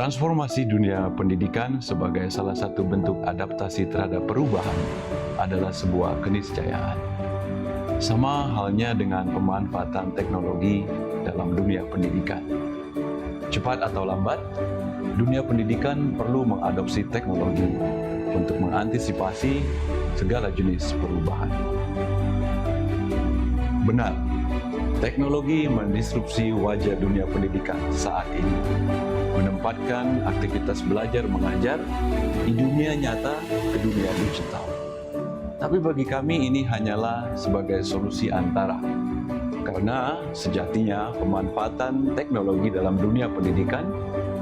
Transformasi dunia pendidikan sebagai salah satu bentuk adaptasi terhadap perubahan adalah sebuah keniscayaan. Sama halnya dengan pemanfaatan teknologi dalam dunia pendidikan. Cepat atau lambat, dunia pendidikan perlu mengadopsi teknologi untuk mengantisipasi segala jenis perubahan. Benar, teknologi mendisrupsi wajah dunia pendidikan saat ini, menempatkan aktivitas belajar mengajar di dunia nyata ke dunia digital. Tapi bagi kami ini hanyalah sebagai solusi antara, karena sejatinya pemanfaatan teknologi dalam dunia pendidikan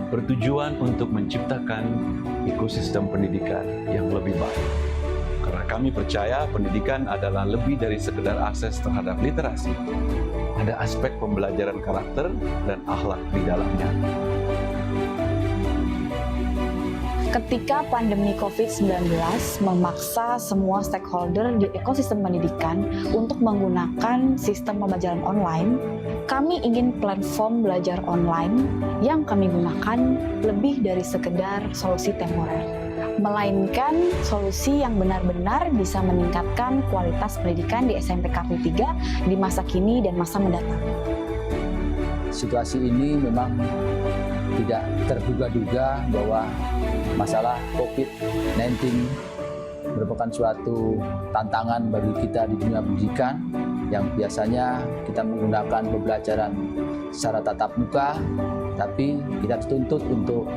bertujuan untuk menciptakan ekosistem pendidikan yang lebih baik. Karena kami percaya pendidikan adalah lebih dari sekedar akses terhadap literasi. Ada aspek pembelajaran karakter dan akhlak di dalamnya. Ketika pandemi COVID-19 memaksa semua stakeholder di ekosistem pendidikan untuk menggunakan sistem pembelajaran online, kami ingin platform belajar online yang kami gunakan lebih dari sekedar solusi temporer, melainkan solusi yang benar-benar bisa meningkatkan kualitas pendidikan di SMP Kartu 3 di masa kini dan masa mendatang. Situasi ini memang tidak terduga-duga bahwa masalah COVID-19 merupakan suatu tantangan bagi kita di dunia pendidikan yang biasanya kita menggunakan pembelajaran secara tatap muka, tapi kita dituntut untuk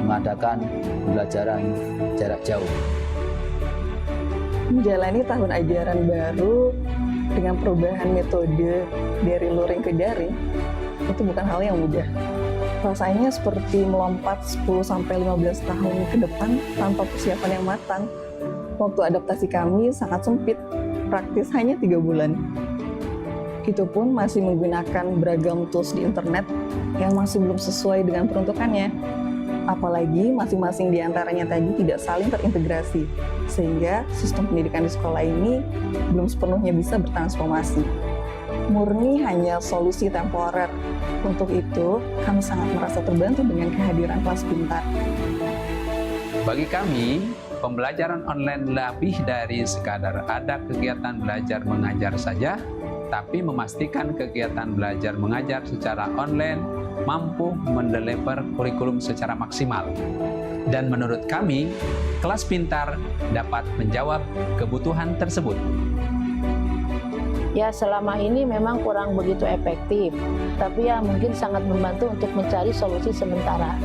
mengadakan pembelajaran jarak jauh. Menjalani tahun ajaran baru dengan perubahan metode dari luring ke daring itu bukan hal yang mudah. Rasanya seperti melompat 10-15 tahun ke depan tanpa persiapan yang matang. Waktu adaptasi kami sangat sempit, praktis hanya 3 bulan. Itu pun masih menggunakan beragam tools di internet yang masih belum sesuai dengan peruntukannya. Apalagi masing-masing di antaranya tadi tidak saling terintegrasi, sehingga sistem pendidikan di sekolah ini belum sepenuhnya bisa bertransformasi. Murni hanya solusi temporer. Untuk itu, kami sangat merasa terbantu dengan kehadiran kelas pintar. Bagi kami, pembelajaran online lebih dari sekadar ada kegiatan belajar mengajar saja, tapi memastikan kegiatan belajar mengajar secara online mampu mendeliver kurikulum secara maksimal. Dan menurut kami, kelas pintar dapat menjawab kebutuhan tersebut. Ya, selama ini memang kurang begitu efektif, tapi ya mungkin sangat membantu untuk mencari solusi sementara.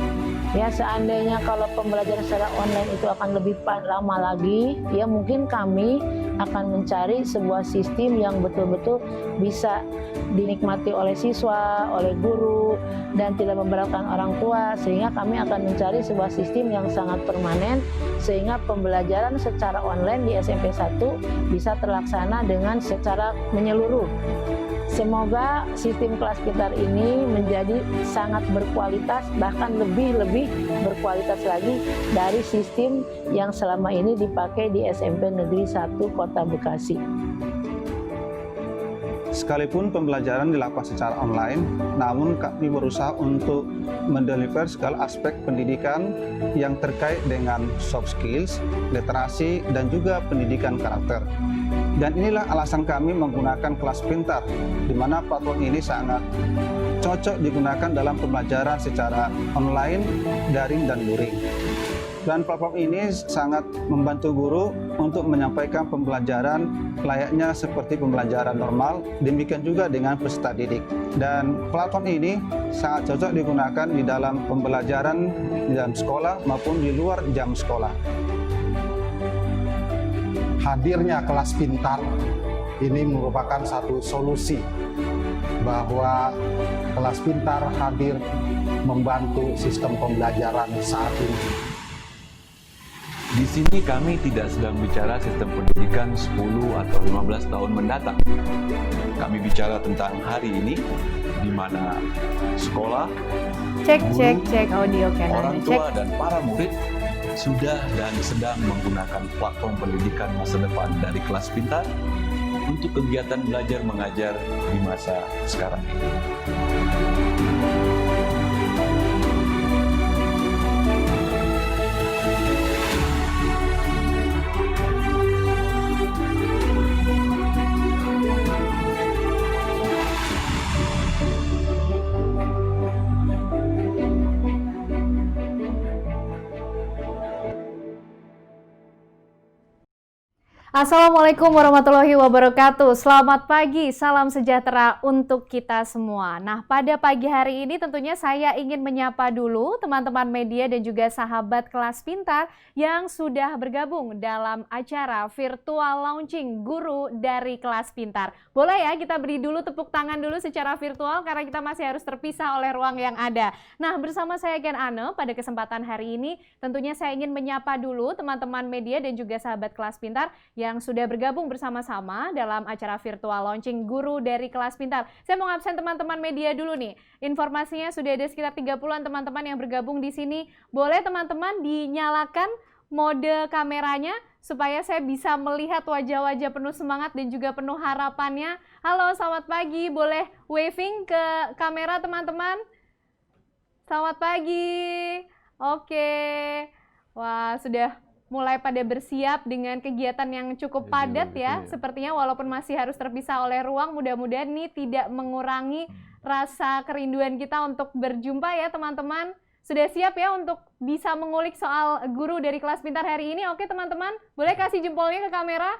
Ya, seandainya kalau pembelajaran secara online itu akan lebih lama lagi, ya mungkin kami akan mencari sebuah sistem yang betul-betul bisa dinikmati oleh siswa, oleh guru, dan tidak memberatkan orang tua, sehingga kami akan mencari sebuah sistem yang sangat permanen, sehingga pembelajaran secara online di SMP 1 bisa terlaksana dengan secara menyeluruh. Semoga sistem kelas pintar ini menjadi sangat berkualitas, bahkan lebih berkualitas lagi dari sistem yang selama ini dipakai di SMP Negeri 1 Kota Bekasi. Sekalipun pembelajaran dilakukan secara online, namun kami berusaha untuk mendeliver segala aspek pendidikan yang terkait dengan soft skills, literasi, dan juga pendidikan karakter. Dan inilah alasan kami menggunakan kelas pintar, di mana platform ini sangat cocok digunakan dalam pembelajaran secara online, daring, dan luring. Dan platform ini sangat membantu guru untuk menyampaikan pembelajaran layaknya seperti pembelajaran normal, demikian juga dengan peserta didik. Dan platform ini sangat cocok digunakan di dalam pembelajaran di dalam sekolah maupun di luar jam sekolah. Hadirnya kelas pintar ini merupakan satu solusi bahwa kelas pintar hadir membantu sistem pembelajaran saat ini. Di sini kami tidak sedang bicara sistem pendidikan 10 atau 15 tahun mendatang. Kami bicara tentang hari ini, di mana sekolah, Cek audio orang tua, dan para murid sudah dan sedang menggunakan platform pendidikan masa depan dari kelas pintar untuk kegiatan belajar mengajar di masa sekarang ini. Assalamualaikum warahmatullahi wabarakatuh. Selamat pagi, salam sejahtera untuk kita semua. Nah, pada pagi hari ini tentunya saya ingin menyapa dulu teman-teman media dan juga sahabat kelas pintar yang sudah bergabung dalam acara virtual launching guru dari kelas pintar. Boleh ya kita beri dulu tepuk tangan dulu secara virtual karena kita masih harus terpisah oleh ruang yang ada. Nah, bersama saya Gen Ane pada kesempatan hari ini tentunya saya ingin menyapa dulu teman-teman media dan juga sahabat kelas pintar yang sudah bergabung bersama-sama dalam acara virtual launching guru dari kelas pintar. Saya mau ngabsen teman-teman media dulu nih. Informasinya sudah ada sekitar 30-an teman-teman yang bergabung di sini. Boleh teman-teman dinyalakan mode kameranya supaya saya bisa melihat wajah-wajah penuh semangat dan juga penuh harapannya. Halo, selamat pagi. Boleh waving ke kamera teman-teman? Selamat pagi. Oke. Wah, sudah mulai pada bersiap dengan kegiatan yang cukup padat ya. Sepertinya walaupun masih harus terpisah oleh ruang, mudah-mudahan ini tidak mengurangi rasa kerinduan kita untuk berjumpa ya teman-teman. Sudah siap ya untuk bisa mengulik soal guru dari kelas pintar hari ini? Oke teman-teman, boleh kasih jempolnya ke kamera?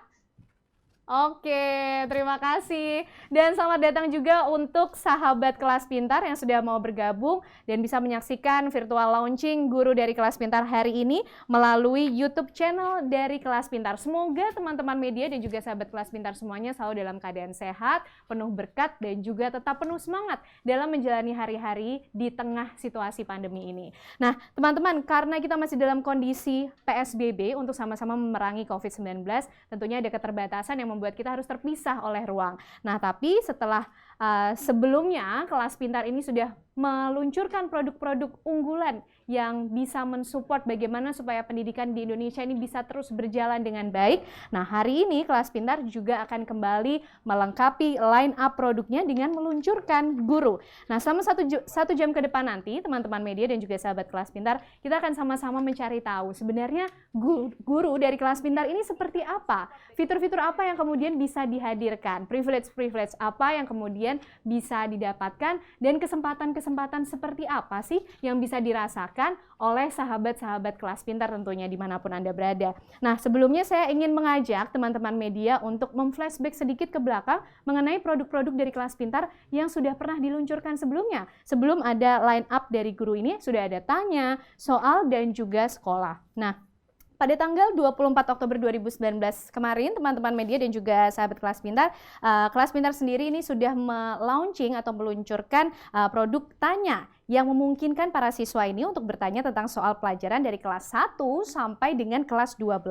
Oke, terima kasih. Dan selamat datang juga untuk sahabat kelas pintar yang sudah mau bergabung dan bisa menyaksikan virtual launching guru dari kelas pintar hari ini melalui YouTube channel dari kelas pintar. Semoga teman-teman media dan juga sahabat kelas pintar semuanya selalu dalam keadaan sehat, penuh berkat dan juga tetap penuh semangat dalam menjalani hari-hari di tengah situasi pandemi ini. Nah, teman-teman, karena kita masih dalam kondisi PSBB untuk sama-sama memerangi COVID-19, tentunya ada keterbatasan yang membuat kita harus terpisah oleh ruang. Nah, tapi setelah sebelumnya kelas pintar ini sudah meluncurkan produk-produk unggulan yang bisa mensupport bagaimana supaya pendidikan di Indonesia ini bisa terus berjalan dengan baik. Nah, hari ini kelas pintar juga akan kembali melengkapi line up produknya dengan meluncurkan guru. Nah, selama satu jam ke depan nanti, teman-teman media dan juga sahabat kelas pintar, kita akan sama-sama mencari tahu sebenarnya guru dari kelas pintar ini seperti apa, fitur-fitur apa yang kemudian bisa dihadirkan, privilege-privilege apa yang kemudian bisa didapatkan, dan kesempatan-kesempatan seperti apa sih yang bisa dirasakan oleh sahabat-sahabat kelas pintar tentunya dimanapun Anda berada. Nah, sebelumnya saya ingin mengajak teman-teman media untuk memflashback sedikit ke belakang mengenai produk-produk dari kelas pintar yang sudah pernah diluncurkan sebelumnya. Sebelum ada line up dari guru ini, sudah ada tanya, soal, dan juga sekolah. Nah, pada tanggal 24 Oktober 2019 kemarin, teman-teman media dan juga sahabat kelas pintar sendiri ini sudah melaunching atau meluncurkan produk Tanya yang memungkinkan para siswa ini untuk bertanya tentang soal pelajaran dari kelas 1 sampai dengan kelas 12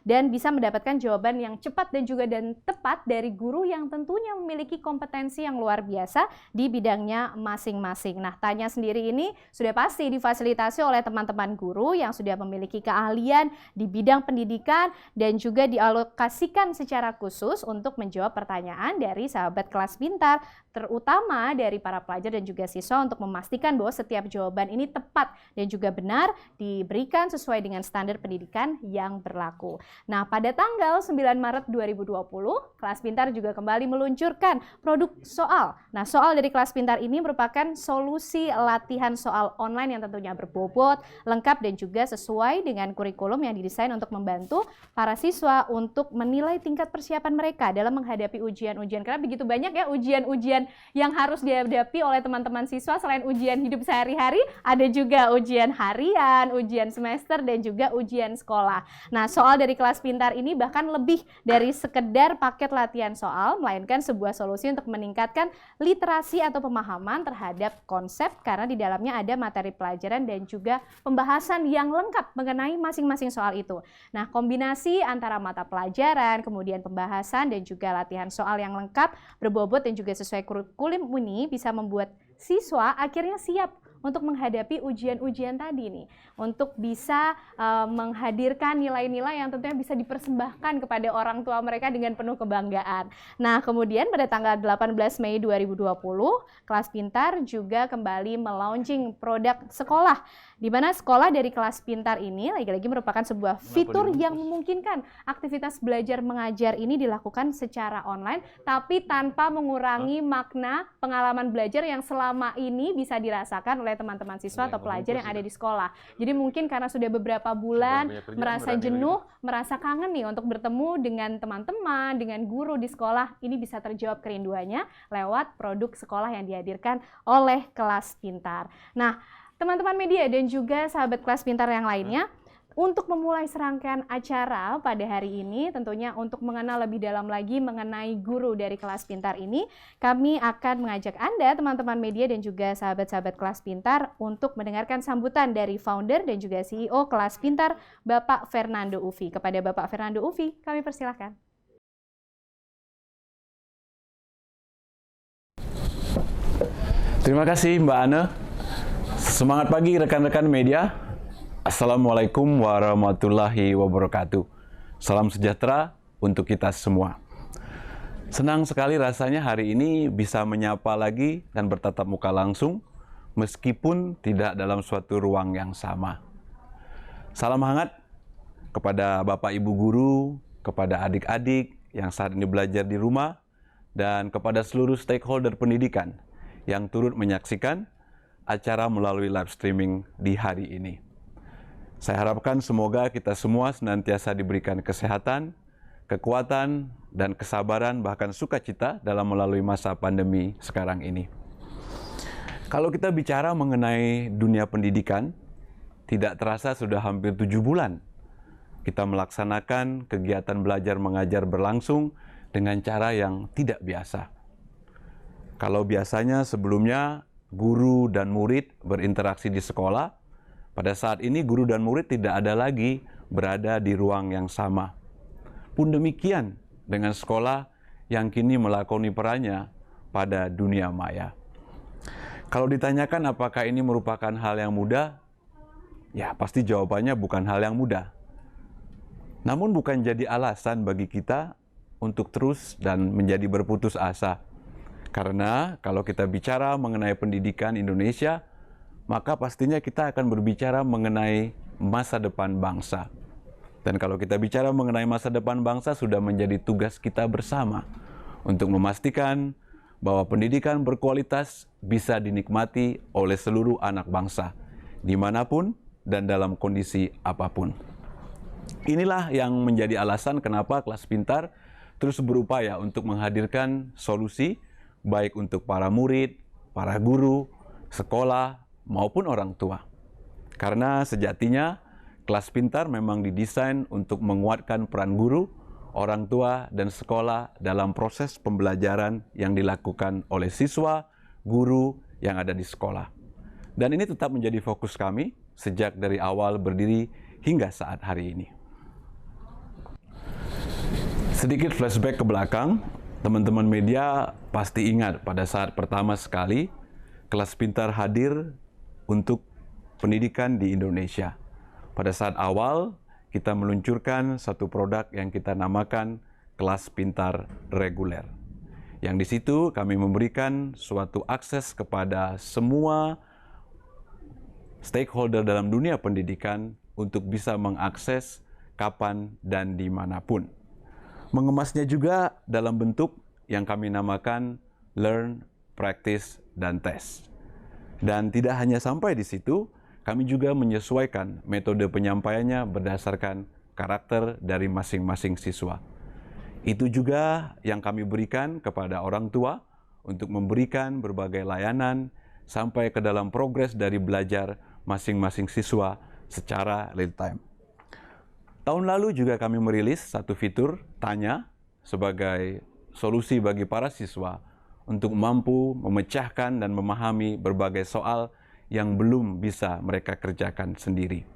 dan bisa mendapatkan jawaban yang cepat dan juga tepat dari guru yang tentunya memiliki kompetensi yang luar biasa di bidangnya masing-masing. Nah, Tanya sendiri ini sudah pasti difasilitasi oleh teman-teman guru yang sudah memiliki keahlian di bidang pendidikan dan juga dialokasikan secara khusus untuk menjawab pertanyaan dari sahabat kelas pintar, terutama dari para pelajar dan juga siswa untuk memastikan bahwa setiap jawaban ini tepat dan juga benar diberikan sesuai dengan standar pendidikan yang berlaku. Nah, pada tanggal 9 Maret 2020, kelas pintar juga kembali meluncurkan produk soal. Nah, soal dari kelas pintar ini merupakan solusi latihan soal online yang tentunya berbobot, lengkap dan juga sesuai dengan kurikulum yang didesain untuk membantu para siswa untuk menilai tingkat persiapan mereka dalam menghadapi ujian-ujian. Karena begitu banyak ya ujian-ujian yang harus dihadapi oleh teman-teman siswa. Selain ujian hidup sehari-hari, ada juga ujian harian, ujian semester, dan juga ujian sekolah. Nah, soal dari kelas pintar ini bahkan lebih dari sekedar paket latihan soal, melainkan sebuah solusi untuk meningkatkan literasi atau pemahaman terhadap konsep, karena di dalamnya ada materi pelajaran dan juga pembahasan yang lengkap mengenai masing-masing soal itu. Nah, kombinasi antara mata pelajaran, kemudian pembahasan, dan juga latihan soal yang lengkap, berbobot, dan juga sesuai kurikulum ini bisa membuat siswa akhirnya siap untuk menghadapi ujian-ujian tadi nih, untuk bisa menghadirkan nilai-nilai yang tentunya bisa dipersembahkan kepada orang tua mereka dengan penuh kebanggaan. Nah, kemudian pada tanggal 18 Mei 2020, kelas pintar juga kembali melaunching produk sekolah, di mana sekolah dari kelas pintar ini lagi-lagi merupakan sebuah fitur yang memungkinkan aktivitas belajar mengajar ini dilakukan secara online, tapi tanpa mengurangi makna pengalaman belajar yang selama ini bisa dirasakan oleh oleh teman-teman siswa atau pelajar yang ada di sekolah. Jadi mungkin karena sudah beberapa bulan merasa jenuh, merasa kangen nih untuk bertemu dengan teman-teman, dengan guru di sekolah, ini bisa terjawab kerinduannya lewat produk sekolah yang dihadirkan oleh Kelas Pintar. Nah, teman-teman media dan juga sahabat Kelas Pintar yang lainnya, untuk memulai serangkaian acara pada hari ini, tentunya untuk mengenal lebih dalam lagi mengenai guru dari Kelas Pintar ini, kami akan mengajak Anda, teman-teman media dan juga sahabat-sahabat Kelas Pintar, untuk mendengarkan sambutan dari founder dan juga CEO Kelas Pintar, Bapak Fernando Ufi. Kepada Bapak Fernando Ufi, kami persilahkan. Terima kasih Mbak Ana. Semangat pagi rekan-rekan media. Assalamualaikum warahmatullahi wabarakatuh. Salam sejahtera untuk kita semua. Senang sekali rasanya hari ini bisa menyapa lagi dan bertatap muka langsung, meskipun tidak dalam suatu ruang yang sama. Salam hangat kepada Bapak Ibu Guru, kepada adik-adik yang saat ini belajar di rumah, dan kepada seluruh stakeholder pendidikan yang turut menyaksikan acara melalui live streaming di hari ini. Saya harapkan semoga kita semua senantiasa diberikan kesehatan, kekuatan, dan kesabaran bahkan sukacita dalam melalui masa pandemi sekarang ini. Kalau kita bicara mengenai dunia pendidikan, tidak terasa sudah hampir 7 bulan kita melaksanakan kegiatan belajar mengajar berlangsung dengan cara yang tidak biasa. Kalau biasanya sebelumnya guru dan murid berinteraksi di sekolah, pada saat ini guru dan murid tidak ada lagi berada di ruang yang sama. Pun demikian dengan sekolah yang kini melakoni perannya pada dunia maya. Kalau ditanyakan apakah ini merupakan hal yang mudah, ya pasti jawabannya bukan hal yang mudah. Namun bukan jadi alasan bagi kita untuk terus dan menjadi berputus asa. Karena kalau kita bicara mengenai pendidikan Indonesia, maka pastinya kita akan berbicara mengenai masa depan bangsa. Dan kalau kita bicara mengenai masa depan bangsa, sudah menjadi tugas kita bersama untuk memastikan bahwa pendidikan berkualitas bisa dinikmati oleh seluruh anak bangsa, dimanapun dan dalam kondisi apapun. Inilah yang menjadi alasan kenapa Kelas Pintar terus berupaya untuk menghadirkan solusi baik untuk para murid, para guru, sekolah, maupun orang tua. Karena sejatinya Kelas Pintar memang didesain untuk menguatkan peran guru, orang tua, dan sekolah dalam proses pembelajaran yang dilakukan oleh siswa, guru yang ada di sekolah. Dan ini tetap menjadi fokus kami sejak dari awal berdiri hingga saat hari ini. Sedikit flashback ke belakang, teman-teman media pasti ingat pada saat pertama sekali Kelas Pintar hadir untuk pendidikan di Indonesia. Pada saat awal, kita meluncurkan satu produk yang kita namakan Kelas Pintar Reguler. Yang di situ kami memberikan suatu akses kepada semua stakeholder dalam dunia pendidikan untuk bisa mengakses kapan dan dimanapun. Mengemasnya juga dalam bentuk yang kami namakan Learn, Practice, dan Test. Dan tidak hanya sampai di situ, kami juga menyesuaikan metode penyampaiannya berdasarkan karakter dari masing-masing siswa. Itu juga yang kami berikan kepada orang tua untuk memberikan berbagai layanan sampai ke dalam progres dari belajar masing-masing siswa secara real time. Tahun lalu juga kami merilis satu fitur Tanya sebagai solusi bagi para siswa untuk mampu memecahkan dan memahami berbagai soal yang belum bisa mereka kerjakan sendiri.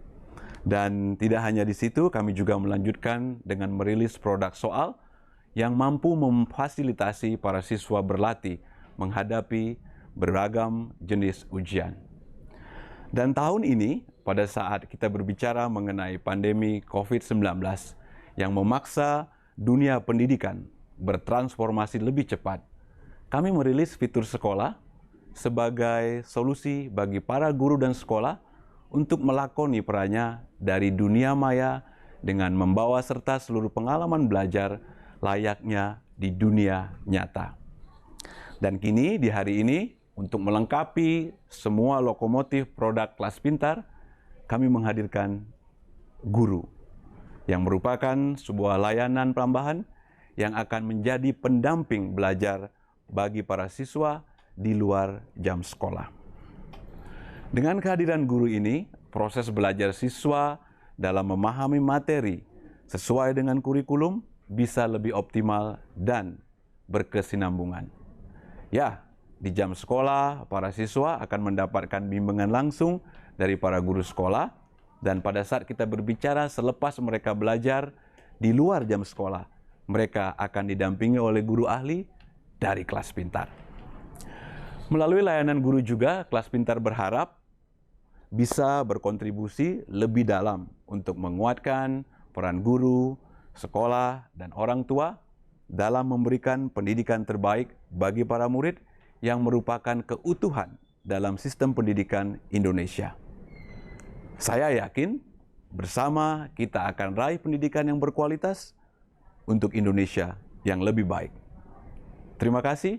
Dan tidak hanya di situ, kami juga melanjutkan dengan merilis produk soal yang mampu memfasilitasi para siswa berlatih menghadapi beragam jenis ujian. Dan tahun ini, pada saat kita berbicara mengenai pandemi COVID-19 yang memaksa dunia pendidikan bertransformasi lebih cepat, kami merilis fitur sekolah sebagai solusi bagi para guru dan sekolah untuk melakoni perannya dari dunia maya dengan membawa serta seluruh pengalaman belajar layaknya di dunia nyata. Dan kini di hari ini untuk melengkapi semua lokomotif produk kelas pintar, kami menghadirkan guru yang merupakan sebuah layanan tambahan yang akan menjadi pendamping belajar bagi para siswa di luar jam sekolah. Dengan kehadiran guru ini, proses belajar siswa dalam memahami materi sesuai dengan kurikulum bisa lebih optimal dan berkesinambungan. Ya, di jam sekolah, para siswa akan mendapatkan bimbingan langsung dari para guru sekolah, dan pada saat kita berbicara selepas mereka belajar di luar jam sekolah, mereka akan didampingi oleh guru ahli dari Kelas Pintar. Melalui layanan guru juga, Kelas Pintar berharap bisa berkontribusi lebih dalam untuk menguatkan peran guru, sekolah, dan orang tua dalam memberikan pendidikan terbaik bagi para murid yang merupakan keutuhan dalam sistem pendidikan Indonesia. Saya yakin bersama kita akan raih pendidikan yang berkualitas untuk Indonesia yang lebih baik. Terima kasih.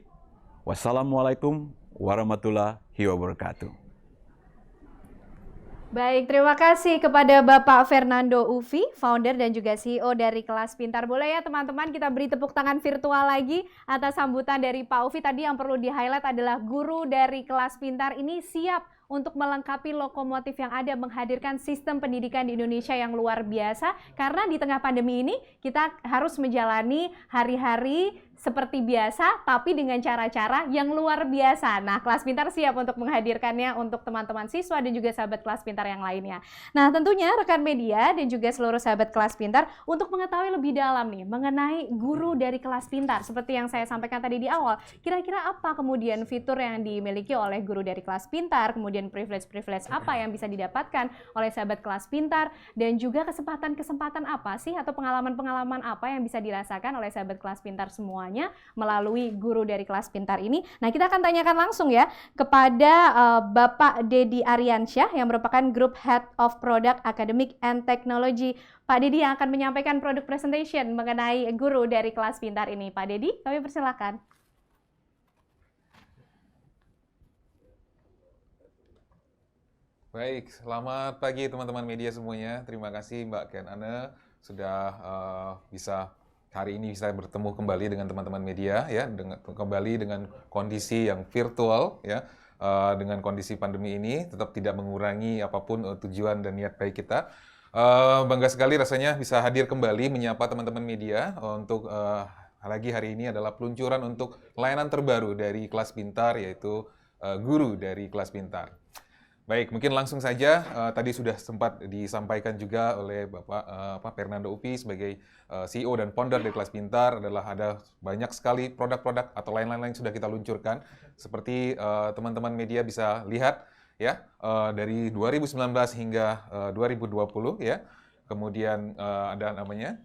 Wassalamualaikum warahmatullahi wabarakatuh. Baik, terima kasih kepada Bapak Fernando Ufi, founder dan juga CEO dari Kelas Pintar. Boleh ya teman-teman kita beri tepuk tangan virtual lagi atas sambutan dari Pak Ufi. Tadi yang perlu di-highlight adalah guru dari Kelas Pintar ini siap untuk melengkapi lokomotif yang ada, menghadirkan sistem pendidikan di Indonesia yang luar biasa. Karena di tengah pandemi ini kita harus menjalani hari-hari seperti biasa, tapi dengan cara-cara yang luar biasa. Nah, Kelas Pintar siap untuk menghadirkannya untuk teman-teman siswa dan juga sahabat Kelas Pintar yang lainnya. Nah, tentunya rekan media dan juga seluruh sahabat Kelas Pintar untuk mengetahui lebih dalam nih mengenai guru dari Kelas Pintar. Seperti yang saya sampaikan tadi di awal, kira-kira apa kemudian fitur yang dimiliki oleh guru dari Kelas Pintar, kemudian privilege-privilege apa yang bisa didapatkan oleh sahabat Kelas Pintar, dan juga kesempatan-kesempatan apa sih atau pengalaman-pengalaman apa yang bisa dirasakan oleh sahabat Kelas Pintar semuanya melalui guru dari Kelas Pintar ini. Nah, kita akan tanyakan langsung ya kepada Bapak Dedi Aryansyah yang merupakan Group Head of Product Academic and Technology. Pak Dedi yang akan menyampaikan product presentation mengenai guru dari Kelas Pintar ini. Pak Dedi, kami persilakan. Baik, selamat pagi teman-teman media semuanya. Terima kasih Mbak Ken Ane sudah bisa hari ini bisa bertemu kembali dengan teman-teman media ya, kembali dengan kondisi yang virtual ya, dengan kondisi pandemi ini tetap tidak mengurangi apapun tujuan dan niat baik kita. Bangga sekali rasanya bisa hadir kembali menyapa teman-teman media untuk lagi hari ini adalah peluncuran untuk layanan terbaru dari Kelas Pintar, yaitu guru dari Kelas Pintar. Baik, mungkin langsung saja, tadi sudah sempat disampaikan juga oleh Bapak Fernando Ufi sebagai CEO dan founder dari Kelas Pintar, adalah ada banyak sekali produk-produk atau lain-lain yang sudah kita luncurkan. Seperti teman-teman media bisa lihat ya, dari 2019 hingga 2020 ya. Kemudian ada namanya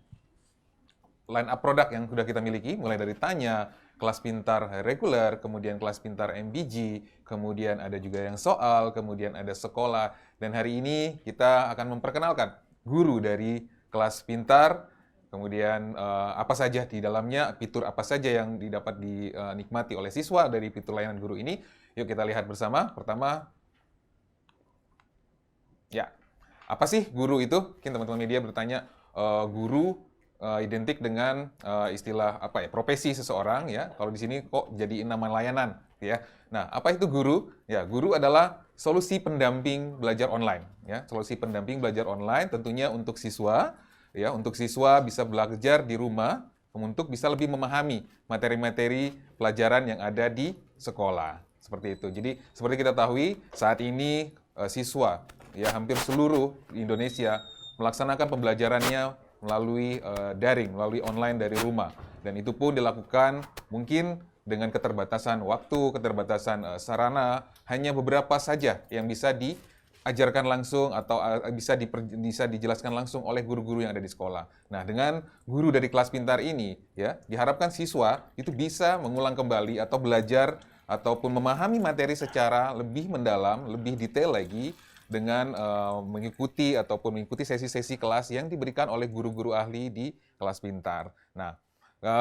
line up produk yang sudah kita miliki, mulai dari Tanya, Kelas Pintar reguler, kemudian Kelas Pintar MBG, kemudian ada juga yang soal, kemudian ada sekolah. Dan hari ini kita akan memperkenalkan guru dari Kelas Pintar, kemudian apa saja di dalamnya, fitur apa saja yang dapat dinikmati oleh siswa dari fitur layanan guru ini. Yuk kita lihat bersama. Pertama, ya, apa sih guru itu? Mungkin teman-teman media bertanya, guru identik dengan istilah apa ya, profesi seseorang ya. Kalau di sini kok jadi nama layanan ya. Nah, apa itu guru? Ya, guru adalah solusi pendamping belajar online ya. Solusi pendamping belajar online tentunya untuk siswa ya, untuk siswa bisa belajar di rumah untuk bisa lebih memahami materi-materi pelajaran yang ada di sekolah. Seperti itu. Jadi, seperti kita tahu saat ini siswa ya hampir seluruh Indonesia melaksanakan pembelajarannya melalui daring, melalui online dari rumah. Dan itu pun dilakukan mungkin dengan keterbatasan waktu, keterbatasan sarana, hanya beberapa saja yang bisa diajarkan langsung atau bisa dijelaskan langsung oleh guru-guru yang ada di sekolah. Nah, dengan guru dari Kelas Pintar ini, ya, diharapkan siswa itu bisa mengulang kembali atau belajar ataupun memahami materi secara lebih mendalam, lebih detail lagi, dengan mengikuti sesi-sesi kelas yang diberikan oleh guru-guru ahli di Kelas Pintar. Nah,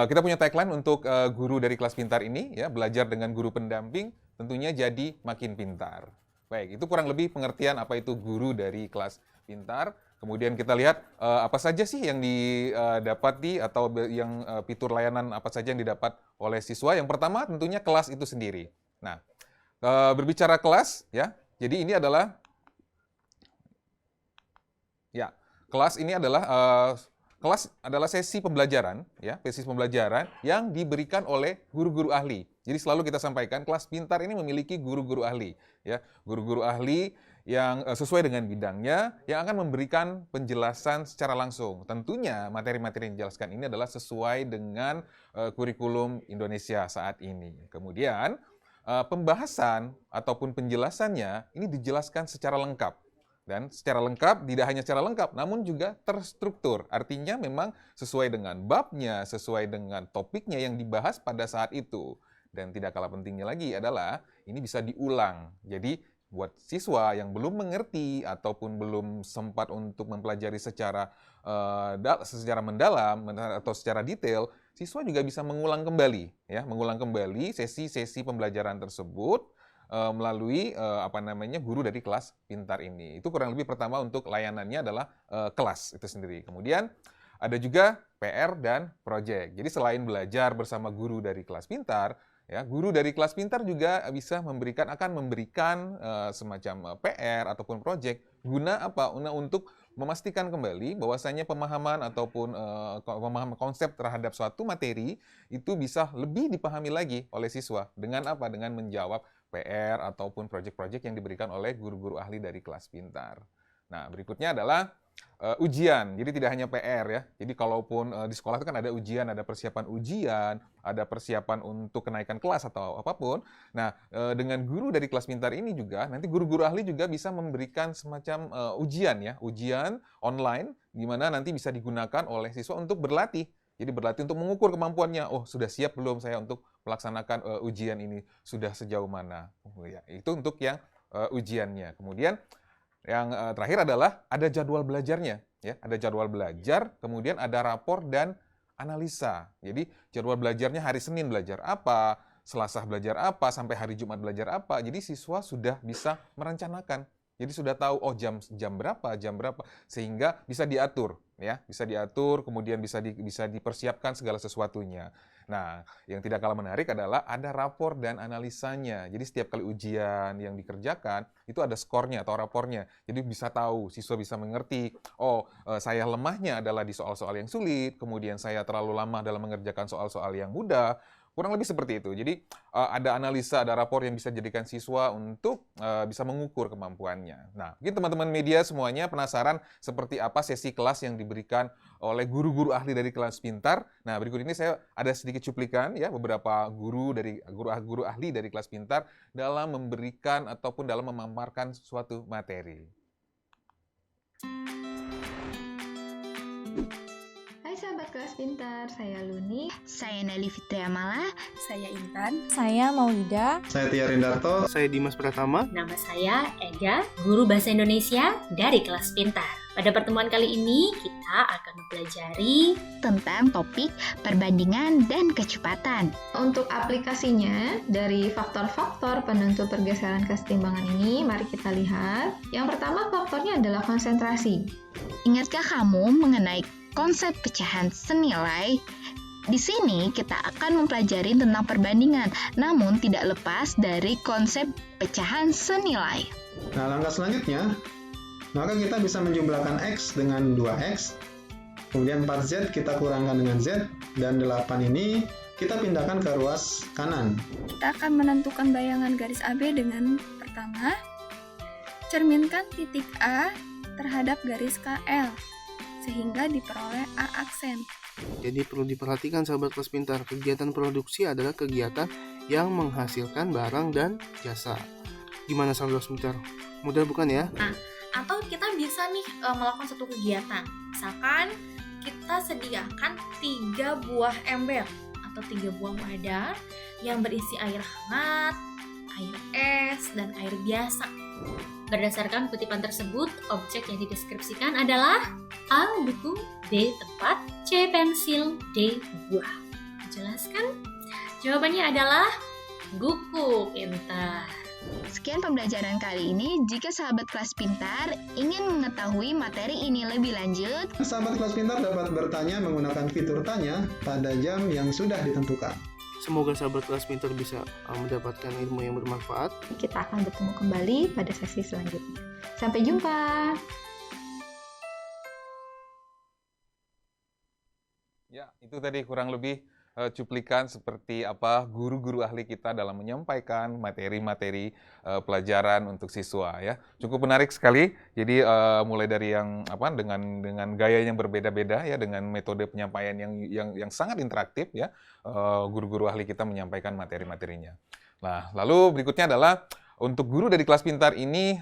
kita punya tagline untuk guru dari Kelas Pintar ini, ya, belajar dengan guru pendamping, tentunya jadi makin pintar. Baik, itu kurang lebih pengertian apa itu guru dari kelas pintar. Kemudian kita lihat apa saja sih yang didapati atau yang fitur layanan apa saja yang didapat oleh siswa. Yang pertama tentunya kelas itu sendiri. Nah, berbicara kelas ya, jadi ini adalah ya, kelas ini adalah kelas adalah sesi pembelajaran ya, sesi pembelajaran yang diberikan oleh guru-guru ahli. Jadi selalu kita sampaikan kelas pintar ini memiliki guru-guru ahli ya, guru-guru ahli yang sesuai dengan bidangnya yang akan memberikan penjelasan secara langsung. Tentunya materi-materi yang dijelaskan ini adalah sesuai dengan kurikulum Indonesia saat ini. Kemudian pembahasan ataupun penjelasannya ini dijelaskan secara lengkap. Dan secara lengkap, tidak hanya secara lengkap, namun juga terstruktur. Artinya memang sesuai dengan babnya, sesuai dengan topiknya yang dibahas pada saat itu. Dan tidak kalah pentingnya lagi adalah ini bisa diulang. Jadi buat siswa yang belum mengerti ataupun belum sempat untuk mempelajari secara mendalam atau secara detail, siswa juga bisa mengulang kembali, ya, mengulang kembali sesi-sesi pembelajaran tersebut melalui guru dari kelas pintar ini. Itu kurang lebih pertama untuk layanannya adalah kelas itu sendiri. Kemudian ada juga PR dan proyek. Jadi selain belajar bersama guru dari kelas pintar, ya, guru dari kelas pintar juga bisa akan memberikan semacam PR ataupun proyek guna apa? Untuk memastikan kembali bahwasanya pemahaman ataupun pemahaman konsep terhadap suatu materi itu bisa lebih dipahami lagi oleh siswa dengan apa? Dengan menjawab PR ataupun proyek-proyek yang diberikan oleh guru-guru ahli dari kelas pintar. Nah, berikutnya adalah ujian. Jadi tidak hanya PR ya. Jadi kalaupun di sekolah itu kan ada ujian, ada persiapan ujian, ada persiapan untuk kenaikan kelas atau apapun. Nah, dengan guru dari kelas pintar ini juga nanti guru-guru ahli juga bisa memberikan semacam ujian ya, ujian online di mana nanti bisa digunakan oleh siswa untuk berlatih. Jadi berlatih untuk mengukur kemampuannya. Oh, sudah siap belum saya untuk melaksanakan ujian ini? Sudah sejauh mana? Oh, ya, itu untuk yang ujiannya. Kemudian yang terakhir adalah ada jadwal belajarnya, ya, ada jadwal belajar, kemudian ada rapor dan analisa. Jadi jadwal belajarnya hari Senin belajar apa, Selasa belajar apa, sampai hari Jumat belajar apa. Jadi siswa sudah bisa merencanakan. Jadi sudah tahu jam berapa, sehingga bisa diatur, ya, bisa diatur, kemudian bisa dipersiapkan segala sesuatunya. Nah, yang tidak kalah menarik adalah ada rapor dan analisanya. Jadi setiap kali ujian yang dikerjakan itu ada skornya atau rapornya. Jadi bisa tahu, siswa bisa mengerti, saya lemahnya adalah di soal-soal yang sulit, kemudian saya terlalu lama dalam mengerjakan soal-soal yang mudah. Kurang lebih seperti itu. Jadi ada analisa, ada rapor yang bisa dijadikan siswa untuk bisa mengukur kemampuannya. Nah, mungkin teman-teman media semuanya penasaran seperti apa sesi kelas yang diberikan oleh guru-guru ahli dari kelas pintar. Nah, berikut ini saya ada sedikit cuplikan ya beberapa guru ahli dari kelas pintar dalam memberikan ataupun dalam memaparkan suatu materi. Sahabat kelas pintar, saya Luni, saya Nelly Fitriamala, saya Intan, saya Maulida, saya Tia Rindarto, saya Dimas Pratama, nama saya Ega, guru bahasa Indonesia dari kelas pintar. Pada pertemuan kali ini kita akan mempelajari tentang topik perbandingan dan kecepatan. Untuk aplikasinya dari faktor-faktor penentu pergeseran kesetimbangan ini, mari kita lihat. Yang pertama faktornya adalah konsentrasi. Ingatkah kamu mengenai konsep pecahan senilai? Di sini kita akan mempelajari tentang perbandingan, namun tidak lepas dari konsep pecahan senilai. Nah, langkah selanjutnya, maka kita bisa menjumlahkan X dengan 2X, kemudian 4Z kita kurangkan dengan Z, dan 8 ini kita pindahkan ke ruas kanan. Kita akan menentukan bayangan garis AB dengan pertama, cerminkan titik A terhadap garis KL, sehingga diperoleh A aksen. Jadi perlu diperhatikan sahabat kelas pintar, kegiatan produksi adalah kegiatan yang menghasilkan barang dan jasa. Gimana sahabat kelas pintar? Mudah bukan ya? Nah, atau kita bisa nih melakukan satu kegiatan. Misalkan kita sediakan 3 buah ember atau 3 buah wadah yang berisi air hangat, air es, dan air biasa. Berdasarkan kutipan tersebut, objek yang dideskripsikan adalah A. buku, B. tempat, C. pensil, D. buah. Jelaskan? Jawabannya adalah Guku Pintar. Sekian pembelajaran kali ini. Jika sahabat kelas pintar ingin mengetahui materi ini lebih lanjut, Sahabat kelas pintar dapat bertanya menggunakan fitur tanya pada jam yang sudah ditentukan. Semoga sahabat kelas pintar bisa mendapatkan ilmu yang bermanfaat. Kita akan bertemu kembali pada sesi selanjutnya. Sampai jumpa. Ya, itu tadi kurang lebih cuplikan seperti apa guru-guru ahli kita dalam menyampaikan materi-materi pelajaran untuk siswa ya. Cukup menarik sekali. Jadi mulai dari yang apa dengan gaya yang berbeda-beda ya, dengan metode penyampaian yang sangat interaktif ya. Guru-guru ahli kita menyampaikan materi-materinya. Nah, lalu berikutnya adalah untuk guru dari kelas pintar ini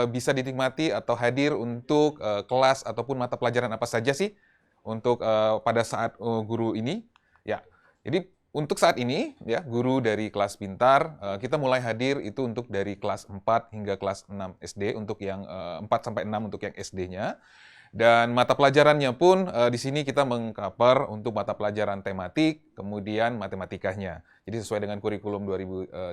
bisa dinikmati atau hadir untuk kelas ataupun mata pelajaran apa saja sih untuk pada saat guru ini ya. Jadi untuk saat ini ya guru dari kelas pintar kita mulai hadir itu untuk dari kelas 4 hingga kelas 6 SD untuk yang 4 sampai 6 untuk yang SD-nya. Dan mata pelajarannya pun di sini kita meng-cover untuk mata pelajaran tematik, kemudian matematikanya. Jadi sesuai dengan kurikulum 2013,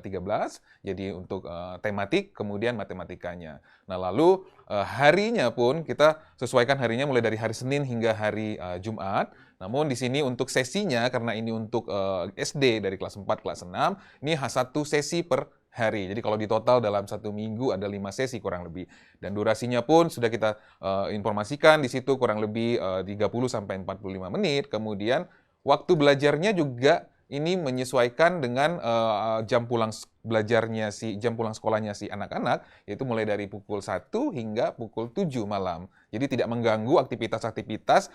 jadi untuk tematik, kemudian matematikanya. Nah lalu harinya pun kita sesuaikan harinya mulai dari hari Senin hingga hari Jumat. Namun di sini untuk sesinya, karena ini untuk SD dari kelas 4, kelas 6, ini satu sesi per hari. Jadi kalau di total dalam satu minggu ada 5 sesi kurang lebih. Dan durasinya pun sudah kita informasikan di situ kurang lebih 30-45 menit. Kemudian waktu belajarnya juga ini menyesuaikan dengan jam pulang belajarnya jam pulang sekolahnya si anak-anak, yaitu mulai dari pukul 1 hingga pukul 7 malam. Jadi tidak mengganggu aktivitas-aktivitas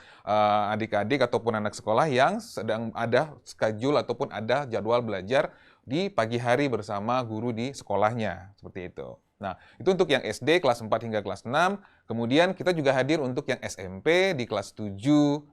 adik-adik ataupun anak sekolah yang sedang ada schedule ataupun ada jadwal belajar di pagi hari bersama guru di sekolahnya, seperti itu. Nah, itu untuk yang SD kelas 4 hingga kelas 6. Kemudian kita juga hadir untuk yang SMP di kelas 7,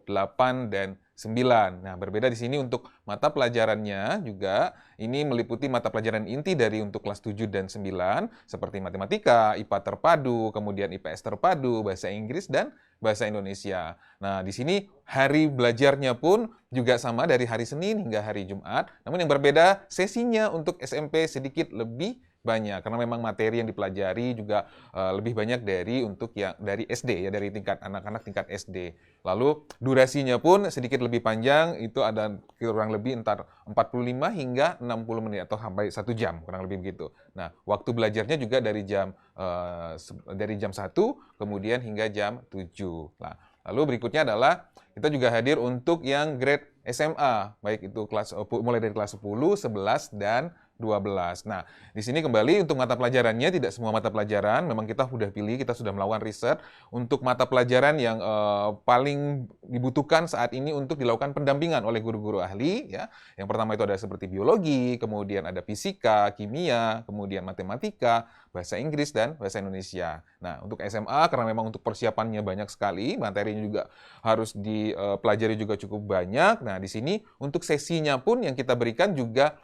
8, dan 9. Nah, berbeda di sini untuk mata pelajarannya juga ini meliputi mata pelajaran inti dari untuk kelas 7 dan 9 seperti matematika, IPA terpadu, kemudian IPS terpadu, bahasa Inggris dan bahasa Indonesia. Nah, di sini hari belajarnya pun juga sama dari hari Senin hingga hari Jumat. Namun yang berbeda sesinya untuk SMP sedikit lebih banyak karena memang materi yang dipelajari juga lebih banyak dari untuk yang dari SD ya, dari tingkat anak-anak tingkat SD. Lalu durasinya pun sedikit lebih panjang, itu ada kurang lebih entar 45 hingga 60 menit atau sampai 1 jam kurang lebih begitu. Nah, waktu belajarnya juga dari jam 1 kemudian hingga jam 7. Nah, lalu berikutnya adalah kita juga hadir untuk yang grade SMA, baik itu kelas mulai dari kelas 10, 11 dan 12. Nah, di sini kembali untuk mata pelajarannya tidak semua mata pelajaran memang kita sudah pilih, kita sudah melakukan riset untuk mata pelajaran yang paling dibutuhkan saat ini untuk dilakukan pendampingan oleh guru-guru ahli ya. Yang pertama itu ada seperti biologi, kemudian ada fisika, kimia, kemudian matematika, bahasa Inggris dan bahasa Indonesia. Nah, untuk SMA karena memang untuk persiapannya banyak sekali, materinya juga harus dipelajari juga cukup banyak. Nah, di sini untuk sesinya pun yang kita berikan juga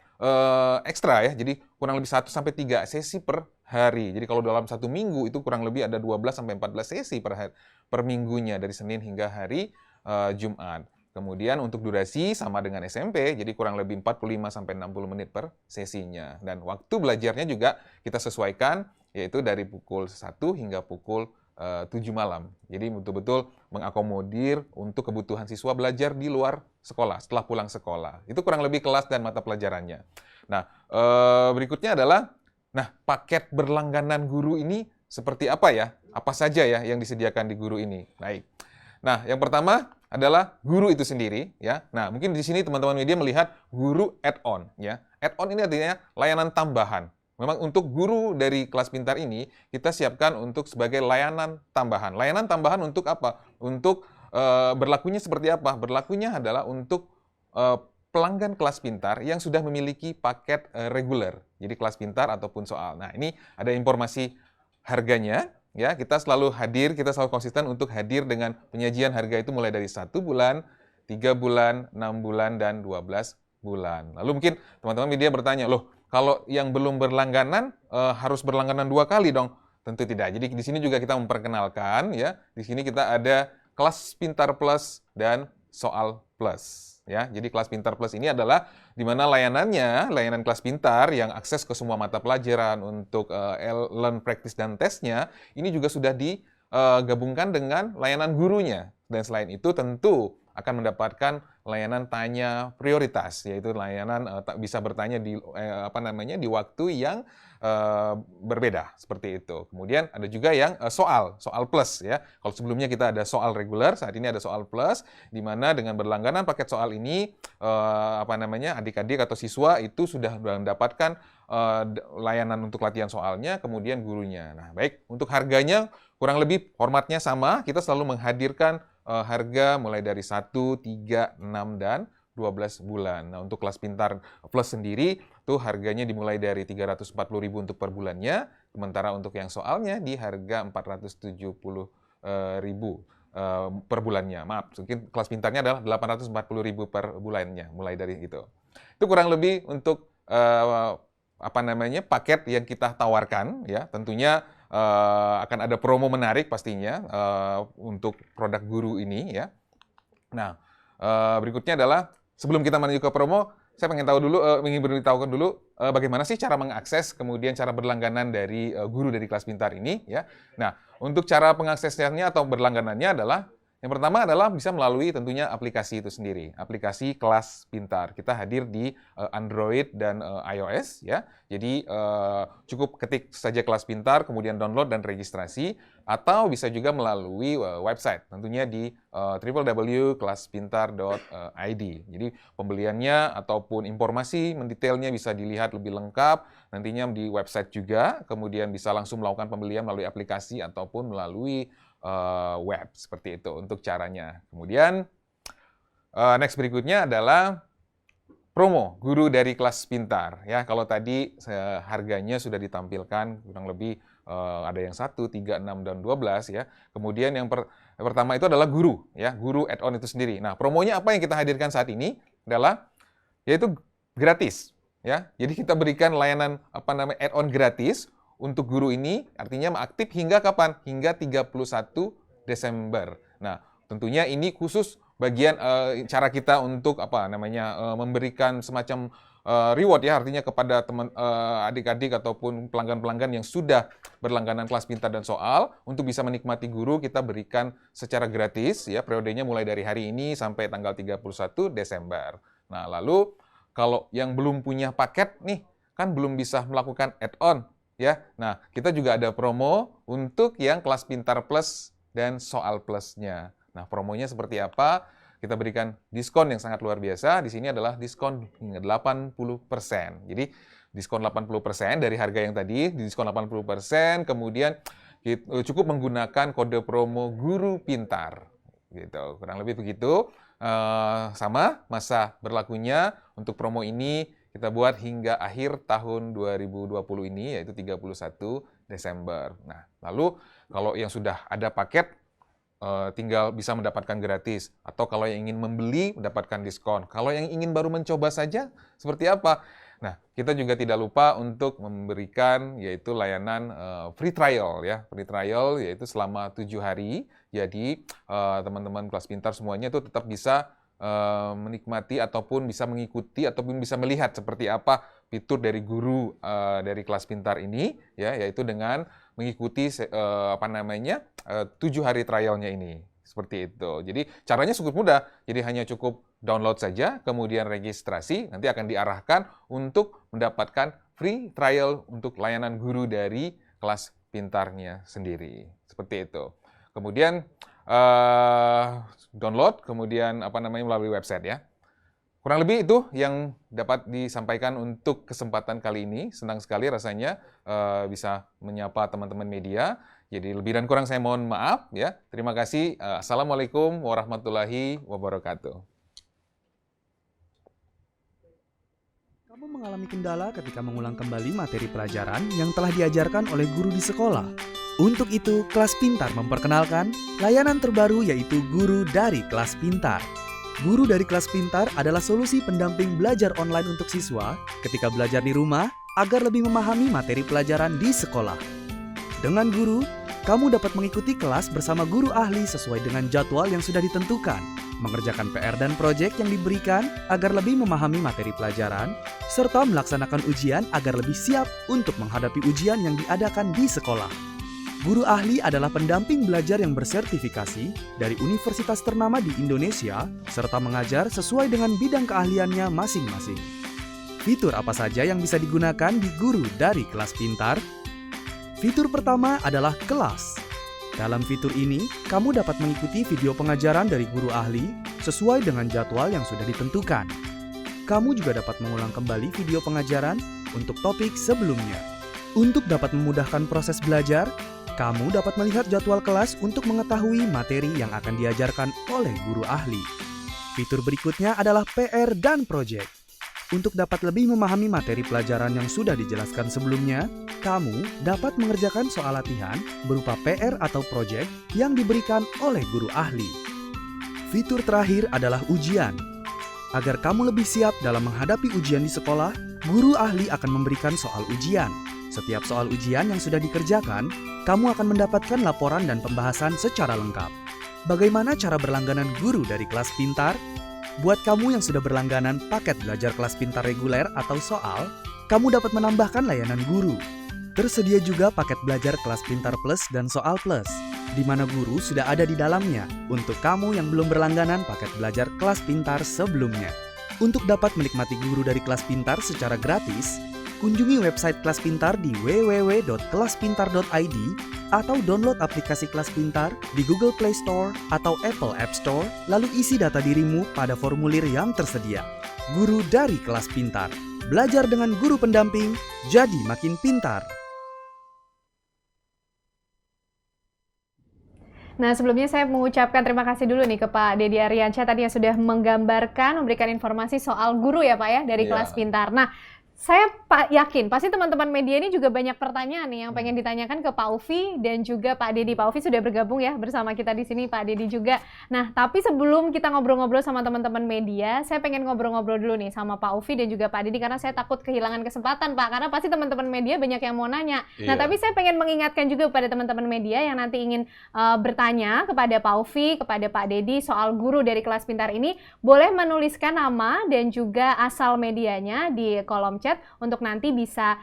ekstra ya, jadi kurang lebih 1-3 sesi per hari. Jadi kalau dalam satu minggu itu kurang lebih ada 12-14 sesi per minggunya dari Senin hingga hari Jumat. Kemudian untuk durasi sama dengan SMP, jadi kurang lebih 45-60 menit per sesinya. Dan waktu belajarnya juga kita sesuaikan, yaitu dari pukul 1 hingga pukul 7 malam. Jadi betul-betul mengakomodir untuk kebutuhan siswa belajar di luar sekolah, setelah pulang sekolah. Itu kurang lebih kelas dan mata pelajarannya. Nah, berikutnya adalah, paket berlangganan guru ini seperti apa ya? Apa saja ya yang disediakan di guru ini? Baik. Nah, yang pertama adalah guru itu sendiri ya. Nah, mungkin di sini teman-teman media melihat guru add-on ya. Add-on ini artinya layanan tambahan. Memang untuk guru dari kelas pintar ini kita siapkan untuk sebagai layanan tambahan. Layanan tambahan untuk apa? Untuk berlakunya seperti apa? Berlakunya adalah untuk pelanggan kelas pintar yang sudah memiliki paket reguler. Jadi kelas pintar ataupun soal. Nah, ini ada informasi harganya. Ya, kita selalu hadir, kita selalu konsisten untuk hadir dengan penyajian harga itu mulai dari 1 bulan, 3 bulan, 6 bulan, dan 12 bulan. Lalu mungkin teman-teman media bertanya, loh, kalau yang belum berlangganan harus berlangganan 2 kali dong? Tentu tidak. Jadi di sini juga kita memperkenalkan ya. Di sini kita ada kelas pintar plus dan soal plus. ya. Jadi Kelas Pintar Plus ini adalah di mana layanan Kelas Pintar yang akses ke semua mata pelajaran untuk learn, practice, dan tesnya, ini juga sudah digabungkan dengan layanan gurunya. Dan selain itu tentu akan mendapatkan layanan tanya prioritas, yaitu layanan bisa bertanya di di waktu yang berbeda seperti itu. Kemudian ada juga yang soal plus ya. Kalau sebelumnya kita ada soal reguler, saat ini ada soal plus, di mana dengan berlangganan paket soal ini adik-adik atau siswa itu sudah mendapatkan layanan untuk latihan soalnya, kemudian gurunya. Nah, baik, untuk harganya kurang lebih formatnya sama, kita selalu menghadirkan harga mulai dari 1, 3, 6, dan 12 bulan. Nah, untuk Kelas Pintar Plus sendiri, tuh harganya dimulai dari 340.000 untuk per bulannya, sementara untuk yang soalnya di harga 470.000 per bulannya. Maaf, mungkin Kelas Pintarnya adalah 840.000 per bulannya, mulai dari itu. Itu kurang lebih untuk paket yang kita tawarkan, ya. Tentunya akan ada promo menarik pastinya untuk produk guru ini, ya. Nah, berikutnya adalah sebelum kita menuju ke promo, saya ingin beritahukan dulu bagaimana sih cara mengakses, kemudian cara berlangganan dari guru dari Kelas Pintar ini, ya. Nah, untuk cara pengaksesnya atau berlangganannya adalah yang pertama adalah bisa melalui tentunya aplikasi itu sendiri, aplikasi Kelas Pintar. Kita hadir di Android dan iOS, ya. Jadi cukup ketik saja Kelas Pintar, kemudian download dan registrasi, atau bisa juga melalui website, tentunya di www.kelaspintar.id. Jadi pembeliannya ataupun informasi mendetailnya bisa dilihat lebih lengkap nantinya di website juga, kemudian bisa langsung melakukan pembelian melalui aplikasi ataupun melalui web, seperti itu untuk caranya. Kemudian next berikutnya adalah promo guru dari Kelas Pintar, ya. Kalau tadi harganya sudah ditampilkan kurang lebih ada yang 1, 3, 6, dan 12, ya. Kemudian yang pertama itu adalah guru, ya, guru add-on itu sendiri. Nah, promonya apa yang kita hadirkan saat ini adalah yaitu gratis, ya. Jadi kita berikan layanan add-on gratis untuk guru ini, artinya aktif hingga kapan? Hingga 31 Desember. Nah, tentunya ini khusus bagian cara kita untuk memberikan semacam reward, ya, artinya kepada adik-adik ataupun pelanggan-pelanggan yang sudah berlangganan Kelas Pintar dan soal, untuk bisa menikmati guru kita berikan secara gratis, ya, periodenya mulai dari hari ini sampai tanggal 31 Desember. Nah, lalu kalau yang belum punya paket nih, kan belum bisa melakukan add-on, ya. Nah, kita juga ada promo untuk yang Kelas Pintar Plus dan soal plusnya. Nah, promonya seperti apa? Kita berikan diskon yang sangat luar biasa. Di sini adalah diskon hingga 80%. Jadi, diskon 80% dari harga yang tadi, diskon 80%, kemudian cukup menggunakan kode promo Guru Pintar. Gitu. Kurang lebih begitu. Sama masa berlakunya untuk promo ini kita buat hingga akhir tahun 2020 ini, yaitu 31 Desember. Nah, lalu kalau yang sudah ada paket, tinggal bisa mendapatkan gratis. Atau kalau yang ingin membeli, mendapatkan diskon. Kalau yang ingin baru mencoba saja, seperti apa? Nah, kita juga tidak lupa untuk memberikan yaitu layanan free trial, ya. Free trial yaitu selama 7 hari. Jadi, teman-teman Kelas Pintar semuanya itu tetap bisa menikmati ataupun bisa mengikuti ataupun bisa melihat seperti apa fitur dari guru dari Kelas Pintar ini, ya, yaitu dengan mengikuti 7 hari trialnya ini, seperti itu. Jadi caranya cukup mudah, jadi hanya cukup download saja, kemudian registrasi, nanti akan diarahkan untuk mendapatkan free trial untuk layanan guru dari Kelas Pintarnya sendiri, seperti itu. Kemudian download, kemudian melalui website, ya. Kurang lebih itu yang dapat disampaikan untuk kesempatan kali ini. Senang sekali rasanya bisa menyapa teman-teman media. Jadi lebih dan kurang saya mohon maaf, ya. Terima kasih. Assalamualaikum warahmatullahi wabarakatuh. Kamu mengalami kendala ketika mengulang kembali materi pelajaran yang telah diajarkan oleh guru di sekolah. Untuk itu, Kelas Pintar memperkenalkan layanan terbaru, yaitu Guru dari Kelas Pintar. Guru dari Kelas Pintar adalah solusi pendamping belajar online untuk siswa ketika belajar di rumah agar lebih memahami materi pelajaran di sekolah. Dengan Guru, kamu dapat mengikuti kelas bersama guru ahli sesuai dengan jadwal yang sudah ditentukan, mengerjakan PR dan proyek yang diberikan agar lebih memahami materi pelajaran, serta melaksanakan ujian agar lebih siap untuk menghadapi ujian yang diadakan di sekolah. Guru ahli adalah pendamping belajar yang bersertifikasi dari universitas ternama di Indonesia, serta mengajar sesuai dengan bidang keahliannya masing-masing. Fitur apa saja yang bisa digunakan di Guru dari Kelas Pintar? Fitur pertama adalah kelas. Dalam fitur ini, kamu dapat mengikuti video pengajaran dari guru ahli sesuai dengan jadwal yang sudah ditentukan. Kamu juga dapat mengulang kembali video pengajaran untuk topik sebelumnya. Untuk dapat memudahkan proses belajar, kamu dapat melihat jadwal kelas untuk mengetahui materi yang akan diajarkan oleh guru ahli. Fitur berikutnya adalah PR dan proyek. Untuk dapat lebih memahami materi pelajaran yang sudah dijelaskan sebelumnya, kamu dapat mengerjakan soal latihan berupa PR atau proyek yang diberikan oleh guru ahli. Fitur terakhir adalah ujian. Agar kamu lebih siap dalam menghadapi ujian di sekolah, guru ahli akan memberikan soal ujian. Setiap soal ujian yang sudah dikerjakan, kamu akan mendapatkan laporan dan pembahasan secara lengkap. Bagaimana cara berlangganan guru dari Kelas Pintar? Buat kamu yang sudah berlangganan paket belajar Kelas Pintar reguler atau soal, kamu dapat menambahkan layanan guru. Tersedia juga paket belajar Kelas Pintar Plus dan Soal Plus, di mana guru sudah ada di dalamnya untuk kamu yang belum berlangganan paket belajar Kelas Pintar sebelumnya. Untuk dapat menikmati guru dari Kelas Pintar secara gratis, kunjungi website Kelas Pintar di www.kelaspintar.id atau download aplikasi Kelas Pintar di Google Play Store atau Apple App Store, lalu isi data dirimu pada formulir yang tersedia. Guru dari Kelas Pintar. Belajar dengan guru pendamping, jadi makin pintar. Nah, sebelumnya saya mengucapkan terima kasih dulu nih ke Pak Dedi Aryansyah tadi yang sudah menggambarkan, memberikan informasi soal guru ya Pak ya dari Kelas Pintar. Nah, saya yakin pasti teman-teman media ini juga banyak pertanyaan nih yang pengen ditanyakan ke Pak Ufi dan juga Pak Dedi. Pak Ufi sudah bergabung ya bersama kita di sini, Pak Dedi juga. Nah, tapi sebelum kita ngobrol-ngobrol sama teman-teman media, saya pengen ngobrol-ngobrol dulu nih sama Pak Ufi dan juga Pak Dedi karena saya takut kehilangan kesempatan, Pak, karena pasti teman-teman media banyak yang mau nanya. Nah, tapi saya pengen mengingatkan juga kepada teman-teman media yang nanti ingin bertanya kepada Pak Ufi, kepada Pak Dedi soal guru dari Kelas Pintar ini, boleh menuliskan nama dan juga asal medianya di kolom chat untuk nanti bisa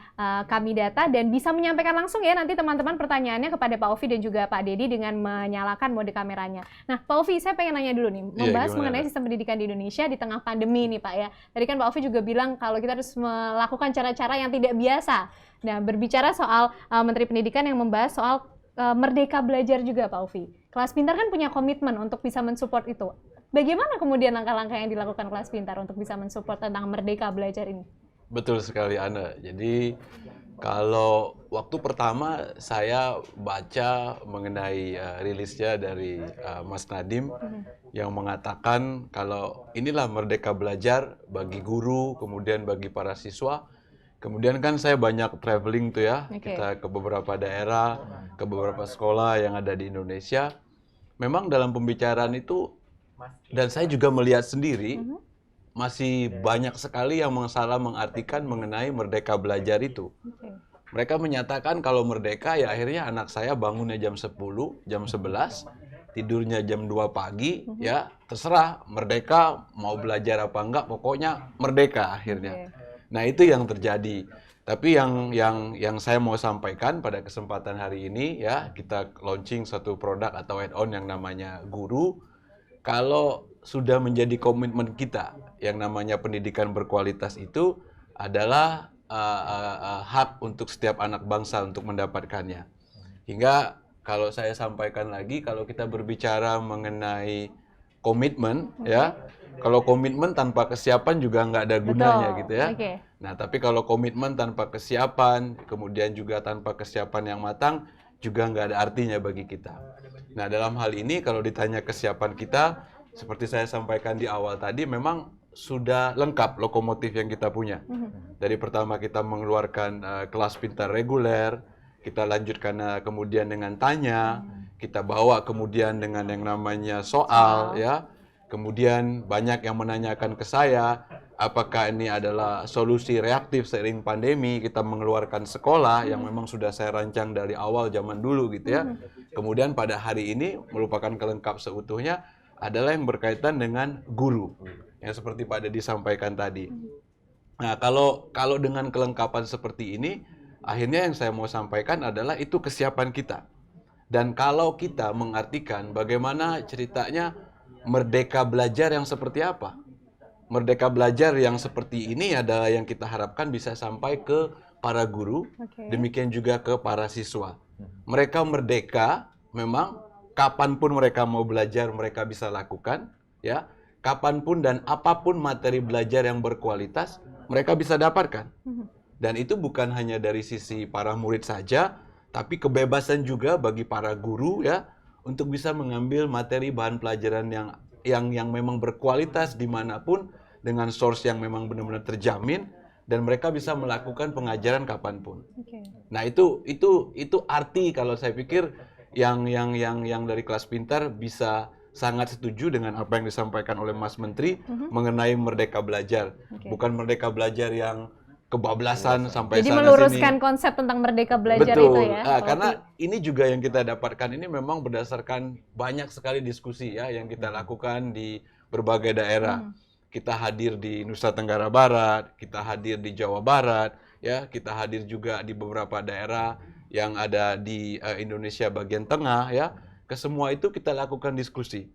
kami data dan bisa menyampaikan langsung ya nanti teman-teman pertanyaannya kepada Pak Ufi dan juga Pak Dedi dengan menyalakan mode kameranya. Nah, Pak Ufi, saya pengen nanya dulu nih, membahas mengenai sistem pendidikan di Indonesia di tengah pandemi nih Pak ya. Tadi kan Pak Ufi juga bilang kalau kita harus melakukan cara-cara yang tidak biasa. Nah, berbicara soal Menteri Pendidikan yang membahas soal merdeka belajar juga Pak Ufi. Kelas Pintar kan punya komitmen untuk bisa mensupport itu. Bagaimana kemudian langkah-langkah yang dilakukan Kelas Pintar untuk bisa mensupport tentang merdeka belajar ini? Betul sekali Ana. Jadi kalau waktu pertama saya baca mengenai rilisnya dari Mas Nadiem yang mengatakan kalau inilah merdeka belajar bagi guru, kemudian bagi para siswa. Kemudian kan saya banyak traveling tuh ya, kita ke beberapa daerah, ke beberapa sekolah yang ada di Indonesia. Memang dalam pembicaraan itu, dan saya juga melihat sendiri, masih banyak sekali yang salah mengartikan mengenai merdeka belajar itu. Mereka menyatakan kalau merdeka ya akhirnya anak saya bangunnya jam 10, jam 11, tidurnya jam 2 pagi, ya terserah merdeka mau belajar apa enggak, pokoknya merdeka akhirnya. Nah, itu yang terjadi. Tapi yang saya mau sampaikan pada kesempatan hari ini ya, kita launching satu produk atau add-on yang namanya Guru. Kalau sudah menjadi komitmen kita yang namanya pendidikan berkualitas itu adalah hak untuk setiap anak bangsa untuk mendapatkannya. Hingga kalau saya sampaikan lagi, kalau kita berbicara mengenai komitmen, ya, kalau komitmen tanpa kesiapan juga nggak ada gunanya. Betul. Gitu ya. Nah, tapi kalau komitmen tanpa kesiapan, kemudian juga tanpa kesiapan yang matang, juga nggak ada artinya bagi kita. Nah, dalam hal ini kalau ditanya kesiapan kita, seperti saya sampaikan di awal tadi, memang sudah lengkap lokomotif yang kita punya. Dari pertama kita mengeluarkan Kelas Pintar reguler, kita lanjutkan kemudian dengan tanya, kita bawa kemudian dengan yang namanya soal, ya. Kemudian banyak yang menanyakan ke saya, apakah ini adalah solusi reaktif seiring pandemi, kita mengeluarkan sekolah yang memang sudah saya rancang dari awal zaman dulu gitu ya. Kemudian pada hari ini merupakan kelengkap seutuhnya adalah yang berkaitan dengan guru, yang seperti Pak Dedi sampaikan tadi. Nah, kalau dengan kelengkapan seperti ini, akhirnya yang saya mau sampaikan adalah itu kesiapan kita. Dan kalau kita mengartikan bagaimana ceritanya merdeka belajar yang seperti apa? Merdeka belajar yang seperti ini adalah yang kita harapkan bisa sampai ke para guru, demikian juga ke para siswa. Mereka merdeka, memang kapanpun mereka mau belajar mereka bisa lakukan, ya. Kapanpun dan apapun materi belajar yang berkualitas mereka bisa dapatkan. Dan itu bukan hanya dari sisi para murid saja, tapi kebebasan juga bagi para guru ya untuk bisa mengambil materi bahan pelajaran yang memang berkualitas dimanapun dengan source yang memang benar-benar terjamin dan mereka bisa melakukan pengajaran kapanpun. Nah itu arti kalau saya pikir yang dari Kelas Pintar bisa sangat setuju dengan apa yang disampaikan oleh Mas Menteri mengenai merdeka belajar, bukan merdeka belajar yang kebablasan sampai jadi sana meluruskan sini. konsep tentang merdeka belajar Betul. itu ya. Karena ini juga yang kita dapatkan ini memang berdasarkan banyak sekali diskusi ya yang kita lakukan di berbagai daerah. Kita hadir di Nusa Tenggara Barat, kita hadir di Jawa Barat, ya, kita hadir juga di beberapa daerah yang ada di Indonesia bagian tengah ya. Kesemua itu kita lakukan diskusi.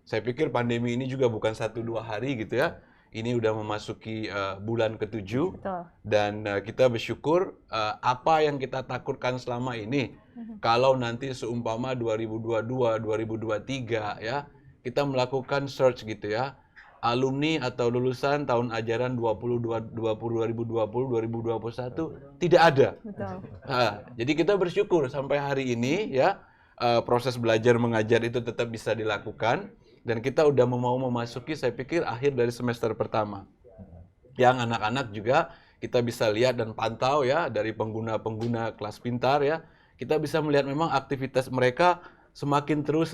Saya pikir pandemi ini juga bukan 1-2 hari gitu ya. Ini udah memasuki bulan ke-7 dan kita bersyukur apa yang kita takutkan selama ini kalau nanti seumpama 2022, 2023 ya kita melakukan search gitu ya alumni atau lulusan tahun ajaran 2020 2021 tidak ada. Jadi kita bersyukur sampai hari ini ya proses belajar mengajar itu tetap bisa dilakukan. Dan kita udah mau memasuki saya pikir akhir dari semester pertama. Yang anak-anak juga kita bisa lihat dan pantau ya dari pengguna-pengguna Kelas Pintar ya. Kita bisa melihat memang aktivitas mereka semakin terus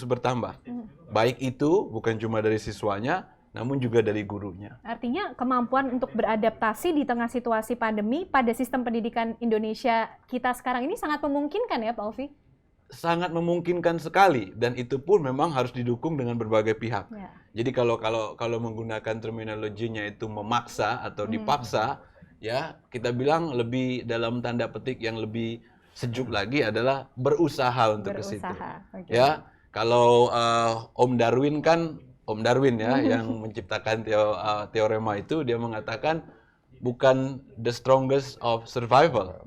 bertambah. Baik itu bukan cuma dari siswanya, namun juga dari gurunya. Artinya kemampuan untuk beradaptasi di tengah situasi pandemi pada sistem pendidikan Indonesia kita sekarang ini sangat memungkinkan ya Pak Ovi? Sangat memungkinkan sekali dan itu pun memang harus didukung dengan berbagai pihak. Jadi kalau menggunakan terminologinya itu memaksa atau dipaksa, ya kita bilang lebih dalam tanda petik yang lebih sejuk lagi adalah berusaha untuk ke situ. Ya, kalau Om Darwin ya yang menciptakan teorema itu dia mengatakan bukan the strongest of survival,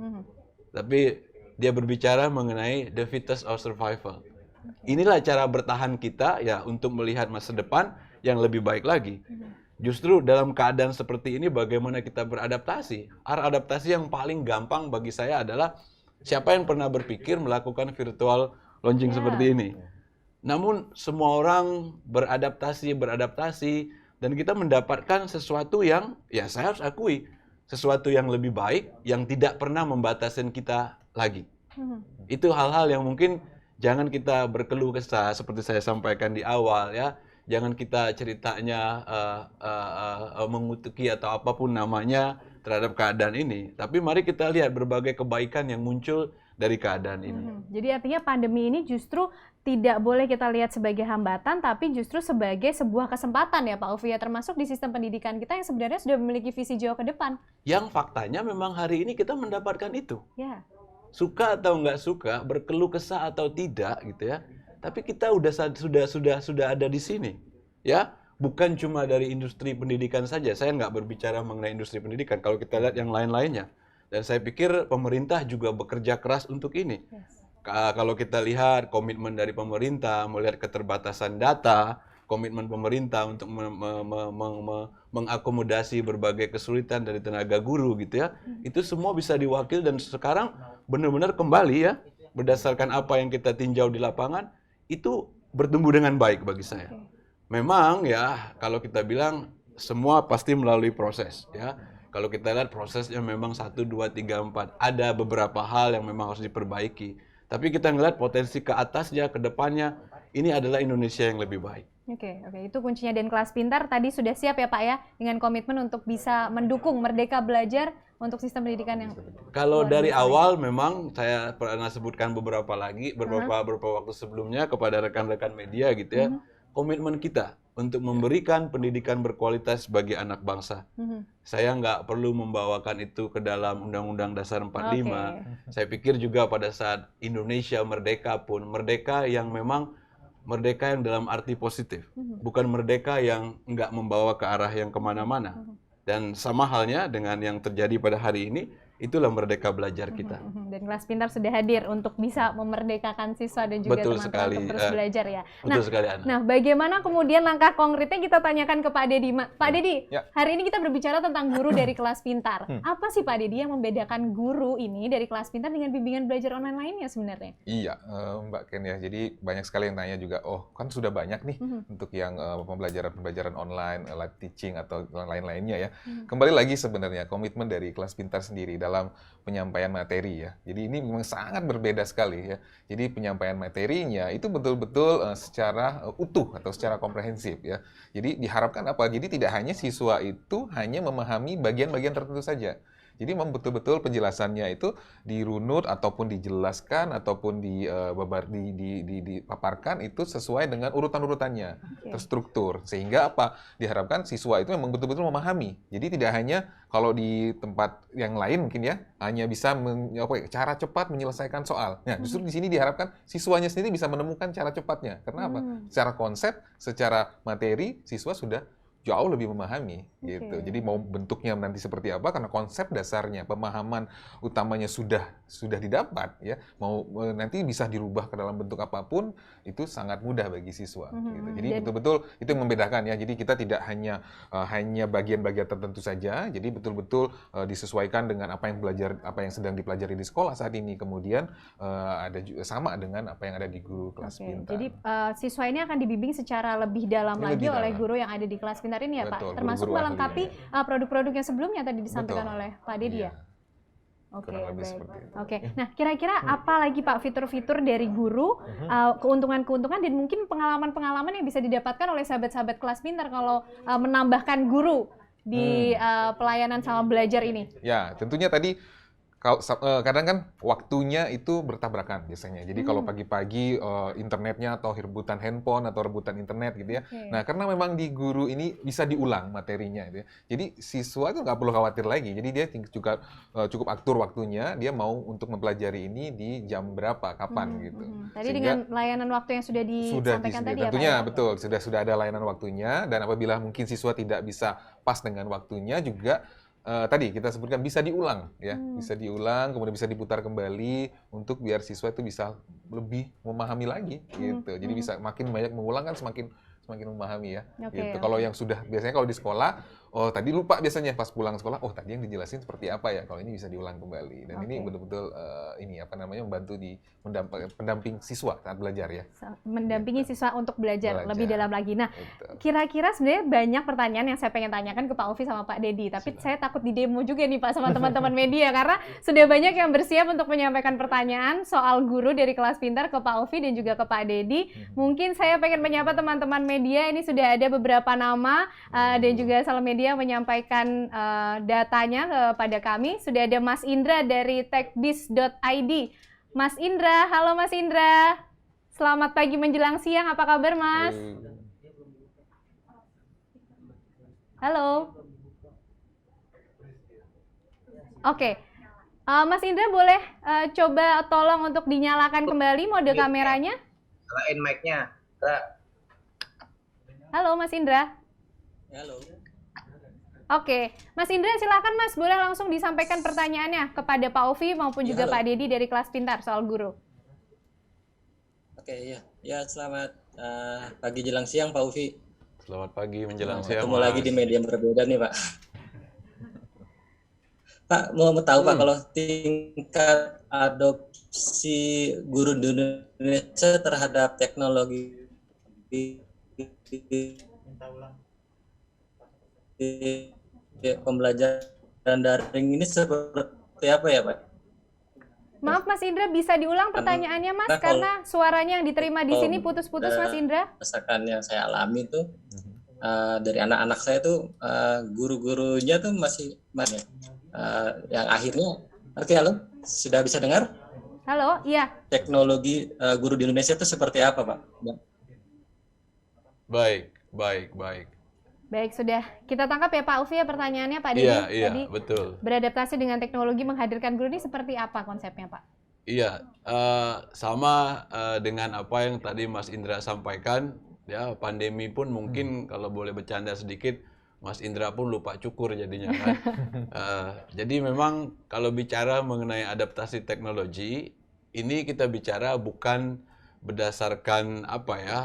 tapi dia berbicara mengenai the fittest of survival. Inilah cara bertahan kita ya untuk melihat masa depan yang lebih baik lagi. Justru dalam keadaan seperti ini bagaimana kita beradaptasi? Adaptasi yang paling gampang bagi saya adalah siapa yang pernah berpikir melakukan virtual launching seperti ini. Namun semua orang beradaptasi dan kita mendapatkan sesuatu yang ya saya harus akui sesuatu yang lebih baik yang tidak pernah membatasi kita lagi. Itu hal-hal yang mungkin jangan kita berkeluh kesah seperti saya sampaikan di awal ya. Jangan kita ceritanya mengutuki atau apapun namanya terhadap keadaan ini. Tapi mari kita lihat berbagai kebaikan yang muncul dari keadaan ini. Jadi artinya pandemi ini justru tidak boleh kita lihat sebagai hambatan, tapi justru sebagai sebuah kesempatan ya Pak Ovi ya, termasuk di sistem pendidikan kita yang sebenarnya sudah memiliki visi jauh ke depan. Yang faktanya memang hari ini kita mendapatkan itu. Ya. Suka atau nggak suka, berkeluh kesah atau tidak gitu ya. Tapi kita sudah ada di sini, ya. Bukan cuma dari industri pendidikan saja. Saya nggak berbicara mengenai industri pendidikan. Kalau kita lihat yang lain-lainnya, dan saya pikir pemerintah juga bekerja keras untuk ini. Kalau kita lihat komitmen dari pemerintah, melihat keterbatasan data, komitmen pemerintah untuk mengakomodasi berbagai kesulitan dari tenaga guru gitu ya. Itu semua bisa diwakil dan sekarang benar-benar kembali ya berdasarkan apa yang kita tinjau di lapangan itu bertumbuh dengan baik bagi saya. Memang ya kalau kita bilang semua pasti melalui proses ya. Kalau kita lihat prosesnya memang 1, 2, 3, 4 ada beberapa hal yang memang harus diperbaiki. Tapi kita ngelihat potensi ke atasnya, ke depannya ini adalah Indonesia yang lebih baik. Oke, itu kuncinya. Dan Kelas Pintar tadi sudah siap ya Pak ya, dengan komitmen untuk bisa mendukung Merdeka Belajar untuk sistem pendidikan yang Kalau luar dari biasa. awal memang saya pernah sebutkan beberapa waktu sebelumnya kepada rekan-rekan media gitu ya, komitmen kita untuk memberikan pendidikan berkualitas bagi anak bangsa. Saya nggak perlu membawakan itu ke dalam Undang-Undang Dasar 45. Saya pikir juga pada saat Indonesia merdeka pun, merdeka yang memang merdeka yang dalam arti positif, bukan merdeka yang nggak membawa ke arah yang kemana-mana. Dan sama halnya dengan yang terjadi pada hari ini, itulah Merdeka Belajar kita. Dan Kelas Pintar sudah hadir untuk bisa memerdekakan siswa dan juga teman-teman untuk terus belajar ya. Betul sekali, Ana. Nah, bagaimana kemudian langkah konkretnya kita tanyakan ke Pak Dedi. Pak Dedi, hari ini kita berbicara tentang guru dari Kelas Pintar. Apa sih Pak Dedi yang membedakan guru ini dari Kelas Pintar dengan bimbingan belajar online lainnya sebenarnya? Iya, Mbak Ken ya. Jadi banyak sekali yang tanya juga, oh kan sudah banyak nih untuk yang pembelajaran online, live teaching atau lain-lainnya ya. Kembali lagi sebenarnya komitmen dari Kelas Pintar sendiri dalam penyampaian materi ya. Jadi ini memang sangat berbeda sekali ya. Jadi penyampaian materinya itu betul-betul secara utuh atau secara komprehensif ya. Jadi diharapkan apa? Jadi tidak hanya siswa itu hanya memahami bagian-bagian tertentu saja. Jadi memang betul-betul penjelasannya itu dirunut ataupun dijelaskan ataupun dipaparkan itu sesuai dengan urutan-urutannya, terstruktur. Sehingga apa? Diharapkan siswa itu memang betul-betul memahami. Jadi tidak hanya kalau di tempat yang lain mungkin ya, hanya bisa cara cepat menyelesaikan soal. Nah, justru di sini diharapkan siswanya sendiri bisa menemukan cara cepatnya. Karena apa? Secara konsep, secara materi, siswa sudah jauh lebih memahami gitu. Jadi mau bentuknya nanti seperti apa karena konsep dasarnya, pemahaman utamanya sudah didapat ya. Mau nanti bisa dirubah ke dalam bentuk apapun itu sangat mudah bagi siswa gitu. Jadi betul-betul itu yang membedakan ya. Jadi kita tidak hanya bagian-bagian tertentu saja. Jadi betul-betul disesuaikan dengan apa yang sedang dipelajari di sekolah saat ini. Kemudian ada juga sama dengan apa yang ada di guru Kelas Pintar. Jadi siswa ini akan dibimbing secara lebih dalam lagi oleh guru yang ada di Kelas Pintar ini ya Pak, termasuk melengkapi produk-produk yang sebelumnya tadi disampaikan oleh Pak Dedi ya. Oke, baik. Nah, kira-kira apa lagi Pak fitur-fitur dari guru, keuntungan-keuntungan dan mungkin pengalaman-pengalaman yang bisa didapatkan oleh sahabat-sahabat Kelas Pintar kalau menambahkan guru di pelayanan sama belajar ini? Ya, tentunya tadi kadang kan waktunya itu bertabrakan biasanya. Jadi kalau pagi-pagi internetnya atau rebutan handphone atau rebutan internet gitu ya. Nah, karena memang di guru ini bisa diulang materinya gitu ya. Jadi siswa itu nggak perlu khawatir lagi. Jadi dia juga cukup atur waktunya, dia mau untuk mempelajari ini di jam berapa, kapan gitu. Tadi dengan layanan waktu yang sudah disampaikan tadi ya Pak? Tentunya betul, sudah ada layanan waktunya dan apabila mungkin siswa tidak bisa pas dengan waktunya juga tadi kita sebutkan bisa diulang ya, bisa diulang kemudian bisa diputar kembali untuk biar siswa itu bisa lebih memahami lagi gitu. Jadi bisa makin banyak mengulang kan semakin memahami ya. Gitu. Kalau yang sudah biasanya kalau di sekolah, oh tadi lupa biasanya pas pulang sekolah, oh tadi yang dijelasin seperti apa ya. Kalau ini bisa diulang kembali dan ini betul-betul membantu di pendamping siswa saat belajar ya. Mendampingi siswa untuk belajar lebih dalam lagi. Nah, kira-kira sebenarnya banyak pertanyaan yang saya pengen tanyakan ke Pak Ovi sama Pak Dedi, tapi saya takut di demo juga nih Pak sama teman-teman media karena sudah banyak yang bersiap untuk menyampaikan pertanyaan soal guru dari Kelas Pintar ke Pak Ovi dan juga ke Pak Dedi. Mungkin saya pengen menyapa teman-teman media, ini sudah ada beberapa nama dan juga Salam Media menyampaikan datanya kepada kami. Sudah ada Mas Indra dari techbis.id. Mas Indra, halo Mas Indra. Selamat pagi menjelang siang, apa kabar Mas? Halo. Oke. Mas Indra boleh coba tolong untuk dinyalakan kembali mode kameranya? Nyalain mic-nya. Halo Mas Indra. Halo. Oke, Mas Indra silakan Mas, boleh langsung disampaikan pertanyaannya kepada Pak Ovi maupun juga Pak Dedi dari Kelas Pintar soal guru. Oke, ya selamat pagi jelang siang Pak Ovi. Selamat pagi menjelang siang. Ketemu lagi di media yang berbeda nih Pak. Pak, mau tahu Pak kalau tingkat adopsi guru di Indonesia terhadap teknologi pembelajaran daring ini seperti apa ya Pak? Maaf Mas Indra, bisa diulang pertanyaannya Mas, Nah, karena suaranya yang diterima di sini putus-putus Mas Indra. Misalkan yang saya alami tuh dari anak-anak saya tuh guru-gurunya tuh masih yang akhirnya, oke, halo, sudah bisa dengar? Halo, iya. Teknologi guru di Indonesia itu seperti apa, Pak? Baik. Baik, sudah kita tangkap ya Pak Ufi ya pertanyaannya Pak Didi. Iya, Tadi betul. beradaptasi dengan teknologi menghadirkan guru ini seperti apa konsepnya Pak? Iya, sama dengan apa yang tadi Mas Indra sampaikan, ya pandemi pun mungkin kalau boleh bercanda sedikit, Mas Indra pun lupa cukur jadinya kan. Jadi memang kalau bicara mengenai adaptasi teknologi, ini kita bicara bukan berdasarkan apa ya,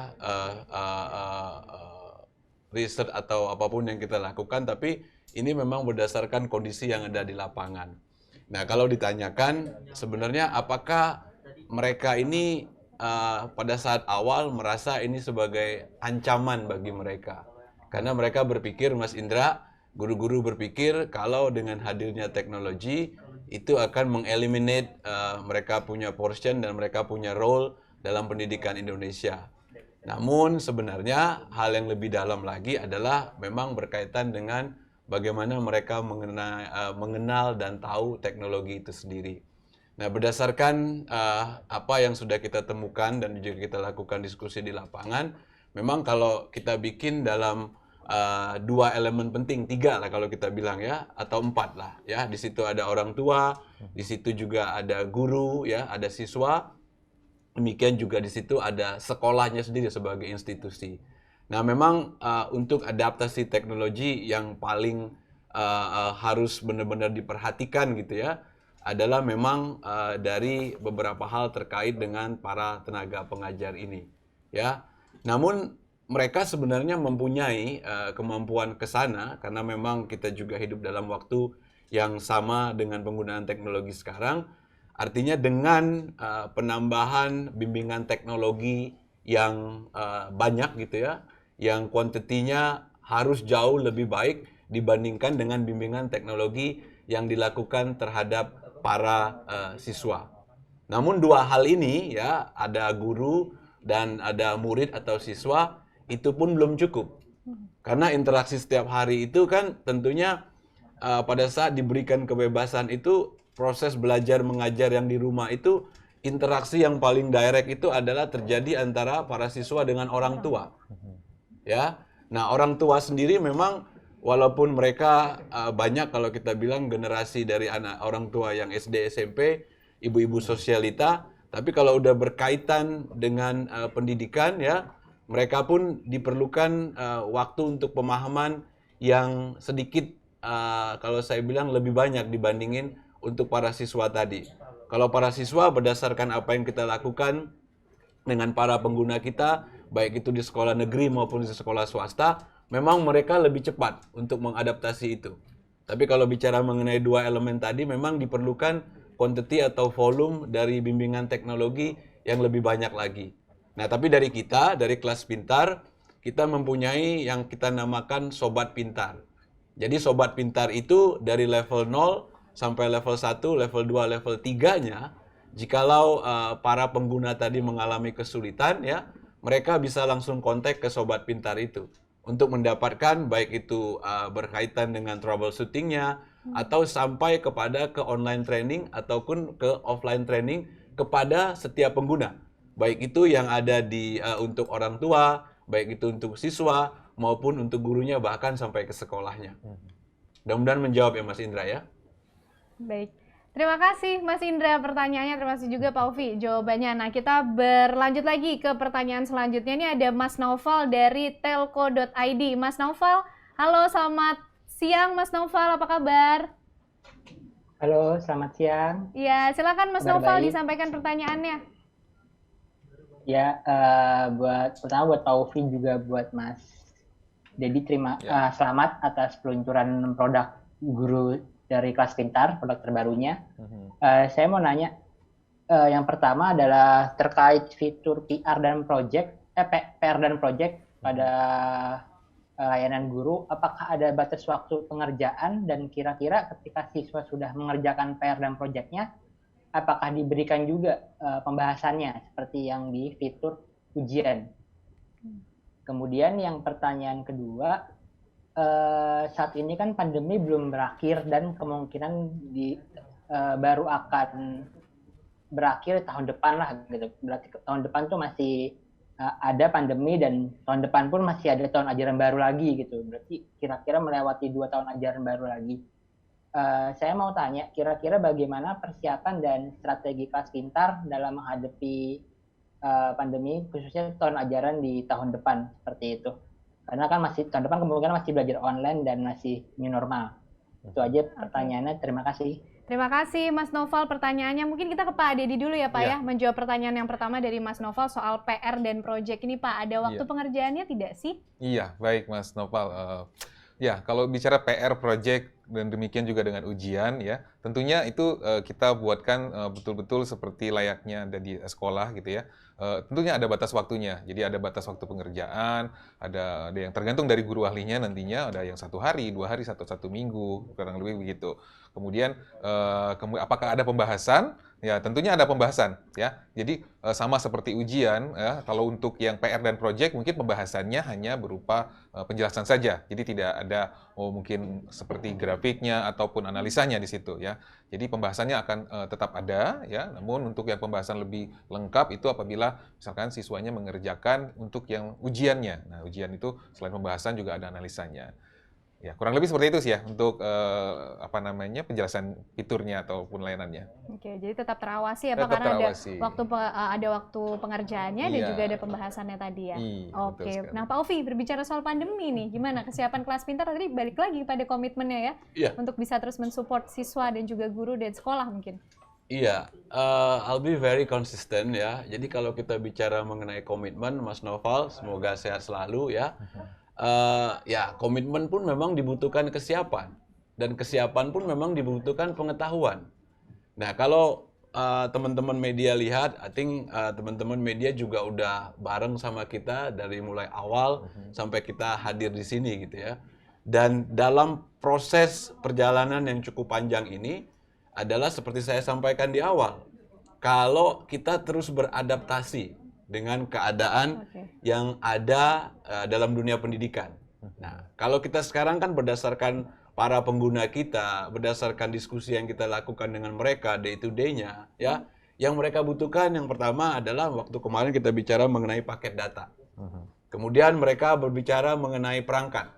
riset atau apapun yang kita lakukan, tapi ini memang berdasarkan kondisi yang ada di lapangan. Nah, kalau ditanyakan sebenarnya apakah mereka ini pada saat awal merasa ini sebagai ancaman bagi mereka? Karena mereka berpikir, Mas Indra, guru-guru berpikir kalau dengan hadirnya teknologi itu akan mengeliminate mereka punya portion dan mereka punya role dalam pendidikan Indonesia. Namun sebenarnya hal yang lebih dalam lagi adalah memang berkaitan dengan bagaimana mereka mengenal dan tahu teknologi itu sendiri. Nah, berdasarkan apa yang sudah kita temukan dan juga kita lakukan diskusi di lapangan, memang kalau kita bikin dalam dua elemen penting, 3 lah kalau kita bilang ya, atau 4 lah ya. Di situ ada orang tua, di situ juga ada guru ya, ada siswa. Demikian juga di situ ada sekolahnya sendiri sebagai institusi. Nah, memang untuk adaptasi teknologi yang paling harus benar-benar diperhatikan gitu ya, adalah memang dari beberapa hal terkait dengan para tenaga pengajar ini. Ya, namun mereka sebenarnya mempunyai kemampuan ke sana karena memang kita juga hidup dalam waktu yang sama dengan penggunaan teknologi sekarang. Artinya dengan penambahan bimbingan teknologi yang banyak gitu ya, yang kuantitinya harus jauh lebih baik dibandingkan dengan bimbingan teknologi yang dilakukan terhadap para siswa. Namun dua hal ini ya, ada guru dan ada murid atau siswa, itu pun belum cukup. Karena interaksi setiap hari itu kan tentunya pada saat diberikan kebebasan itu, proses belajar mengajar yang di rumah itu interaksi yang paling direct itu adalah terjadi antara para siswa dengan orang tua. Ya. Nah, orang tua sendiri memang walaupun mereka banyak kalau kita bilang generasi dari anak orang tua yang SD, SMP, ibu-ibu sosialita, tapi kalau udah berkaitan dengan pendidikan ya, mereka pun diperlukan waktu untuk pemahaman yang sedikit kalau saya bilang lebih banyak dibandingin untuk para siswa tadi. Kalau para siswa berdasarkan apa yang kita lakukan dengan para pengguna kita, baik itu di sekolah negeri maupun di sekolah swasta, memang mereka lebih cepat untuk mengadaptasi itu. Tapi kalau bicara mengenai dua elemen tadi, memang diperlukan quantity atau volume dari bimbingan teknologi yang lebih banyak lagi. Nah, tapi dari kita, dari kelas pintar, kita mempunyai yang kita namakan sobat pintar. Jadi sobat pintar itu dari level 0 sampai level 1, level 2, level 3-nya, jikalau para pengguna tadi mengalami kesulitan ya, mereka bisa langsung kontak ke sobat pintar itu untuk mendapatkan baik itu berkaitan dengan troubleshooting-nya atau sampai kepada ke online training ataupun ke offline training kepada setiap pengguna. Baik itu yang ada di untuk orang tua, baik itu untuk siswa maupun untuk gurunya bahkan sampai ke sekolahnya. Mudah-mudahan menjawab ya Mas Indra ya. Baik, terima kasih Mas Indra pertanyaannya, terima kasih juga Pak Ufi jawabannya. Nah, kita berlanjut lagi ke pertanyaan selanjutnya. Ini ada Mas Naufal dari telco.id. Mas Naufal, halo, selamat siang Mas Naufal, apa kabar? Halo, selamat siang. Ya, silakan Mas Naufal disampaikan pertanyaannya. Ya, pertama buat Pak Ufi juga buat Mas Dedi, selamat atas peluncuran produk guru dari kelas pintar, produk terbarunya. Saya mau nanya, yang pertama adalah terkait fitur PR dan project pada layanan guru, apakah ada batas waktu pengerjaan dan kira-kira ketika siswa sudah mengerjakan PR dan projectnya, apakah diberikan juga pembahasannya seperti yang di fitur ujian. Kemudian yang pertanyaan kedua, saat ini kan pandemi belum berakhir dan kemungkinan baru akan berakhir tahun depan lah gitu. Berarti tahun depan tuh masih ada pandemi dan tahun depan pun masih ada tahun ajaran baru lagi gitu. Berarti kira-kira melewati 2 tahun ajaran baru lagi. Saya mau tanya, kira-kira bagaimana persiapan dan strategi kelas pintar dalam menghadapi pandemi, khususnya tahun ajaran di tahun depan seperti itu. Karena kan tahun depan kemungkinan masih belajar online dan masih new normal. Itu aja pertanyaannya. Terima kasih. Terima kasih Mas Noval pertanyaannya. Mungkin kita ke Pak Dedi dulu ya Pak ya, menjawab pertanyaan yang pertama dari Mas Noval soal PR dan project ini Pak. Ada waktu pengerjaannya tidak sih? Iya, baik Mas Noval. Ya, kalau bicara PR, project, dan demikian juga dengan ujian, ya, tentunya itu kita buatkan betul-betul seperti layaknya ada di sekolah gitu ya. Tentunya ada batas waktunya, jadi ada batas waktu pengerjaan, ada yang tergantung dari guru ahlinya nantinya, ada yang 1 hari, 2 hari, 1 minggu, kurang lebih begitu. Kemudian apakah ada pembahasan? Ya tentunya ada pembahasan ya. Jadi sama seperti ujian ya, kalau untuk yang PR dan project mungkin pembahasannya hanya berupa penjelasan saja. Jadi tidak ada mungkin seperti grafiknya ataupun analisanya di situ ya. Jadi pembahasannya akan tetap ada ya. Namun untuk yang pembahasan lebih lengkap itu apabila misalkan siswanya mengerjakan untuk yang ujiannya. Nah, ujian itu selain pembahasan juga ada analisanya. Ya, kurang lebih seperti itu sih ya untuk penjelasan fiturnya ataupun layanannya. Oke, jadi tetap terawasi ya Pak, karena ada waktu pengerjaannya dan juga ada pembahasannya tadi ya. Oke. Nah, Pak Ovi berbicara soal pandemi nih, gimana kesiapan kelas pintar tadi balik lagi pada komitmennya ya, untuk bisa terus mensupport siswa dan juga guru dan sekolah mungkin. Iya, I'll be very consistent ya. Jadi kalau kita bicara mengenai komitmen, Mas Noval, semoga sehat selalu ya. Ya, komitmen pun memang dibutuhkan kesiapan. Dan kesiapan pun memang dibutuhkan pengetahuan. Nah, kalau teman-teman media lihat, I think teman-teman media juga udah bareng sama kita dari mulai awal sampai kita hadir di sini gitu ya. Dan dalam proses perjalanan yang cukup panjang ini adalah seperti saya sampaikan di awal. Kalau kita terus beradaptasi dengan keadaan yang ada dalam dunia pendidikan. Nah, kalau kita sekarang kan berdasarkan para pengguna kita, berdasarkan diskusi yang kita lakukan dengan mereka day to day-nya, ya, yang mereka butuhkan yang pertama adalah waktu kemarin kita bicara mengenai paket data. Kemudian mereka berbicara mengenai perangkat,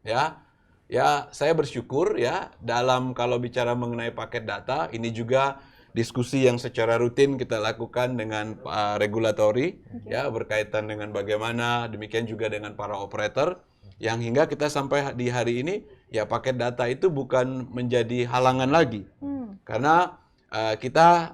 ya. Ya, saya bersyukur ya dalam kalau bicara mengenai paket data ini juga diskusi yang secara rutin kita lakukan dengan regulatori ya berkaitan dengan bagaimana, demikian juga dengan para operator yang hingga kita sampai di hari ini ya paket data itu bukan menjadi halangan lagi karena kita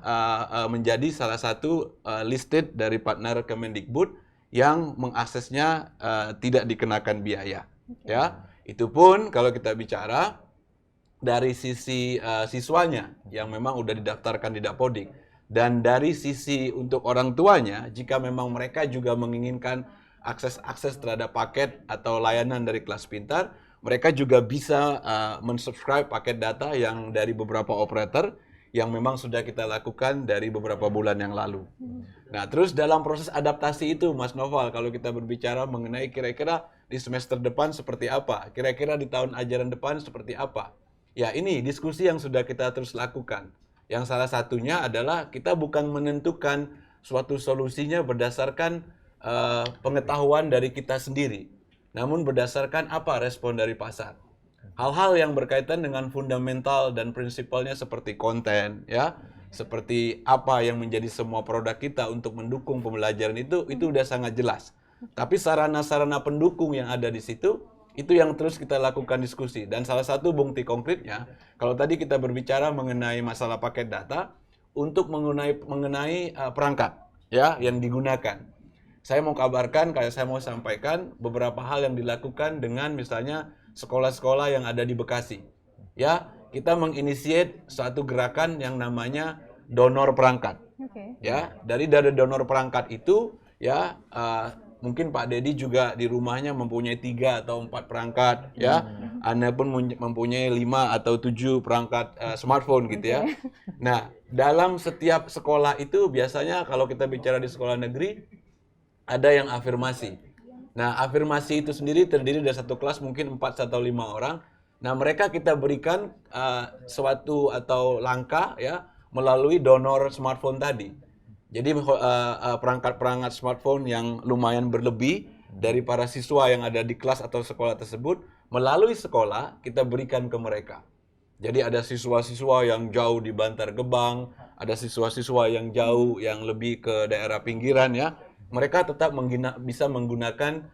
menjadi salah satu listed dari partner Kemendikbud yang mengaksesnya tidak dikenakan biaya ya. Itu pun kalau kita bicara dari sisi siswanya yang memang udah didaftarkan di Dapodik dan dari sisi untuk orang tuanya jika memang mereka juga menginginkan akses terhadap paket atau layanan dari kelas pintar, mereka juga bisa mensubscribe paket data yang dari beberapa operator yang memang sudah kita lakukan dari beberapa bulan yang lalu. Nah, terus dalam proses adaptasi itu Mas Noval, kalau kita berbicara mengenai kira-kira di semester depan seperti apa, kira-kira di tahun ajaran depan seperti apa. Ya, ini diskusi yang sudah kita terus lakukan. Yang salah satunya adalah kita bukan menentukan suatu solusinya berdasarkan pengetahuan dari kita sendiri, namun berdasarkan apa respon dari pasar. Hal-hal yang berkaitan dengan fundamental dan prinsipalnya seperti konten, ya, seperti apa yang menjadi semua produk kita untuk mendukung pembelajaran itu udah sangat jelas. Tapi sarana-sarana pendukung yang ada di situ itu yang terus kita lakukan diskusi. Dan salah satu bukti konkretnya, kalau tadi kita berbicara mengenai masalah paket data, untuk mengenai perangkat ya yang digunakan. Saya mau kabarkan, kayak saya mau sampaikan beberapa hal yang dilakukan dengan misalnya sekolah-sekolah yang ada di Bekasi. Ya, kita menginisiate suatu gerakan yang namanya donor perangkat. Ya, dari donor perangkat itu ya mungkin Pak Dedi juga di rumahnya mempunyai 3 atau 4 perangkat, ya. Anda pun mempunyai 5 atau 7 perangkat smartphone gitu ya. Nah, dalam setiap sekolah itu biasanya kalau kita bicara di sekolah negeri, ada yang afirmasi. Nah, afirmasi itu sendiri terdiri dari satu kelas mungkin 4 atau 5 orang. Nah, mereka kita berikan suatu atau langkah ya melalui donor smartphone tadi. Jadi perangkat-perangkat smartphone yang lumayan berlebih dari para siswa yang ada di kelas atau sekolah tersebut, melalui sekolah kita berikan ke mereka. Jadi ada siswa-siswa yang jauh di Bantar Gebang, ada siswa-siswa yang jauh yang lebih ke daerah pinggiran ya. Mereka tetap bisa menggunakan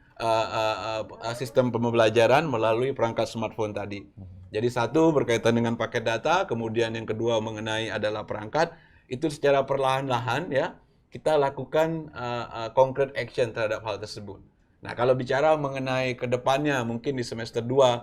sistem pembelajaran melalui perangkat smartphone tadi. Jadi satu berkaitan dengan paket data, kemudian yang kedua mengenai adalah perangkat. Itu secara perlahan-lahan ya kita lakukan concrete action terhadap hal tersebut. Nah, kalau bicara mengenai kedepannya mungkin di semester 2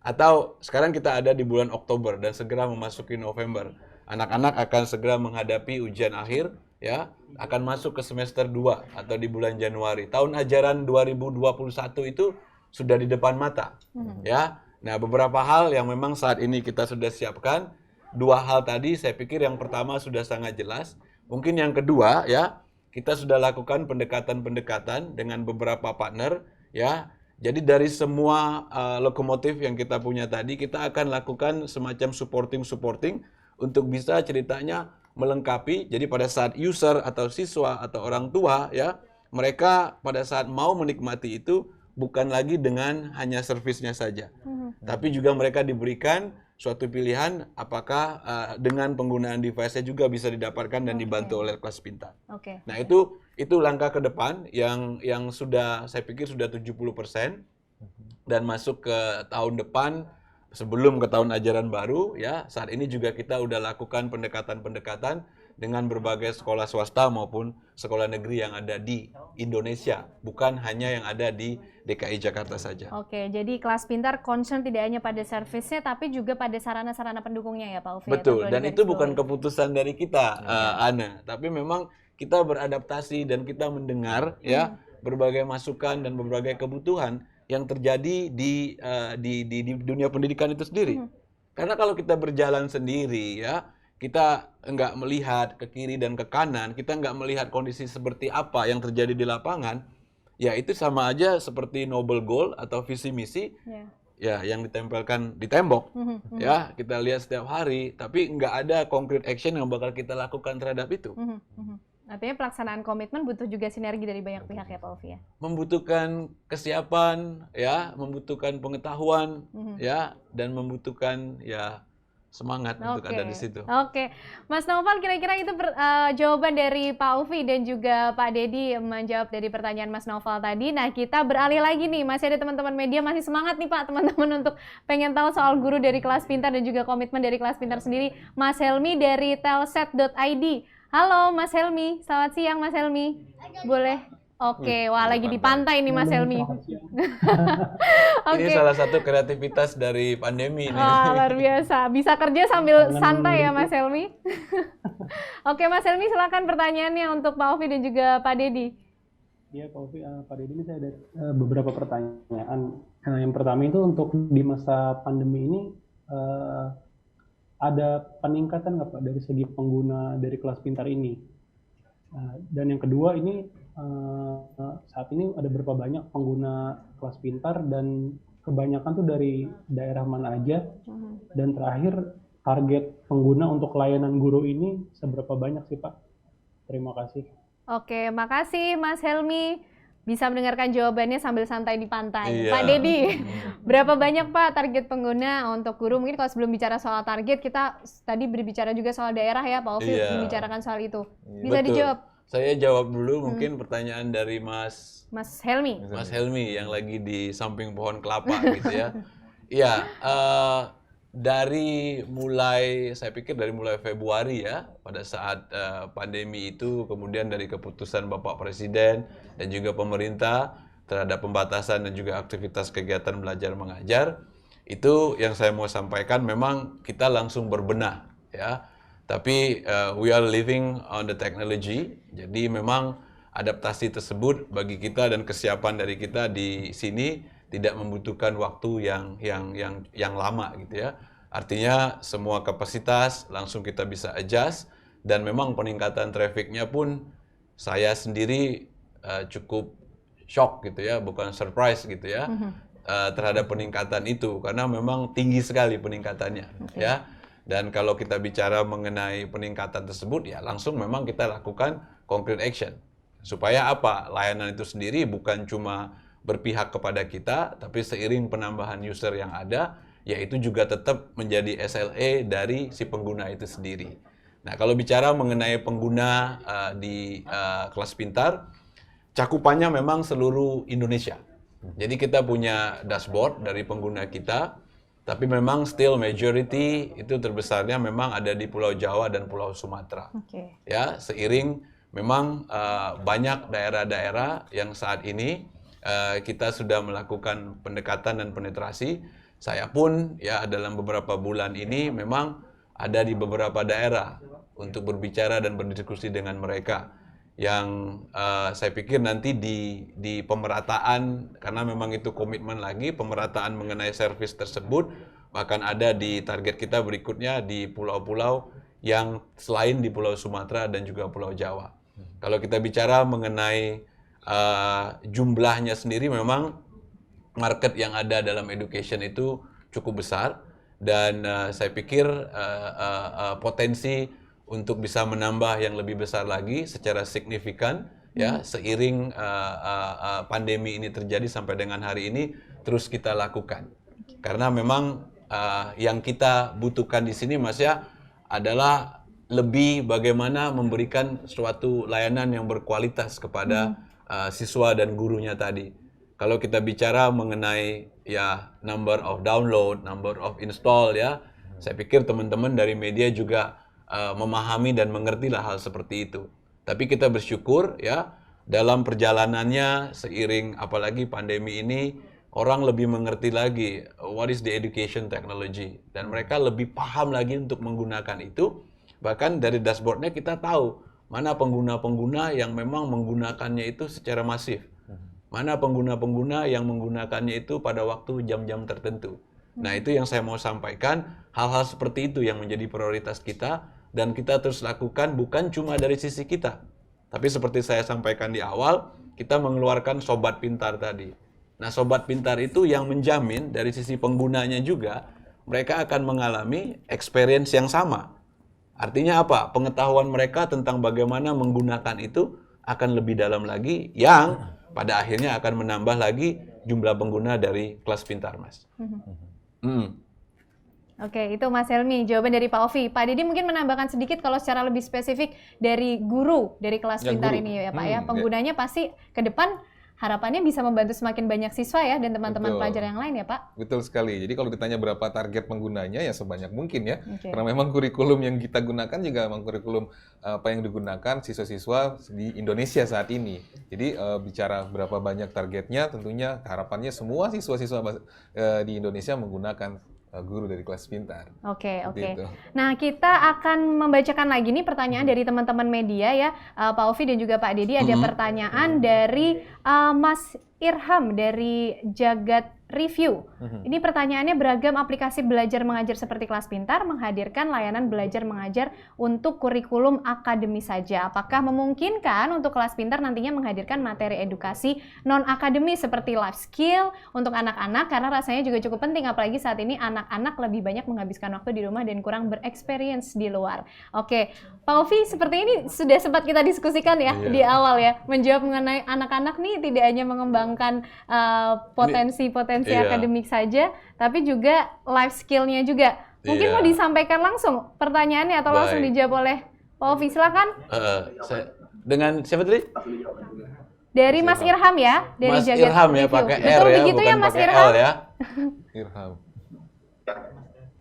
atau sekarang kita ada di bulan Oktober dan segera memasuki November. Anak-anak akan segera menghadapi ujian akhir ya, akan masuk ke semester 2 atau di bulan Januari. Tahun ajaran 2021 itu sudah di depan mata. Ya. Nah, beberapa hal yang memang saat ini kita sudah siapkan. 2 hal tadi saya pikir yang pertama sudah sangat jelas. Mungkin yang kedua ya, kita sudah lakukan pendekatan-pendekatan dengan beberapa partner ya. Jadi dari semua lokomotif yang kita punya tadi, kita akan lakukan semacam supporting untuk bisa ceritanya melengkapi. Jadi pada saat user atau siswa atau orang tua ya, mereka pada saat mau menikmati itu bukan lagi dengan hanya servisnya saja. Tapi juga mereka diberikan suatu pilihan apakah dengan penggunaan device-nya juga bisa didapatkan dan dibantu oleh kelas pintar. Nah, itu langkah ke depan yang sudah saya pikir sudah 70% dan masuk ke tahun depan sebelum ke tahun ajaran baru ya. Saat ini juga kita udah lakukan pendekatan-pendekatan dengan berbagai sekolah swasta maupun sekolah negeri yang ada di Indonesia, bukan hanya yang ada di DKI Jakarta saja. Oke, jadi kelas pintar concern tidak hanya pada servisnya, tapi juga pada sarana-sarana pendukungnya ya Pak Ufi. Betul, dan itu bukan keputusan dari kita, Ana, tapi memang kita beradaptasi dan kita mendengar ya berbagai masukan dan berbagai kebutuhan yang terjadi di dunia pendidikan itu sendiri. Karena kalau kita berjalan sendiri ya, kita enggak melihat ke kiri dan ke kanan, kita enggak melihat kondisi seperti apa yang terjadi di lapangan, ya itu sama aja seperti noble goal atau visi misi ya yang ditempelkan di tembok ya, kita lihat setiap hari, tapi enggak ada concrete action yang bakal kita lakukan terhadap itu. Artinya pelaksanaan komitmen butuh juga sinergi dari banyak pihak ya Pak Ufi ya. Membutuhkan kesiapan ya, membutuhkan pengetahuan ya, dan membutuhkan ya semangat untuk ada di situ. Oke, Mas Noval, kira-kira itu jawaban dari Pak Ufi dan juga Pak Dedi menjawab dari pertanyaan Mas Noval tadi. Nah, kita beralih lagi nih, masih ada teman-teman media masih semangat nih Pak, teman-teman untuk pengen tahu soal guru dari kelas pintar dan juga komitmen dari kelas pintar sendiri. Mas Helmi dari telset.id. Halo Mas Helmi, selamat siang Mas Helmi. Boleh? Oke, wah lagi di pantai nih Mas Helmi. Ini salah satu kreativitas dari pandemi ini. Luar biasa, bisa kerja sambil santai ya Mas Helmi. Oke Mas Helmi, silakan pertanyaannya untuk Pak Ufi dan juga Pak Dedi. Iya Pak Ufi, Pak Dedi, ini saya ada beberapa pertanyaan. Yang pertama itu untuk di masa pandemi ini ada peningkatan nggak Pak dari segi pengguna dari kelas pintar ini? Dan yang kedua ini saat ini ada berapa banyak pengguna kelas pintar dan kebanyakan tuh dari daerah mana aja, dan terakhir target pengguna untuk layanan guru ini seberapa banyak sih Pak? Terima kasih. Oke, makasih Mas Helmi. Bisa mendengarkan jawabannya sambil santai di pantai. Iya. Pak Dedi, berapa banyak Pak target pengguna untuk guru? Mungkin kalau sebelum bicara soal target, kita tadi berbicara juga soal daerah ya Pak Ufi, membicarakan soal itu. Bisa dijawab? Saya jawab dulu mungkin pertanyaan dari Mas Helmi. Mas Helmi yang lagi di samping pohon kelapa gitu ya. Iya, saya pikir dari mulai Februari ya, pada saat pandemi itu, kemudian dari keputusan Bapak Presiden dan juga pemerintah terhadap pembatasan dan juga aktivitas kegiatan belajar mengajar, itu yang saya mau sampaikan memang kita langsung berbenah ya. Tapi we are living on the technology, jadi memang adaptasi tersebut bagi kita dan kesiapan dari kita di sini tidak membutuhkan waktu yang lama gitu ya. Artinya semua kapasitas langsung kita bisa adjust, dan memang peningkatan trafficnya pun saya sendiri cukup shock gitu ya, bukan surprise gitu ya, terhadap peningkatan itu, karena memang tinggi sekali peningkatannya ya. Dan kalau kita bicara mengenai peningkatan tersebut ya langsung memang kita lakukan concrete action. Supaya apa? Layanan itu sendiri bukan cuma berpihak kepada kita, tapi seiring penambahan user yang ada, yaitu juga tetap menjadi SLA dari si pengguna itu sendiri. Nah, kalau bicara mengenai pengguna di kelas pintar, cakupannya memang seluruh Indonesia. Jadi kita punya dashboard dari pengguna kita, tapi memang still majority itu terbesarnya memang ada di Pulau Jawa dan Pulau Sumatera. Ya, seiring memang banyak daerah-daerah yang saat ini kita sudah melakukan pendekatan dan penetrasi. Saya pun ya dalam beberapa bulan ini memang ada di beberapa daerah untuk berbicara dan berdiskusi dengan mereka. Yang saya pikir nanti di pemerataan, karena memang itu komitmen lagi, pemerataan mengenai servis tersebut, bahkan ada di target kita berikutnya di pulau-pulau yang selain di Pulau Sumatera dan juga Pulau Jawa. Kalau kita bicara mengenai jumlahnya sendiri, memang market yang ada dalam education itu cukup besar, dan saya pikir potensi untuk bisa menambah yang lebih besar lagi secara signifikan ya seiring pandemi ini terjadi sampai dengan hari ini terus kita lakukan. Karena memang yang kita butuhkan di sini Mas ya adalah lebih bagaimana memberikan suatu layanan yang berkualitas kepada siswa dan gurunya tadi. Kalau kita bicara mengenai ya number of download, number of install ya, saya pikir teman-teman dari media juga memahami dan mengertilah hal seperti itu. Tapi kita bersyukur ya dalam perjalanannya seiring apalagi pandemi ini orang lebih mengerti lagi what is the education technology, dan mereka lebih paham lagi untuk menggunakan itu. Bahkan dari dashboardnya kita tahu mana pengguna-pengguna yang memang menggunakannya itu secara masif. Mana pengguna-pengguna yang menggunakannya itu pada waktu jam-jam tertentu. Nah, itu yang saya mau sampaikan, hal-hal seperti itu yang menjadi prioritas kita, dan kita terus lakukan bukan cuma dari sisi kita. Tapi seperti saya sampaikan di awal, kita mengeluarkan Sobat Pintar tadi. Nah, Sobat Pintar itu yang menjamin dari sisi penggunanya juga, mereka akan mengalami experience yang sama. Artinya apa? Pengetahuan mereka tentang bagaimana menggunakan itu akan lebih dalam lagi, yang pada akhirnya akan menambah lagi jumlah pengguna dari kelas pintar, Mas. Oke, itu Mas Helmi, jawaban dari Pak Ovi. Pak Didi mungkin menambahkan sedikit kalau secara lebih spesifik dari guru dari kelas pintar ini ya Pak ya. Penggunanya pasti ke depan harapannya bisa membantu semakin banyak siswa ya dan teman-teman pelajar yang lain ya Pak. Betul sekali. Jadi kalau ditanya berapa target penggunanya ya sebanyak mungkin ya. Karena memang kurikulum yang kita gunakan juga memang kurikulum apa yang digunakan siswa-siswa di Indonesia saat ini. Jadi bicara berapa banyak targetnya, tentunya harapannya semua siswa-siswa di Indonesia menggunakan guru dari kelas pintar. Oke. Nah, kita akan membacakan lagi nih pertanyaan dari teman-teman media ya, Pak Ovi dan juga Pak Didi. Ada pertanyaan dari Mas Irham dari Jagat Review. Ini pertanyaannya, beragam aplikasi belajar mengajar seperti Kelas Pintar menghadirkan layanan belajar mengajar untuk kurikulum akademi saja. Apakah memungkinkan untuk Kelas Pintar nantinya menghadirkan materi edukasi non-akademi seperti life skill untuk anak-anak, karena rasanya juga cukup penting apalagi saat ini anak-anak lebih banyak menghabiskan waktu di rumah dan kurang bereksperience di luar. Oke, Pak Ovi, seperti ini sudah sempat kita diskusikan ya di awal ya, menjawab mengenai anak-anak nih tidak hanya mengembangkan potensi akademik saja, tapi juga life skill-nya juga. Mungkin mau disampaikan langsung pertanyaannya atau langsung dijawab oleh Pak Ovi, silakan. Dengan siapa tadi? Dari Mas Irham ya, dari Mas Jagat Irham ya, Review. pakai R Betul ya, begitu bukan ya Mas pakai Irham? L ya. Irham.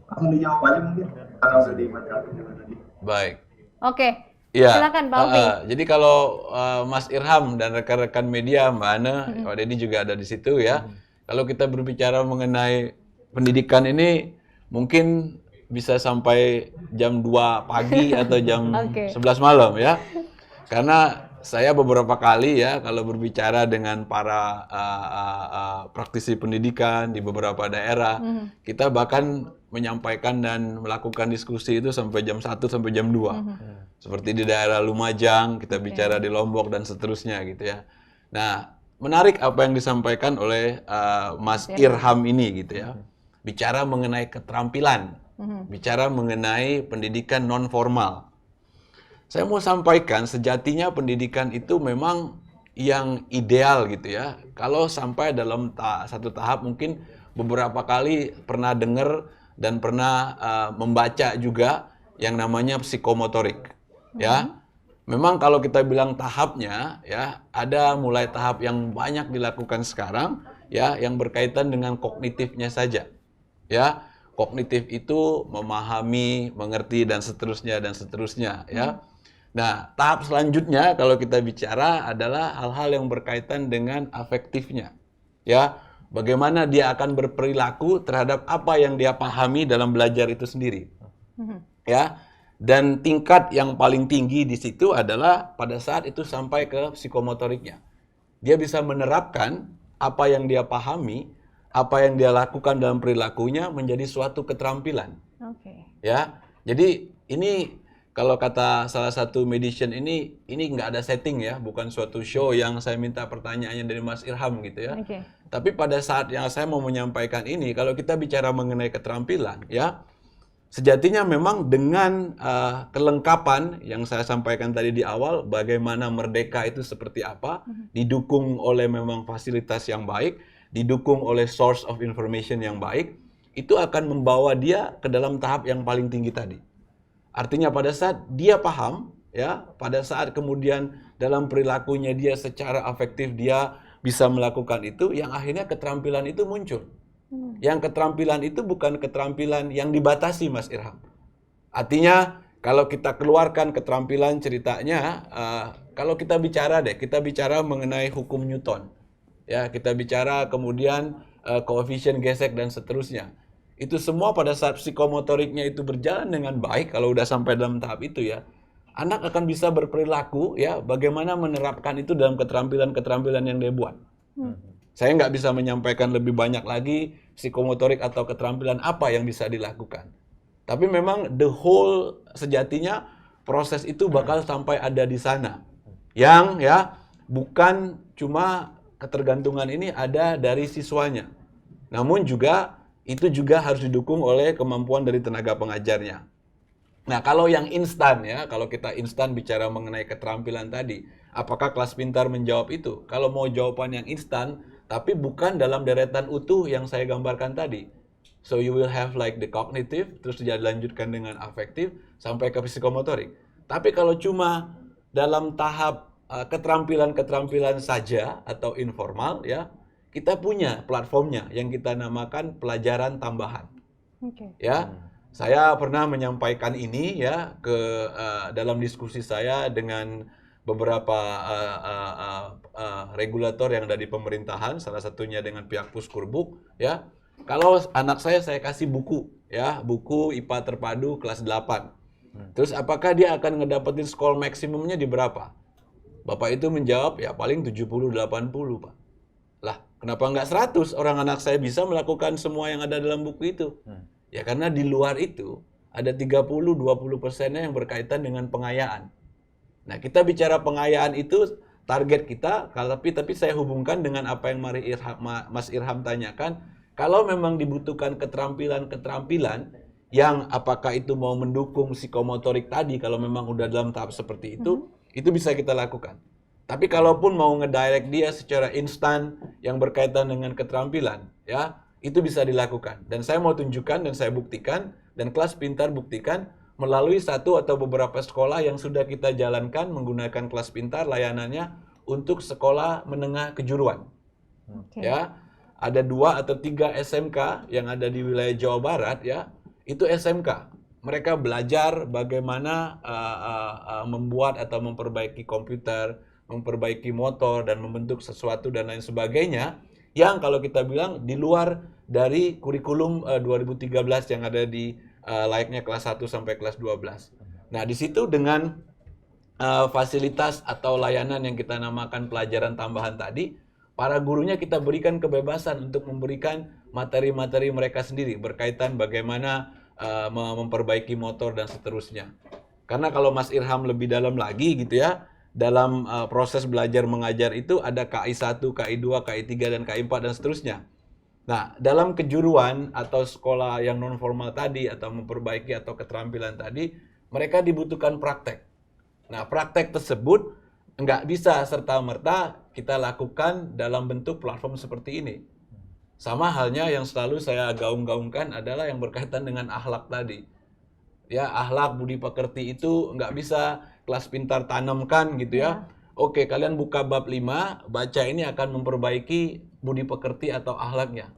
Langsung dijawab aja mungkin karena udah dibaca tadi. Baik. Oke. Ya, silakan Pak Ovi. Jadi kalau Mas Irham dan rekan-rekan media, Mbak Ana, Pak Deddy juga ada di situ ya. Kalau kita berbicara mengenai pendidikan ini, mungkin bisa sampai jam 2 pagi atau jam 11 malam ya. Karena saya beberapa kali ya kalau berbicara dengan para praktisi pendidikan di beberapa daerah, kita bahkan menyampaikan dan melakukan diskusi itu sampai jam 1 sampai jam 2. Seperti di daerah Lumajang, kita bicara di Lombok dan seterusnya gitu ya. Nah, menarik apa yang disampaikan oleh Mas Irham ini gitu ya. Bicara mengenai keterampilan, bicara mengenai pendidikan non formal. Saya mau sampaikan sejatinya pendidikan itu memang yang ideal gitu ya. Kalau sampai dalam satu tahap mungkin beberapa kali pernah dengar dan pernah membaca juga yang namanya psikomotorik ya. Memang kalau kita bilang tahapnya ya, ada mulai tahap yang banyak dilakukan sekarang ya yang berkaitan dengan kognitifnya saja. Ya, kognitif itu memahami, mengerti dan seterusnya ya. Nah, tahap selanjutnya kalau kita bicara adalah hal-hal yang berkaitan dengan afektifnya. Ya, bagaimana dia akan berperilaku terhadap apa yang dia pahami dalam belajar itu sendiri. Ya, dan tingkat yang paling tinggi di situ adalah pada saat itu sampai ke psikomotoriknya. Dia bisa menerapkan apa yang dia pahami, apa yang dia lakukan dalam perilakunya menjadi suatu keterampilan. Ya, jadi ini kalau kata salah satu medicine ini nggak ada setting ya, bukan suatu show yang saya minta pertanyaannya dari Mas Irham gitu ya. Tapi pada saat yang saya mau menyampaikan ini, kalau kita bicara mengenai keterampilan ya, sejatinya memang dengan kelengkapan yang saya sampaikan tadi di awal, bagaimana merdeka itu seperti apa, didukung oleh memang fasilitas yang baik, didukung oleh source of information yang baik, itu akan membawa dia ke dalam tahap yang paling tinggi tadi. Artinya pada saat dia paham, ya, pada saat kemudian dalam perilakunya dia secara afektif dia bisa melakukan itu, yang akhirnya keterampilan itu muncul. Yang keterampilan itu bukan keterampilan yang dibatasi, Mas Irham. Artinya kalau kita keluarkan keterampilan ceritanya, kalau kita bicara mengenai hukum Newton, ya, kita bicara kemudian koefisien gesek dan seterusnya. Itu semua pada saat psikomotoriknya itu berjalan dengan baik, kalau udah sampai dalam tahap itu ya, anak akan bisa berperilaku ya, bagaimana menerapkan itu dalam keterampilan-keterampilan yang dia buat. Saya nggak bisa menyampaikan lebih banyak lagi psikomotorik atau keterampilan apa yang bisa dilakukan. Tapi memang the whole sejatinya proses itu bakal sampai ada di sana. Yang ya bukan cuma ketergantungan ini ada dari siswanya. Namun juga itu juga harus didukung oleh kemampuan dari tenaga pengajarnya. Nah, kalau yang instan ya, kalau kita instan bicara mengenai keterampilan tadi, apakah kelas pintar menjawab itu? Kalau mau jawaban yang instan, tapi bukan dalam deretan utuh yang saya gambarkan tadi. So you will have like the cognitive, terus dilanjutkan dengan afektif, sampai ke psikomotorik. Tapi kalau cuma dalam tahap keterampilan-keterampilan saja atau informal ya, kita punya platformnya yang kita namakan pelajaran tambahan. Ya, saya pernah menyampaikan ini ya ke dalam diskusi saya dengan beberapa regulator yang ada di pemerintahan, salah satunya dengan pihak Puskurbuk ya. Kalau anak saya kasih buku ya, buku IPA terpadu kelas 8. Terus apakah dia akan ngedapetin skor maksimumnya di berapa? Bapak itu menjawab ya paling 70-80, Pak. Lah, kenapa nggak 100? Orang anak saya bisa melakukan semua yang ada dalam buku itu. Ya karena di luar itu ada 30-20%-nya yang berkaitan dengan pengayaan. Nah, kita bicara pengayaan itu target kita, tapi saya hubungkan dengan apa yang Mas Irham tanyakan. Kalau memang dibutuhkan keterampilan-keterampilan yang apakah itu mau mendukung psikomotorik tadi, kalau memang udah dalam tahap seperti itu bisa kita lakukan. Tapi kalaupun mau ngedirect dia secara instan yang berkaitan dengan keterampilan, ya itu bisa dilakukan. Dan saya mau tunjukkan dan saya buktikan, dan kelas pintar buktikan melalui satu atau beberapa sekolah yang sudah kita jalankan menggunakan kelas pintar layanannya untuk sekolah menengah kejuruan. Ya, ada 2 atau 3 SMK yang ada di wilayah Jawa Barat ya, itu SMK. Mereka belajar bagaimana membuat atau memperbaiki komputer, memperbaiki motor, dan membentuk sesuatu dan lain sebagainya, yang kalau kita bilang di luar dari kurikulum 2013 yang ada di layaknya kelas 1 sampai kelas 12. Nah, di situ dengan fasilitas atau layanan yang kita namakan pelajaran tambahan tadi, para gurunya kita berikan kebebasan untuk memberikan materi-materi mereka sendiri berkaitan bagaimana memperbaiki motor dan seterusnya. Karena kalau Mas Irham lebih dalam lagi gitu ya, dalam proses belajar mengajar itu ada KI 1, KI 2, KI 3, dan KI 4 dan seterusnya. Nah, dalam kejuruan atau sekolah yang non formal tadi atau memperbaiki atau keterampilan tadi, mereka dibutuhkan praktek. Nah, praktek tersebut nggak bisa serta-merta kita lakukan dalam bentuk platform seperti ini. Sama halnya yang selalu saya gaung-gaungkan adalah yang berkaitan dengan akhlak tadi. Ya, akhlak budi pekerti itu nggak bisa kelas pintar tanamkan gitu ya. Oke, kalian buka bab 5, baca ini akan memperbaiki budi pekerti atau akhlaknya.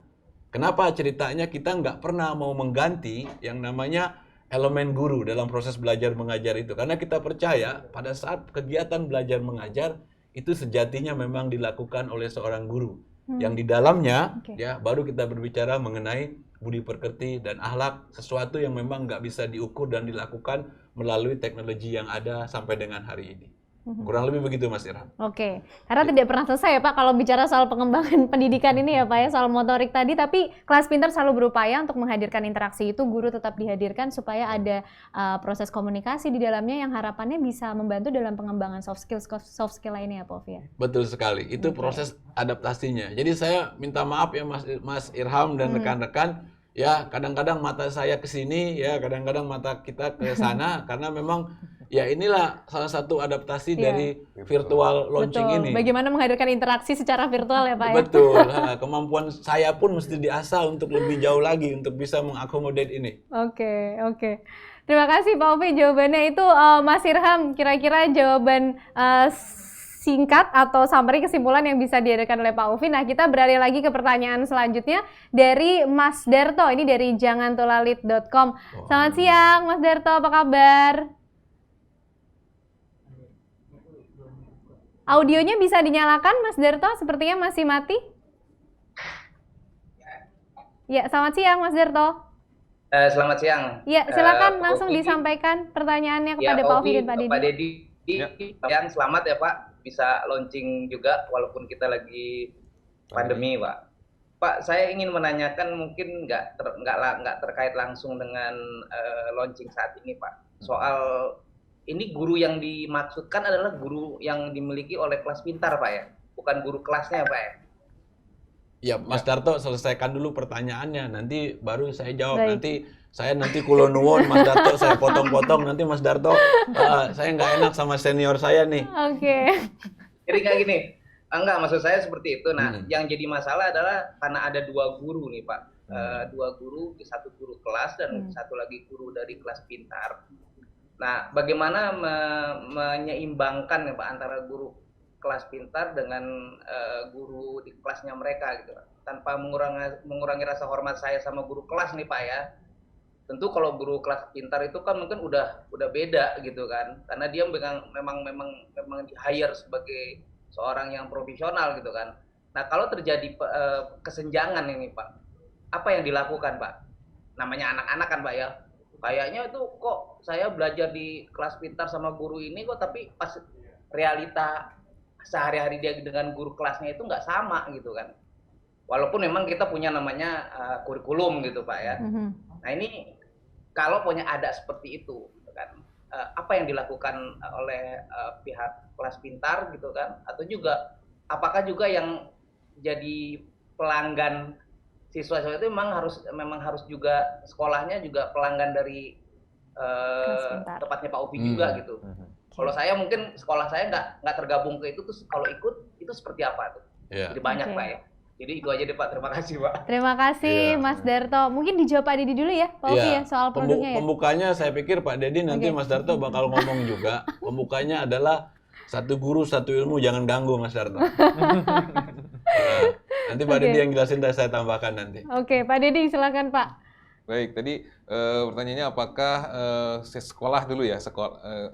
Kenapa ceritanya kita nggak pernah mau mengganti yang namanya elemen guru dalam proses belajar mengajar itu. Karena kita percaya pada saat kegiatan belajar mengajar itu sejatinya memang dilakukan oleh seorang guru. Yang di dalamnya ya baru kita berbicara mengenai budi pekerti dan akhlak, sesuatu yang memang nggak bisa diukur dan dilakukan melalui teknologi yang ada sampai dengan hari ini. Kurang lebih begitu Mas Irham. Oke, karena tidak pernah selesai ya Pak kalau bicara soal pengembangan pendidikan ini ya Pak ya, soal motorik tadi, tapi kelas pintar selalu berupaya untuk menghadirkan interaksi itu, guru tetap dihadirkan supaya ada proses komunikasi di dalamnya yang harapannya bisa membantu dalam pengembangan soft skill lainnya ya Pak Ovi. Betul sekali, itu proses adaptasinya. Jadi saya minta maaf ya Mas Irham dan rekan-rekan, ya kadang-kadang mata saya ke sini, ya kadang-kadang mata kita ke sana, karena memang ya inilah salah satu adaptasi dari virtual launching ini. Bagaimana menghadirkan interaksi secara virtual ya Pak ya? Betul, kemampuan saya pun mesti diasah untuk lebih jauh lagi untuk bisa mengakomodir ini. Oke. Terima kasih Pak Ovi jawabannya itu. Mas Irham, kira-kira jawaban singkat atau summary kesimpulan yang bisa dihadirkan oleh Pak Ovi. Nah, kita beralih lagi ke pertanyaan selanjutnya dari Mas Darto, ini dari jangantulalit.com. Selamat siang Mas Darto, apa kabar? Audionya bisa dinyalakan Mas Darto, sepertinya masih mati. Ya, selamat siang Mas Darto. Selamat siang. Ya, silakan langsung disampaikan pertanyaannya kepada Pak Ovi dan Pak Dedi. Pak Dedi, yang selamat ya Pak, bisa launching juga walaupun kita lagi pandemi Pak. Pak, saya ingin menanyakan mungkin nggak terkait langsung dengan launching saat ini Pak. Soal ini guru yang dimaksudkan adalah guru yang dimiliki oleh kelas pintar Pak ya, bukan guru kelasnya Pak ya. Ya Mas Darto, selesaikan dulu pertanyaannya, nanti baru saya jawab. Nanti kulo nuwun Mas Darto, saya potong-potong nanti Mas Darto, saya nggak enak sama senior saya nih. Oke. Jadi kayak gini, enggak maksud saya seperti itu. Nah, yang jadi masalah adalah karena ada dua guru nih Pak, dua guru, satu guru kelas dan satu lagi guru dari kelas pintar. Nah, bagaimana menyeimbangkan ya Pak antara guru kelas pintar dengan guru di kelasnya mereka gitu, tanpa mengurangi rasa hormat saya sama guru kelas nih Pak ya. Tentu kalau guru kelas pintar itu kan mungkin udah beda gitu kan, karena dia memang di hire sebagai seorang yang profesional gitu kan. Nah, kalau terjadi kesenjangan ini Pak, apa yang dilakukan Pak? Namanya anak-anak kan Pak ya. Kayaknya itu kok saya belajar di kelas pintar sama guru ini kok, tapi pas realita sehari-hari dia dengan guru kelasnya itu nggak sama gitu kan. Walaupun memang kita punya namanya kurikulum gitu Pak ya. Nah ini kalau punya ada seperti itu gitu kan, apa yang dilakukan oleh pihak kelas pintar gitu kan, atau juga apakah juga yang jadi pelanggan siswa-siswa itu memang harus juga sekolahnya juga pelanggan dari tempatnya Pak Ovi juga gitu. Kalau saya mungkin sekolah saya nggak tergabung ke itu, terus kalau ikut itu seperti apa tuh? Jadi banyak Pak ya. Jadi itu aja deh Pak. Terima kasih Pak. Terima kasih Mas Darto. Mungkin dijawab Pak Dedi dulu ya Pak Ovi ya soal produknya ya. Pembukanya saya pikir Pak Dedi nanti Mas Darto bakal ngomong juga. Pembukanya adalah satu guru satu ilmu, jangan ganggu Mas Darto. Nanti Pak Dedi yang jelasin, saya tambahkan nanti. Oke, Pak Dedi silakan Pak. Baik, tadi pertanyaannya apakah sekolah dulu ya,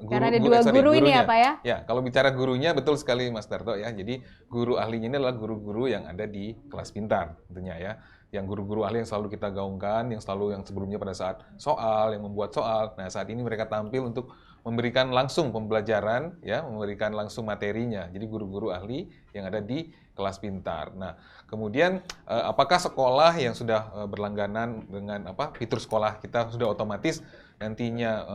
karena ada dua guru ini ya Pak ya? Ya, kalau bicara gurunya betul sekali Mas Darto ya. Jadi guru ahlinya ini adalah guru-guru yang ada di kelas pintar tentunya ya. Yang guru-guru ahli yang selalu kita gaungkan, yang sebelumnya pada saat soal, yang membuat soal. Nah, saat ini mereka tampil untuk memberikan langsung pembelajaran, ya, memberikan langsung materinya. Jadi guru-guru ahli yang ada di kelas pintar. Nah, kemudian apakah sekolah yang sudah berlangganan dengan fitur sekolah kita sudah otomatis nantinya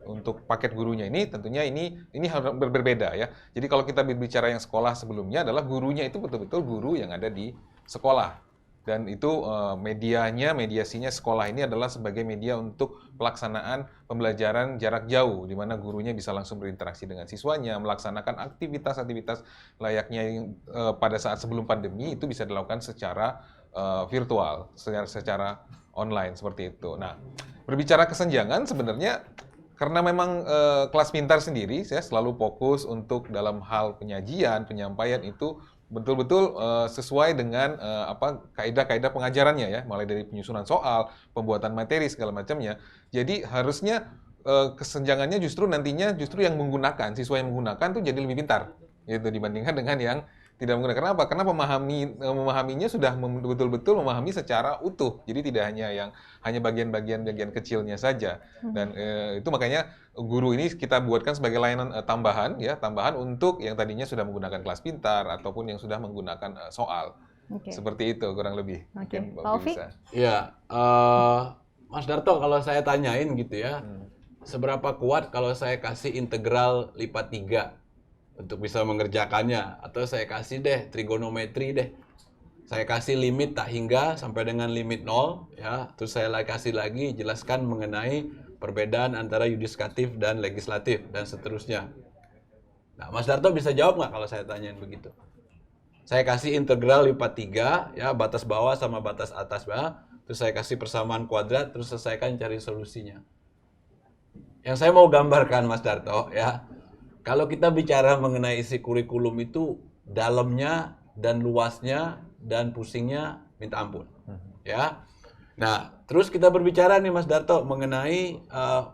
untuk paket gurunya ini tentunya ini harus berbeda ya. Jadi kalau kita berbicara yang sekolah sebelumnya adalah gurunya itu betul-betul guru yang ada di sekolah. Dan itu mediasinya sekolah ini adalah sebagai media untuk pelaksanaan pembelajaran jarak jauh, di mana gurunya bisa langsung berinteraksi dengan siswanya, melaksanakan aktivitas-aktivitas layaknya pada saat sebelum pandemi itu bisa dilakukan secara virtual, secara online seperti itu. Nah, berbicara kesenjangan sebenarnya karena memang kelas pintar sendiri saya selalu fokus untuk dalam hal penyajian, penyampaian itu betul-betul sesuai dengan kaidah-kaidah pengajarannya ya, mulai dari penyusunan soal, pembuatan materi segala macamnya. Jadi harusnya kesenjangannya justru nantinya yang menggunakan, siswa yang menggunakan tuh jadi lebih pintar gitu dibandingkan dengan yang tidak menggunakan. Kenapa? Karena memahaminya sudah betul-betul memahami secara utuh. Jadi tidak hanya bagian-bagian kecilnya saja. Dan itu makanya guru ini kita buatkan sebagai layanan tambahan untuk yang tadinya sudah menggunakan kelas pintar ataupun yang sudah menggunakan soal. Seperti itu kurang lebih. Ya, Mas Darto, kalau saya tanyain gitu ya, seberapa kuat kalau saya kasih integral lipat 3 untuk bisa mengerjakannya, atau saya kasih deh trigonometri deh, saya kasih limit tak hingga sampai dengan limit 0 ya, terus saya kasih lagi jelaskan mengenai perbedaan antara yudikatif dan legislatif dan seterusnya. Nah, Mas Darto bisa jawab nggak kalau saya tanyain begitu? Saya kasih integral lipat 3 ya, batas bawah sama batas atas ya, terus saya kasih persamaan kuadrat, terus selesaikan cari solusinya. Yang saya mau gambarkan Mas Darto ya, kalau kita bicara mengenai isi kurikulum itu dalamnya dan luasnya dan pusingnya minta ampun, ya. Nah, terus kita berbicara nih Mas Darto mengenai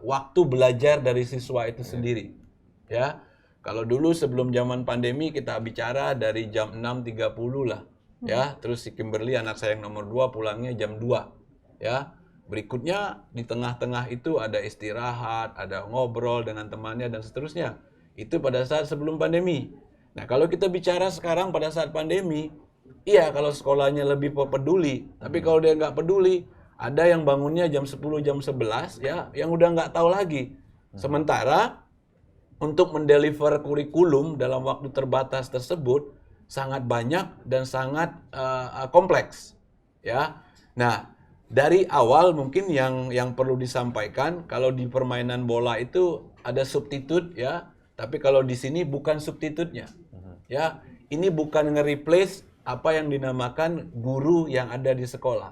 waktu belajar dari siswa itu sendiri, ya. Kalau dulu sebelum zaman pandemi kita bicara dari jam 6.30 lah, ya. Terus si Kimberly anak saya yang nomor 2 pulangnya jam 2, ya. Berikutnya di tengah-tengah itu ada istirahat, ada ngobrol dengan temannya dan seterusnya. Itu pada saat sebelum pandemi. Nah, kalau kita bicara sekarang pada saat pandemi, iya kalau sekolahnya lebih peduli. Tapi kalau dia nggak peduli, ada yang bangunnya jam 10, jam 11, ya, yang udah nggak tahu lagi. Sementara untuk mendeliver kurikulum dalam waktu terbatas tersebut sangat banyak dan sangat kompleks, ya. Nah, dari awal mungkin yang perlu disampaikan, kalau di permainan bola itu ada substitut, ya. Tapi kalau di sini bukan substitutnya, ya. Ini bukan nge-replace apa yang dinamakan guru yang ada di sekolah.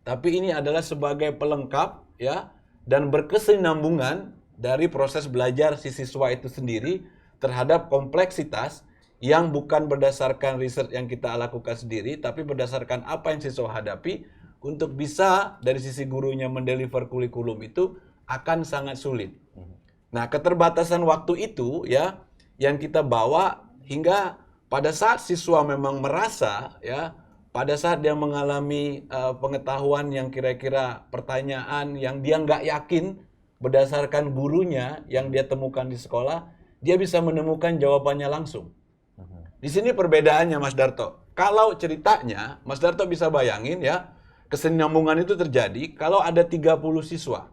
Tapi ini adalah sebagai pelengkap, ya, dan berkesinambungan dari proses belajar si siswa itu sendiri terhadap kompleksitas yang bukan berdasarkan riset yang kita lakukan sendiri, tapi berdasarkan apa yang siswa hadapi. Untuk bisa dari sisi gurunya mendeliver kurikulum itu akan sangat sulit. Nah, keterbatasan waktu itu ya yang kita bawa hingga pada saat siswa memang merasa ya, pada saat dia mengalami pengetahuan yang kira-kira pertanyaan yang dia nggak yakin berdasarkan gurunya yang dia temukan di sekolah, dia bisa menemukan jawabannya langsung. Di sini perbedaannya Mas Darto. Kalau ceritanya Mas Darto bisa bayangin ya, kesinambungan itu terjadi kalau ada 30 siswa.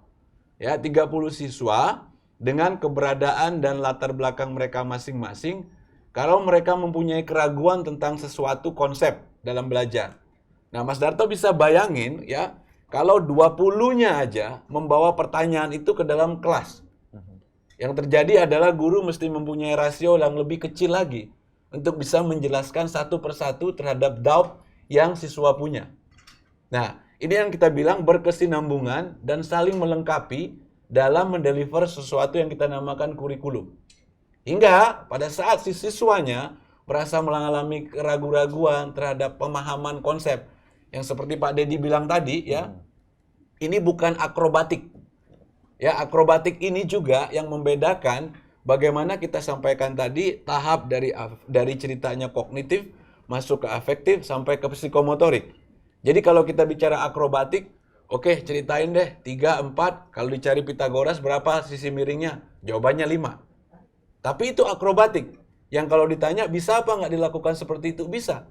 Ya, 30 siswa dengan keberadaan dan latar belakang mereka masing-masing, kalau mereka mempunyai keraguan tentang sesuatu konsep dalam belajar. Nah, Mas Darto bisa bayangin ya, kalau 20-nya aja membawa pertanyaan itu ke dalam kelas. Yang terjadi adalah guru mesti mempunyai rasio yang lebih kecil lagi untuk bisa menjelaskan satu persatu terhadap doubt yang siswa punya. Nah, ini yang kita bilang berkesinambungan dan saling melengkapi dalam mendeliver sesuatu yang kita namakan kurikulum. Hingga pada saat si siswanya merasa mengalami keraguan-raguan terhadap pemahaman konsep yang seperti Pak Dedi bilang tadi ya, ini bukan akrobatik. Ya, akrobatik ini juga yang membedakan bagaimana kita sampaikan tadi tahap dari ceritanya kognitif masuk ke afektif sampai ke psikomotorik. Jadi kalau kita bicara akrobatik, Oke, ceritain deh, 3, 4, kalau dicari Pitagoras berapa sisi miringnya? Jawabannya 5. Tapi itu akrobatik. Yang kalau ditanya, bisa apa nggak dilakukan seperti itu? Bisa.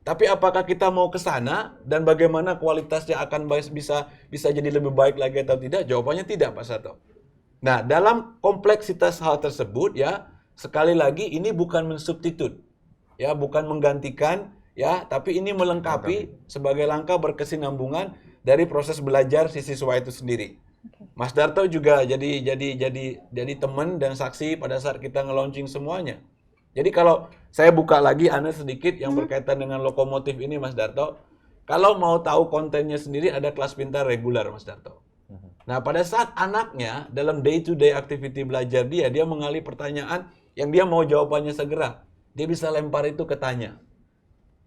Tapi apakah kita mau ke sana dan bagaimana kualitasnya akan bisa jadi lebih baik lagi atau tidak? Jawabannya tidak, Pak Sato. Nah, dalam kompleksitas hal tersebut ya, sekali lagi ini bukan mensubstitut. Ya, bukan menggantikan ya, tapi ini melengkapi sebagai langkah berkesinambungan dari proses belajar si siswa itu sendiri. Mas Darto juga jadi teman dan saksi pada saat kita nge-launching semuanya. Jadi kalau saya buka lagi sedikit yang berkaitan dengan lokomotif ini, Mas Darto. Kalau mau tahu kontennya sendiri ada kelas pintar reguler, Mas Darto. Nah, pada saat anaknya dalam day-to-day activity belajar dia mengalih pertanyaan yang dia mau jawabannya segera. Dia bisa lempar itu ke Tanya.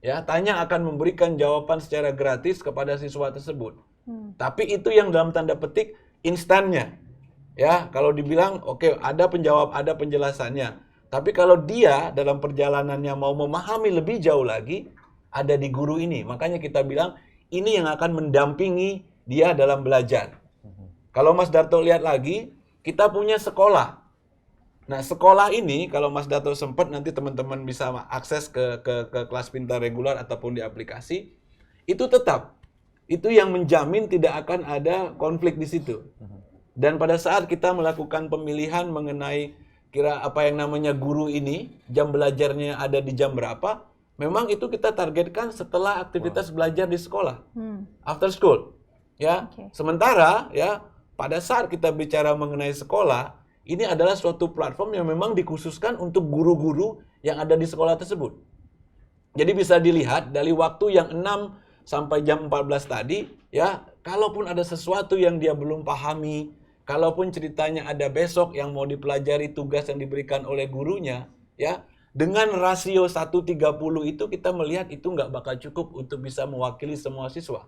Ya, Tanya akan memberikan jawaban secara gratis kepada siswa tersebut. Tapi itu yang dalam tanda petik instannya. Ya, kalau dibilang oke, ada penjawab, ada penjelasannya. Tapi kalau dia dalam perjalanannya mau memahami lebih jauh lagi, ada di guru ini. Makanya kita bilang ini yang akan mendampingi dia dalam belajar. Kalau Mas Darto lihat lagi, kita punya sekolah. Nah, sekolah ini kalau Mas Darto sempat nanti teman-teman bisa akses ke kelas pintar reguler ataupun di aplikasi, itu tetap itu yang menjamin tidak akan ada konflik di situ. Dan pada saat kita melakukan pemilihan mengenai kira apa yang namanya guru ini, jam belajarnya ada di jam berapa, memang itu kita targetkan setelah aktivitas belajar di sekolah. After school. Ya. Sementara ya, pada saat kita bicara mengenai sekolah, ini adalah suatu platform yang memang dikhususkan untuk guru-guru yang ada di sekolah tersebut. Jadi bisa dilihat dari waktu yang 6 sampai jam 14 tadi, ya, kalaupun ada sesuatu yang dia belum pahami, kalaupun ceritanya ada besok yang mau dipelajari tugas yang diberikan oleh gurunya, ya, dengan rasio 1:30 itu kita melihat itu nggak bakal cukup untuk bisa mewakili semua siswa.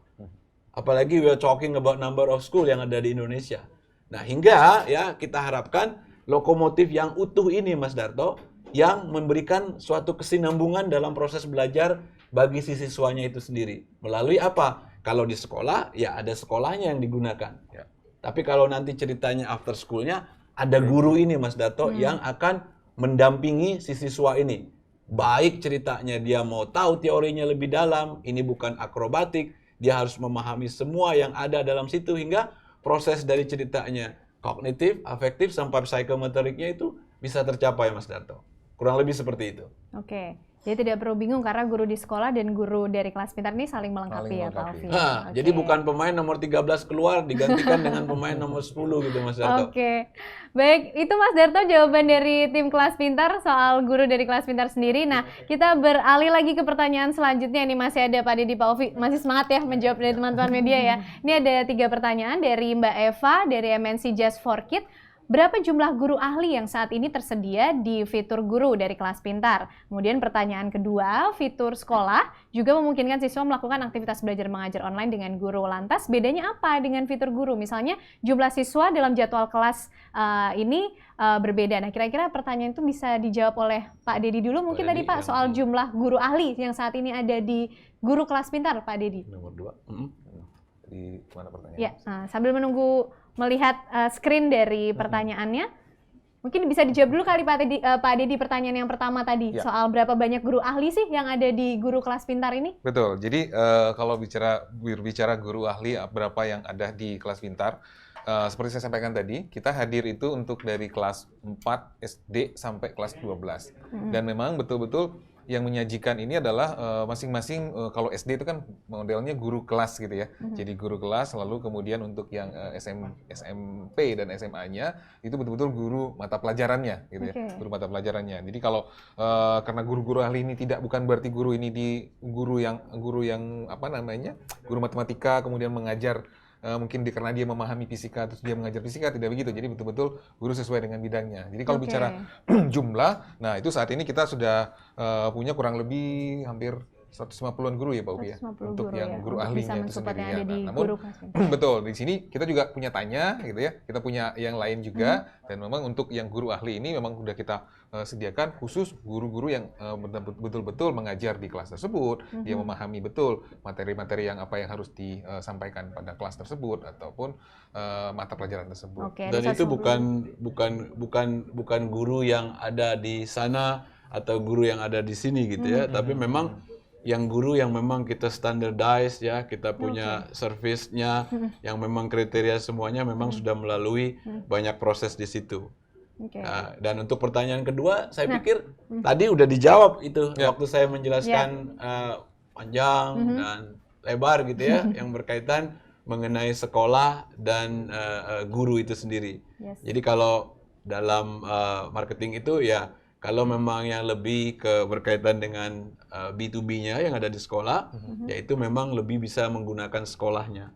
Apalagi we are talking about number of school yang ada di Indonesia. Nah, hingga ya kita harapkan lokomotif yang utuh ini, Mas Darto, yang memberikan suatu kesinambungan dalam proses belajar bagi si siswanya itu sendiri. Melalui apa? Kalau di sekolah, ya ada sekolahnya yang digunakan. Ya. Tapi kalau nanti ceritanya after school-nya, ada guru ini, Mas Darto, yang akan mendampingi si siswa ini. Baik ceritanya dia mau tahu teorinya lebih dalam, ini bukan akrobatik, dia harus memahami semua yang ada dalam situ hingga proses dari ceritanya kognitif, afektif, sampai psikomotoriknya itu bisa tercapai, Mas Darto. Kurang lebih seperti itu. Oke, jadi tidak perlu bingung karena guru di sekolah dan guru dari kelas pintar ini saling melengkapi ya, Pak Alfi. Nah, jadi bukan pemain nomor 13 keluar digantikan dengan pemain nomor 10 gitu, Mas Darto. Oke, baik, itu Mas Darto jawaban dari tim kelas pintar soal guru dari kelas pintar sendiri. Nah, kita beralih lagi ke pertanyaan selanjutnya. Ini masih ada Pak Dedi, Pak Alfi, masih semangat ya menjawab dari teman-teman media ya. Ini ada 3 pertanyaan dari Mbak Eva dari MNC Just for Kids. Berapa jumlah guru ahli yang saat ini tersedia di fitur guru dari kelas pintar? Kemudian pertanyaan kedua, fitur sekolah juga memungkinkan siswa melakukan aktivitas belajar mengajar online dengan guru. Lantas bedanya apa dengan fitur guru? Misalnya jumlah siswa dalam jadwal kelas ini berbeda. Nah, kira-kira pertanyaan itu bisa dijawab oleh Pak Dedi dulu. Mungkin tadi Pak soal jumlah guru ahli yang saat ini ada di guru kelas pintar, Pak Dedi. Nomor 2. Di mana pertanyaannya? Ya, sambil menunggu melihat screen dari pertanyaannya, mungkin bisa dijawab dulu kali Pak Dedi pertanyaan yang pertama tadi, soal berapa banyak guru ahli sih yang ada di guru kelas pintar ini? Betul, jadi kalau berbicara guru ahli berapa yang ada di kelas pintar, seperti saya sampaikan tadi, kita hadir itu untuk dari kelas 4 SD sampai kelas 12. Dan memang betul-betul yang menyajikan ini adalah masing-masing kalau SD itu kan modelnya guru kelas gitu ya. Jadi guru kelas, lalu kemudian untuk yang SMP dan SMA-nya itu betul-betul guru mata pelajarannya gitu ya. Guru mata pelajarannya. Jadi kalau karena guru-guru ahli ini bukan berarti guru ini di guru yang apa namanya? Guru matematika kemudian mengajar mungkin karena dia memahami fisika terus dia mengajar fisika, tidak begitu. Jadi betul-betul guru sesuai dengan bidangnya. Jadi kalau bicara jumlah, nah itu saat ini kita sudah punya kurang lebih hampir 150-an guru ya Pak Upi ya, 150 untuk guru yang ya, guru untuk bisa ahlinya itu mensupport sendiri yang ya. ada di Namun guru kelas pintar. betul, di sini kita juga punya tanya gitu ya, kita punya yang lain juga, dan memang untuk yang guru ahli ini memang sudah kita sediakan khusus guru-guru yang betul-betul mengajar di kelas tersebut, dia memahami betul materi-materi yang apa yang harus disampaikan pada kelas tersebut ataupun mata pelajaran tersebut. Dan itu bukan guru yang ada di sana atau guru yang ada di sini gitu ya, tapi memang yang guru yang memang kita standardize ya, kita punya service-nya yang memang kriteria semuanya memang sudah melalui banyak proses di situ. Nah, dan untuk pertanyaan kedua, saya pikir tadi udah dijawab itu waktu saya menjelaskan panjang dan lebar gitu ya, yang berkaitan mengenai sekolah dan guru itu sendiri. Jadi kalau dalam marketing itu ya, kalau memang yang lebih berkaitan dengan B2B-nya yang ada di sekolah, yaitu memang lebih bisa menggunakan sekolahnya.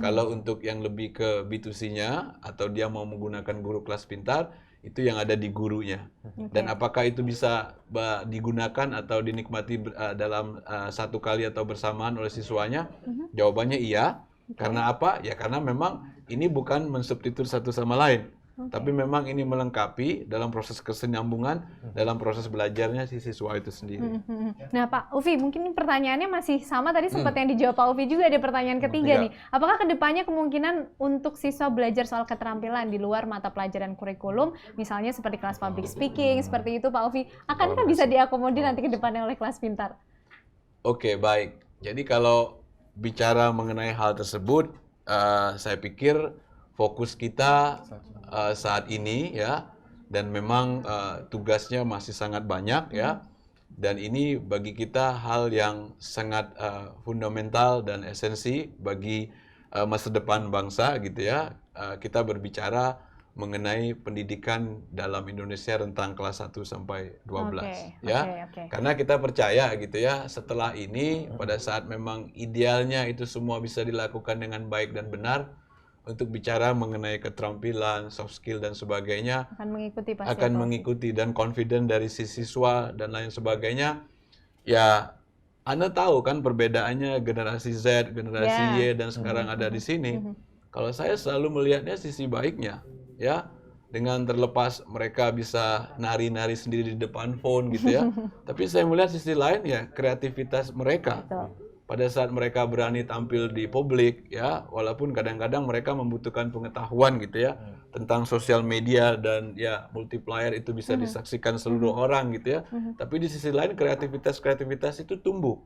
Kalau untuk yang lebih ke B2C-nya atau dia mau menggunakan guru kelas pintar, itu yang ada di gurunya. Dan apakah itu bisa digunakan atau dinikmati dalam satu kali atau bersamaan oleh siswanya? Jawabannya iya. Karena apa? Ya karena memang ini bukan mensubstitut satu sama lain. Tapi memang ini melengkapi dalam proses kesinambungan, dalam proses belajarnya si siswa itu sendiri. Nah Pak Ufi, mungkin pertanyaannya masih sama tadi sempat yang dijawab Pak Ufi juga, ada pertanyaan ketiga nih. Apakah kedepannya kemungkinan untuk siswa belajar soal keterampilan di luar mata pelajaran kurikulum, misalnya seperti kelas public speaking, seperti itu Pak Ufi, akankah bisa diakomodir nanti ke depannya oleh kelas pintar? Oke, baik. Jadi kalau bicara mengenai hal tersebut, saya pikir fokus kita saat ini ya, dan memang tugasnya masih sangat banyak ya, dan ini bagi kita hal yang sangat fundamental dan esensi bagi masa depan bangsa gitu ya. Kita berbicara mengenai pendidikan dalam Indonesia rentang kelas 1 sampai 12 ya. Karena kita percaya gitu ya, setelah ini pada saat memang idealnya itu semua bisa dilakukan dengan baik dan benar, untuk bicara mengenai keterampilan, soft skill dan sebagainya akan mengikuti dan confident dari si siswa dan lain sebagainya. Ya, Anda tahu kan perbedaannya generasi Z, generasi Y dan sekarang ada di sini. Kalau saya selalu melihatnya sisi baiknya, ya, dengan terlepas mereka bisa nari-nari sendiri di depan phone gitu ya. Tapi saya melihat sisi lain ya, kreativitas mereka. Pada saat mereka berani tampil di publik ya, walaupun kadang-kadang mereka membutuhkan pengetahuan gitu ya tentang sosial media dan ya multiplier itu bisa disaksikan seluruh orang gitu ya. Tapi di sisi lain kreativitas itu tumbuh.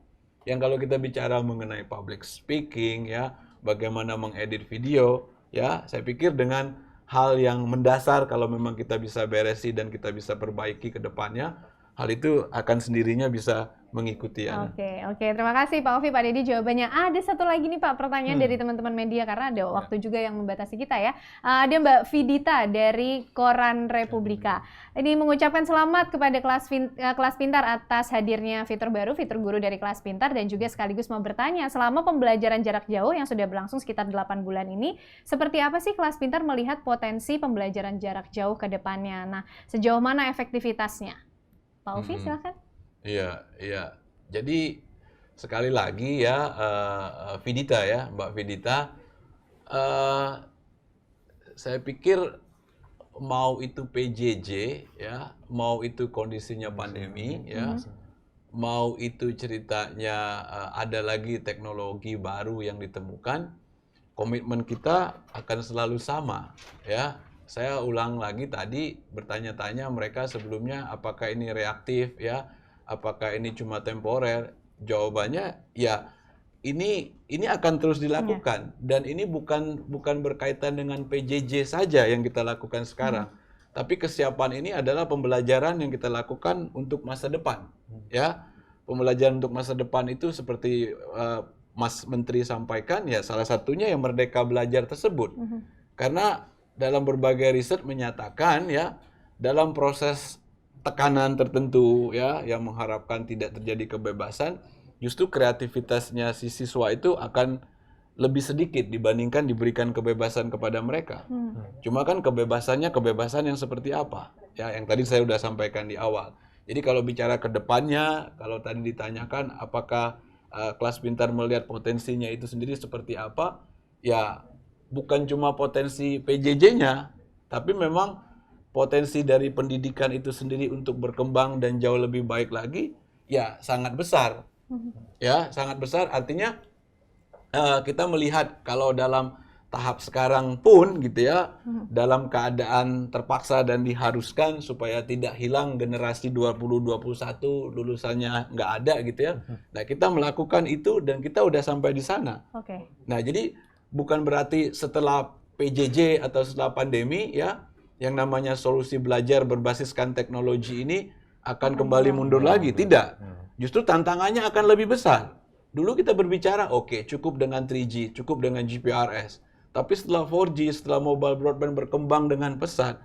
Yang kalau kita bicara mengenai public speaking ya, bagaimana mengedit video ya, saya pikir dengan hal yang mendasar kalau memang kita bisa beresi dan kita bisa perbaiki ke depannya, hal itu akan sendirinya bisa mengikuti ya. Oke, terima kasih Pak Ovi, Pak Dedi jawabannya. Ada satu lagi nih Pak, pertanyaan dari teman-teman media karena ada waktu juga yang membatasi kita ya. Ada Mbak Vidita dari Koran Republika. Ini mengucapkan selamat kepada kelas pintar atas hadirnya fitur baru, fitur guru dari kelas pintar, dan juga sekaligus mau bertanya, selama pembelajaran jarak jauh yang sudah berlangsung sekitar 8 bulan ini, seperti apa sih kelas pintar melihat potensi pembelajaran jarak jauh ke depannya? Nah, sejauh mana efektivitasnya? Pak Ovi, silakan. Iya. Jadi sekali lagi ya, Vidita ya, Mbak Vidita, saya pikir mau itu PJJ ya, mau itu kondisinya pandemi ya, mau itu ceritanya ada lagi teknologi baru yang ditemukan, komitmen kita akan selalu sama ya. Saya ulang lagi tadi bertanya-tanya mereka sebelumnya apakah ini reaktif ya, apakah ini cuma temporer? Jawabannya ya ini akan terus dilakukan dan ini bukan berkaitan dengan PJJ saja yang kita lakukan sekarang. Tapi kesiapan ini adalah pembelajaran yang kita lakukan untuk masa depan ya. Pembelajaran untuk masa depan itu seperti Mas Menteri sampaikan ya, salah satunya yang Merdeka Belajar tersebut. Karena dalam berbagai riset menyatakan ya, dalam proses tekanan tertentu ya yang mengharapkan tidak terjadi kebebasan, justru kreativitasnya si siswa itu akan lebih sedikit dibandingkan diberikan kebebasan kepada mereka. Cuma kan kebebasan yang seperti apa? Ya, yang tadi saya sudah sampaikan di awal. Jadi kalau bicara ke depannya, kalau tadi ditanyakan apakah kelas pintar melihat potensinya itu sendiri seperti apa, ya bukan cuma potensi PJJ-nya, tapi memang potensi dari pendidikan itu sendiri untuk berkembang dan jauh lebih baik lagi, ya sangat besar. Ya, sangat besar. Artinya kita melihat kalau dalam tahap sekarang pun gitu ya, dalam keadaan terpaksa dan diharuskan supaya tidak hilang generasi 2021 lulusannya nggak ada gitu ya. Nah, kita melakukan itu dan kita udah sampai di sana. Oke. Nah, jadi bukan berarti setelah PJJ atau setelah pandemi ya, yang namanya solusi belajar berbasiskan teknologi ini akan kembali mundur lagi. Tidak. Justru tantangannya akan lebih besar. Dulu kita berbicara, oke, cukup dengan 3G, cukup dengan GPRS. Tapi setelah 4G, setelah mobile broadband berkembang dengan pesat,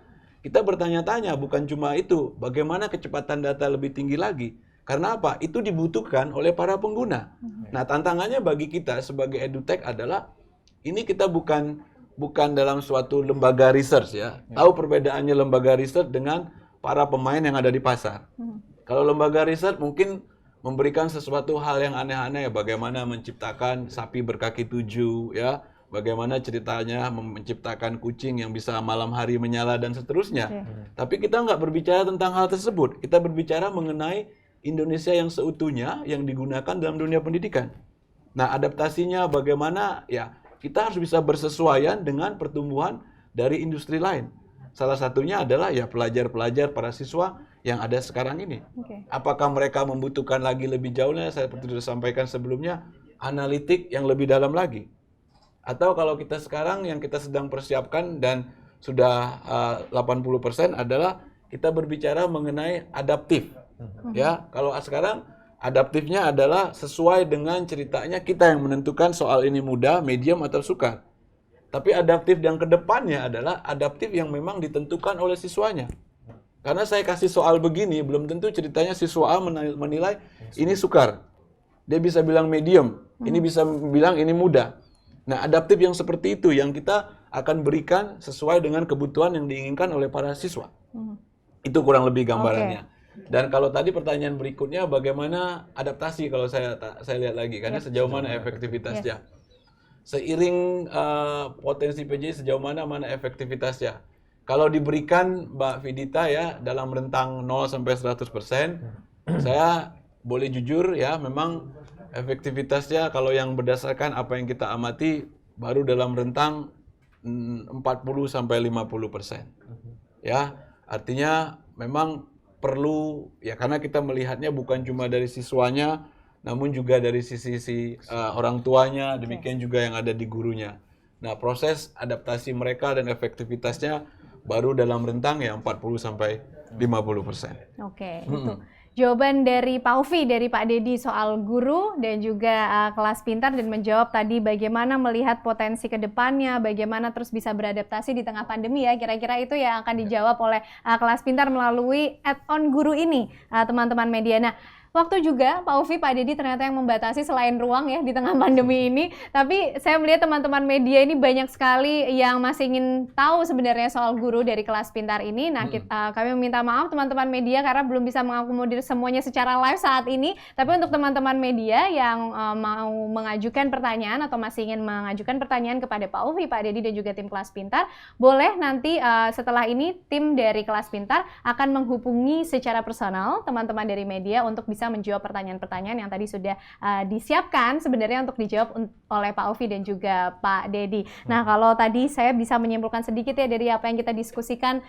kita bertanya-tanya bukan cuma itu, bagaimana kecepatan data lebih tinggi lagi. Karena apa? Itu dibutuhkan oleh para pengguna. Nah, tantangannya bagi kita sebagai edutech adalah, ini kita bukan dalam suatu lembaga research ya. Tahu perbedaannya lembaga research dengan para pemain yang ada di pasar. Kalau lembaga research mungkin memberikan sesuatu hal yang aneh-aneh, bagaimana menciptakan sapi berkaki 7 ya. Bagaimana ceritanya menciptakan kucing yang bisa malam hari menyala dan seterusnya. Tapi kita nggak berbicara tentang hal tersebut. Kita berbicara mengenai Indonesia yang seutuhnya yang digunakan dalam dunia pendidikan. Nah, adaptasinya bagaimana? Ya, kita harus bisa bersesuaian dengan pertumbuhan dari industri lain. Salah satunya adalah ya pelajar-pelajar, para siswa yang ada sekarang ini. Apakah mereka membutuhkan lagi lebih jauhnya? Saya seperti sudah sampaikan sebelumnya, analitik yang lebih dalam lagi. Atau kalau kita sekarang yang kita sedang persiapkan dan sudah 80% adalah kita berbicara mengenai adaptif. Ya, kalau sekarang adaptifnya adalah sesuai dengan ceritanya kita yang menentukan soal ini mudah, medium atau sukar. Tapi adaptif yang kedepannya adalah adaptif yang memang ditentukan oleh siswanya. Karena saya kasih soal begini, belum tentu ceritanya siswa A menilai ini sukar. Dia bisa bilang medium, ini bisa bilang ini mudah. Nah, adaptif yang seperti itu yang kita akan berikan sesuai dengan kebutuhan yang diinginkan oleh para siswa. Itu kurang lebih gambarannya. Dan kalau tadi pertanyaan berikutnya, bagaimana adaptasi kalau saya lihat lagi, karena sejauh mana efektivitasnya. Seiring potensi PJ sejauh mana efektivitasnya. Kalau diberikan Mbak Vidita ya dalam rentang 0 sampai 100%, saya boleh jujur ya memang efektivitasnya kalau yang berdasarkan apa yang kita amati baru dalam rentang 40 sampai 50%. Ya, artinya memang perlu ya karena kita melihatnya bukan cuma dari siswanya namun juga dari sisi orang tuanya, demikian juga yang ada di gurunya. Nah, proses adaptasi mereka dan efektivitasnya baru dalam rentang ya 40 sampai 50%. Oke, itu jawaban dari Pak Ufi, dari Pak Dedi soal guru dan juga kelas pintar, dan menjawab tadi bagaimana melihat potensi ke depannya, bagaimana terus bisa beradaptasi di tengah pandemi ya. Kira-kira itu yang akan dijawab oleh kelas pintar melalui add-on guru ini, teman-teman media. Nah, waktu juga Pak Ufi, Pak Dedi ternyata yang membatasi selain ruang ya di tengah pandemi ini. Tapi saya melihat teman-teman media ini banyak sekali yang masih ingin tahu sebenarnya soal guru dari kelas pintar ini. Nah, kami meminta maaf teman-teman media karena belum bisa mengakomodir semuanya secara live saat ini. Tapi untuk teman-teman media yang mau mengajukan pertanyaan atau masih ingin mengajukan pertanyaan kepada Pak Ufi, Pak Dedi dan juga tim kelas pintar, boleh nanti setelah ini tim dari kelas pintar akan menghubungi secara personal teman-teman dari media untuk bisa menjawab pertanyaan-pertanyaan yang tadi sudah disiapkan sebenarnya untuk dijawab oleh Pak Ufi dan juga Pak Dedi. Nah, kalau tadi saya bisa menyimpulkan sedikit ya dari apa yang kita diskusikan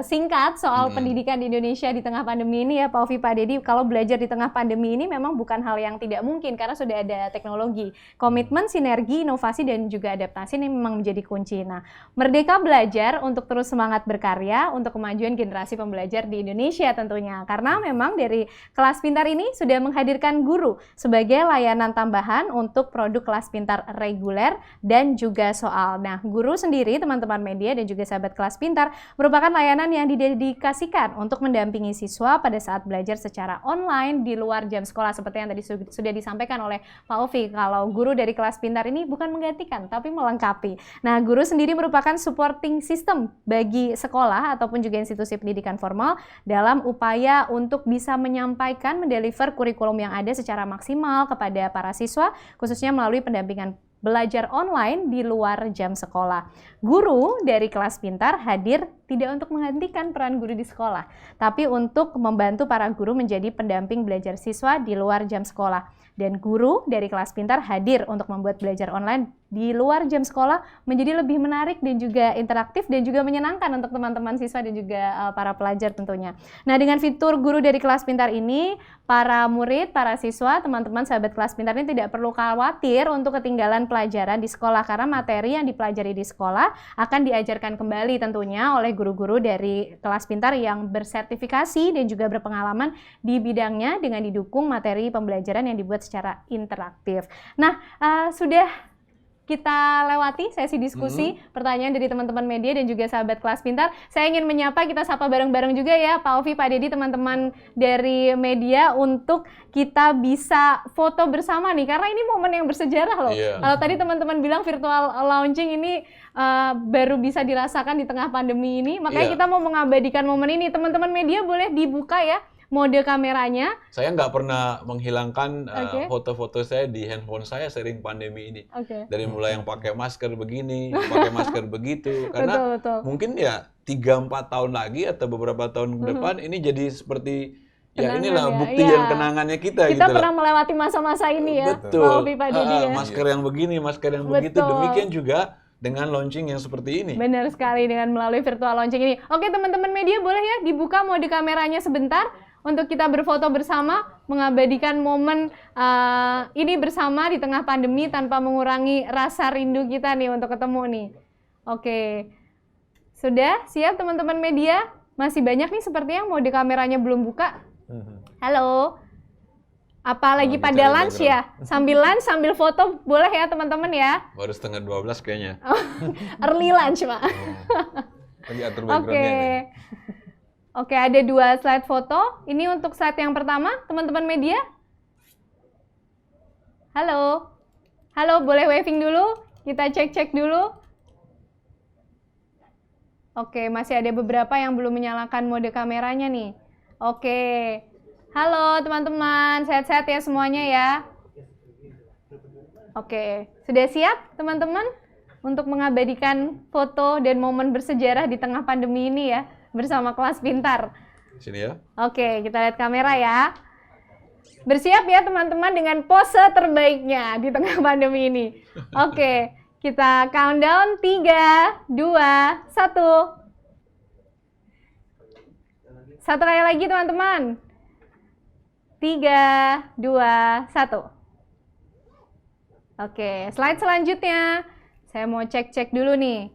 singkat soal pendidikan di Indonesia di tengah pandemi ini ya Pak Ufi, Pak Dedi, kalau belajar di tengah pandemi ini memang bukan hal yang tidak mungkin karena sudah ada teknologi. Komitmen, sinergi, inovasi dan juga adaptasi ini memang menjadi kunci. Nah, Merdeka belajar untuk terus semangat berkarya untuk kemajuan generasi pembelajar di Indonesia tentunya. Karena memang dari kelas pintar ini sudah menghadirkan guru sebagai layanan tambahan untuk produk kelas pintar reguler dan juga soal. Nah, guru sendiri, teman-teman media dan juga sahabat kelas pintar, merupakan layanan yang didedikasikan untuk mendampingi siswa pada saat belajar secara online di luar jam sekolah. Seperti yang tadi sudah disampaikan oleh Pak Ovi, kalau guru dari kelas pintar ini bukan menggantikan, tapi melengkapi. Nah, guru sendiri merupakan supporting system bagi sekolah ataupun juga institusi pendidikan formal dalam upaya untuk bisa menyampaikan, mendeliver kurikulum yang ada secara maksimal kepada para siswa, khususnya melalui pendampingan belajar online di luar jam sekolah. Guru dari kelas pintar hadir tidak untuk menggantikan peran guru di sekolah, tapi untuk membantu para guru menjadi pendamping belajar siswa di luar jam sekolah. Dan guru dari kelas pintar hadir untuk membuat belajar online di luar jam sekolah menjadi lebih menarik dan juga interaktif dan juga menyenangkan untuk teman-teman siswa dan juga para pelajar tentunya. Nah, dengan fitur guru dari kelas pintar ini, para murid, para siswa, teman-teman sahabat kelas pintar ini tidak perlu khawatir untuk ketinggalan pelajaran di sekolah karena materi yang dipelajari di sekolah akan diajarkan kembali tentunya oleh guru-guru dari kelas pintar yang bersertifikasi dan juga berpengalaman di bidangnya dengan didukung materi pembelajaran yang dibuat secara interaktif. Nah, sudah kita lewati sesi diskusi, pertanyaan dari teman-teman media dan juga sahabat kelas pintar. Saya ingin menyapa, kita sapa bareng-bareng juga ya Pak Ovi, Pak Dedi, teman-teman dari media untuk kita bisa foto bersama nih, karena ini momen yang bersejarah loh. Kalau tadi teman-teman bilang virtual launching ini baru bisa dirasakan di tengah pandemi ini, makanya kita mau mengabadikan momen ini. Teman-teman media boleh dibuka ya mode kameranya. Saya nggak pernah menghilangkan foto-foto saya di handphone saya sering pandemi ini. Dari mulai yang pakai masker begini, pakai masker begitu. Karena mungkin ya 3-4 tahun lagi atau beberapa tahun ke depan ini jadi seperti ya inilah bukti dan kenangannya kita. Kita gitu pernah melewati masa-masa ini ya. Betul. Pak Dedi, ya. Masker yang begini, masker yang begitu. Demikian juga dengan launching yang seperti ini. Benar sekali, dengan melalui virtual launching ini. Oke, teman-teman media boleh ya dibuka mode kameranya sebentar untuk kita berfoto bersama, mengabadikan momen ini bersama di tengah pandemi tanpa mengurangi rasa rindu kita nih untuk ketemu nih. Oke, sudah siap teman-teman media? Masih banyak nih sepertinya mode kameranya belum buka. Halo, apalagi pada lunch ya? Sambil lunch, sambil foto boleh ya teman-teman ya? Baru setengah 12 kayaknya. Early lunch, Pak. Lagi atur background-nya nih. Oke, ada 2 slide foto. Ini untuk slide yang pertama, teman-teman media. Halo. Halo, boleh waving dulu? Kita cek-cek dulu. Oke, masih ada beberapa yang belum menyalakan mode kameranya nih. Oke. Halo teman-teman, sehat-sehat ya semuanya ya. Oke, sudah siap teman-teman untuk mengabadikan foto dan momen bersejarah di tengah pandemi ini ya? Bersama kelas pintar. Sini ya. Oke, kita lihat kamera ya. Bersiap ya teman-teman dengan pose terbaiknya di tengah pandemi ini. Oke, kita countdown 3, 2, 1. Satu kali lagi teman-teman. 3, 2, 1. Oke, slide selanjutnya. Saya mau cek-cek dulu nih.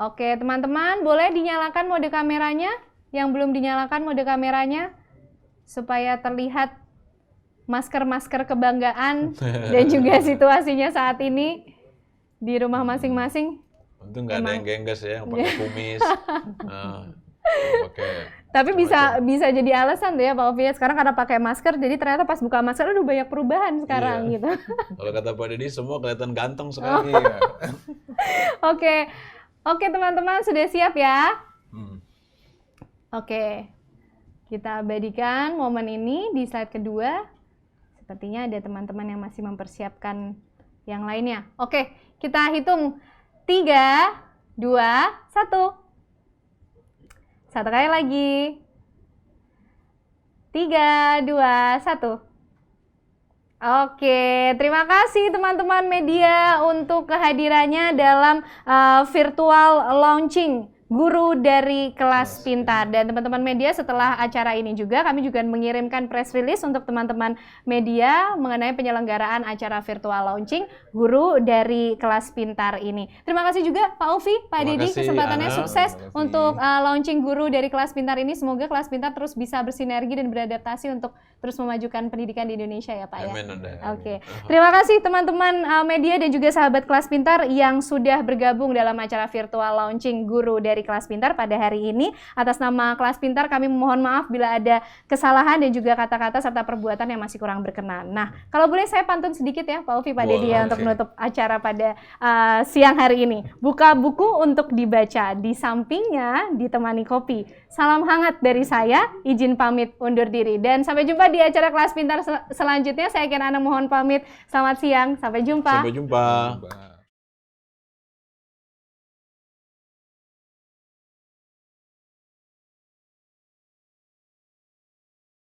Oke, teman-teman, boleh dinyalakan mode kameranya? Yang belum dinyalakan mode kameranya, supaya terlihat masker-masker kebanggaan dan juga situasinya saat ini di rumah masing-masing. Untung nggak ada yang gengges ya, yang pakai kumis. Tapi bisa jadi alasan tuh ya Pak Ovi. Sekarang karena pakai masker, jadi ternyata pas buka masker udah banyak perubahan sekarang gitu. Kalau kata Pak Dedi, semua kelihatan ganteng sekarang. Oke teman-teman, sudah siap ya? Oke, kita abadikan momen ini di slide kedua. Sepertinya ada teman-teman yang masih mempersiapkan yang lainnya. Oke, kita hitung 3, 2, 1. Satu kali lagi. 3, 2, 1. Oke, terima kasih teman-teman media untuk kehadirannya dalam virtual launching guru dari kelas pintar. Dan teman-teman media, setelah acara ini juga kami juga mengirimkan press release untuk teman-teman media mengenai penyelenggaraan acara virtual launching guru dari kelas pintar ini. Terima kasih juga Pak Ufi, Pak Dedi, kesempatannya sukses untuk launching guru dari kelas pintar ini. Semoga kelas pintar terus bisa bersinergi dan beradaptasi untuk terus memajukan pendidikan di Indonesia ya Pak ya. Oke. Terima kasih teman-teman media dan juga sahabat kelas pintar yang sudah bergabung dalam acara virtual launching guru dari kelas pintar pada hari ini. Atas nama kelas pintar kami memohon maaf bila ada kesalahan dan juga kata-kata serta perbuatan yang masih kurang berkenan. Nah, kalau boleh saya pantun sedikit ya Pak Ufi, Pak Dedi ya, untuk menutup acara pada siang hari ini. Buka buku untuk dibaca, di sampingnya ditemani kopi. Salam hangat dari saya, izin pamit undur diri. Dan sampai jumpa di acara kelas pintar selanjutnya. Saya Ken Ana mohon pamit. Selamat siang, sampai jumpa. Sampai jumpa.